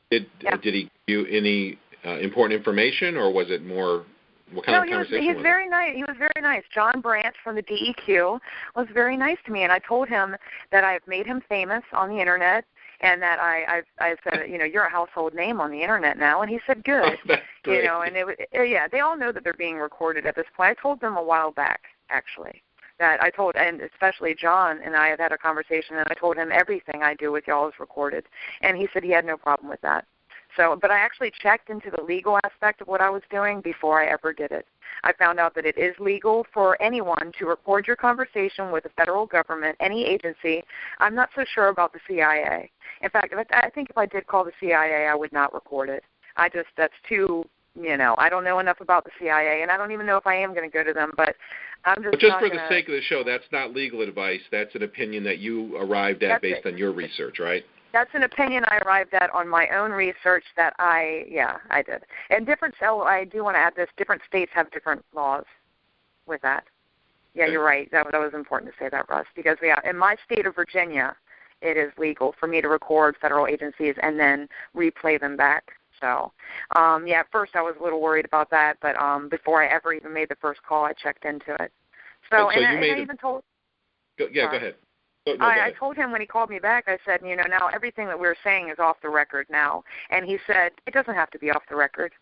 S1: Did he give you any important information, or was it more? What kind of conversation was it?
S3: He's very nice. He was very nice. John Branch from the DEQ was very nice to me, and I told him that I've made him famous on the internet, and that I said, you're a household name on the internet now, and he said, good.
S1: Oh, that's great.
S3: And they all know that they're being recorded at this point. I told them a while back, actually, that and especially John and I had a conversation, and I told him everything I do with y'all is recorded, and he said he had no problem with that. So, but I actually checked into the legal aspect of what I was doing before I ever did it. I found out that it is legal for anyone to record your conversation with the federal government, any agency. I'm not so sure about the CIA. In fact, I think if I did call the CIA, I would not record it. That's too, I don't know enough about the CIA, and I don't even know if I am going to go to them, but I'm just
S1: But just for the sake of the show, that's not legal advice. That's an opinion that you arrived at based on your research, right?
S3: That's an opinion I arrived at on my own research that I did. And I do want to add this, different states have different laws with that. Yeah, okay. You're right. That was important to say that, Russ, because, in my state of Virginia, it is legal for me to record federal agencies and then replay them back. So, at first I was a little worried about that, but before I ever even made the first call, I checked into it. So I even told...
S1: Go ahead.
S3: I told him when he called me back, I said, now everything that we're saying is off the record now. And he said, it doesn't have to be off the record.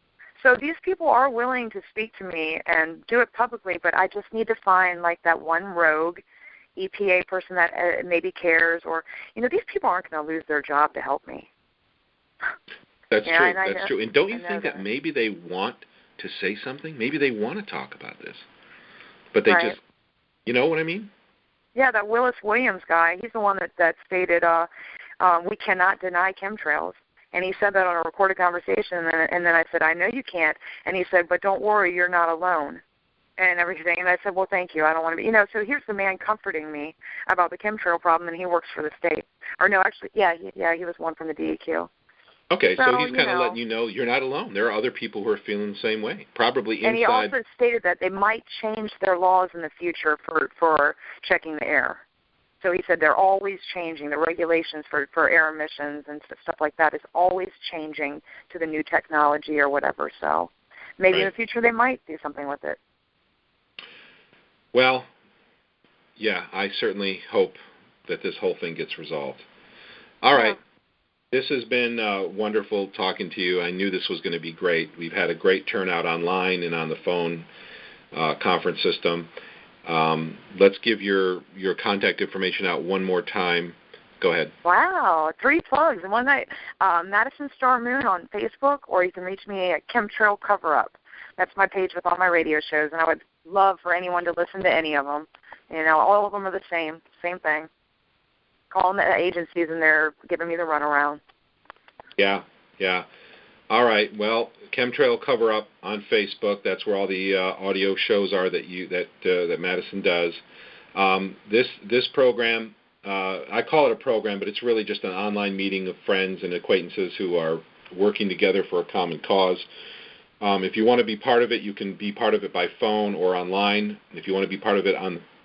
S3: So these people are willing to speak to me and do it publicly, but I just need to find, that one rogue EPA person that maybe cares, or, these people aren't going to lose their job to help me.
S1: That's true. That's true. And don't you think that maybe they want to say something? Maybe they want to talk about this, but they just, you know what I mean?
S3: Yeah, that Willis Williams guy, he's the one that stated we cannot deny chemtrails. And he said that on a recorded conversation, and then I said, I know you can't. And he said, but don't worry, you're not alone and everything. And I said, well, thank you. I don't want to be, so here's the man comforting me about the chemtrail problem, and he works for the state. Or no, actually, he was one from the DEQ.
S1: Okay, so he's kind of letting you know you're not alone. There are other people who are feeling the same way, probably inside.
S3: And he also stated that they might change their laws in the future for checking the air. So he said they're always changing. The regulations for air emissions and stuff like that is always changing to the new technology or whatever. So maybe in the future they might do something with it.
S1: Well, yeah, I certainly hope that this whole thing gets resolved. All right. This has been wonderful talking to you. I knew this was going to be great. We've had a great turnout online and on the phone conference system. Let's give your contact information out one more time. Go ahead.
S3: Wow, 3 plugs in one night. Madisonstar Moon on Facebook, or you can reach me at Chemtrail Cover Up. That's my page with all my radio shows, and I would love for anyone to listen to any of them. All of them are the same thing. Calling the agencies, and they're giving me the runaround. Yeah.
S1: All right. Well, Chemtrail Cover Up on Facebook. That's where all the audio shows are that Madison does. This program, I call it a program, but it's really just an online meeting of friends and acquaintances who are working together for a common cause. If you want to be part of it, you can be part of it by phone or online. If you want to be part of it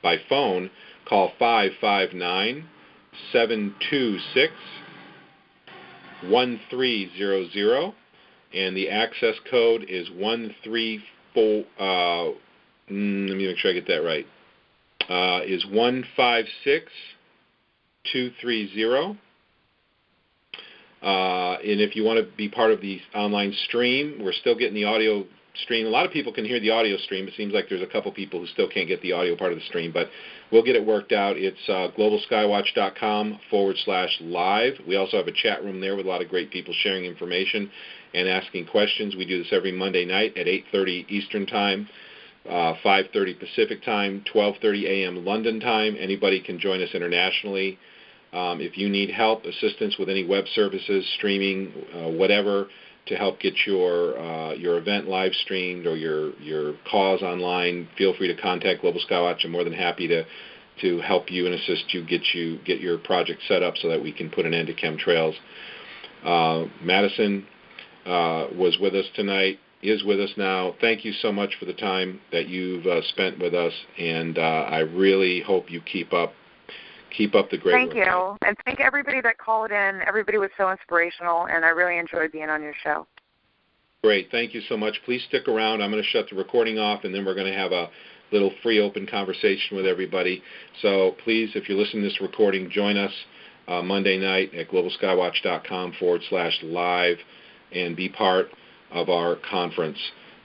S1: by phone, call 559-726-1300, and the access code is 134. Let me make sure I get that right. Is 156230. And if you want to be part of the online stream, we're still getting the audio stream. A lot of people can hear the audio stream. It seems like there's a couple people who still can't get the audio part of the stream, but we'll get it worked out. It's globalskywatch.com/live. We also have a chat room there with a lot of great people sharing information and asking questions. We do this every Monday night at 8:30 Eastern Time, 5:30 Pacific Time, 12:30 a.m. London Time. Anybody can join us internationally. If you need help, assistance with any web services, streaming, whatever, to help get your event live streamed or your cause online, feel free to contact Global Skywatch. I'm more than happy to help you and assist you get your project set up so that we can put an end to chemtrails. Madison was with us tonight, is with us now. Thank you so much for the time that you've spent with us, and I really hope you keep up the great work.
S3: Thank you. And thank everybody that called in. Everybody was so inspirational, and I really enjoyed being on your show.
S1: Great. Thank you so much. Please stick around. I'm going to shut the recording off, and then we're going to have a little free open conversation with everybody. So please, if you're listening to this recording, join us Monday night at globalskywatch.com/live and be part of our conference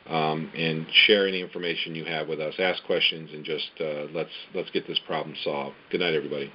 S1: and share any information you have with us. Ask questions and just let's get this problem solved. Good night, everybody.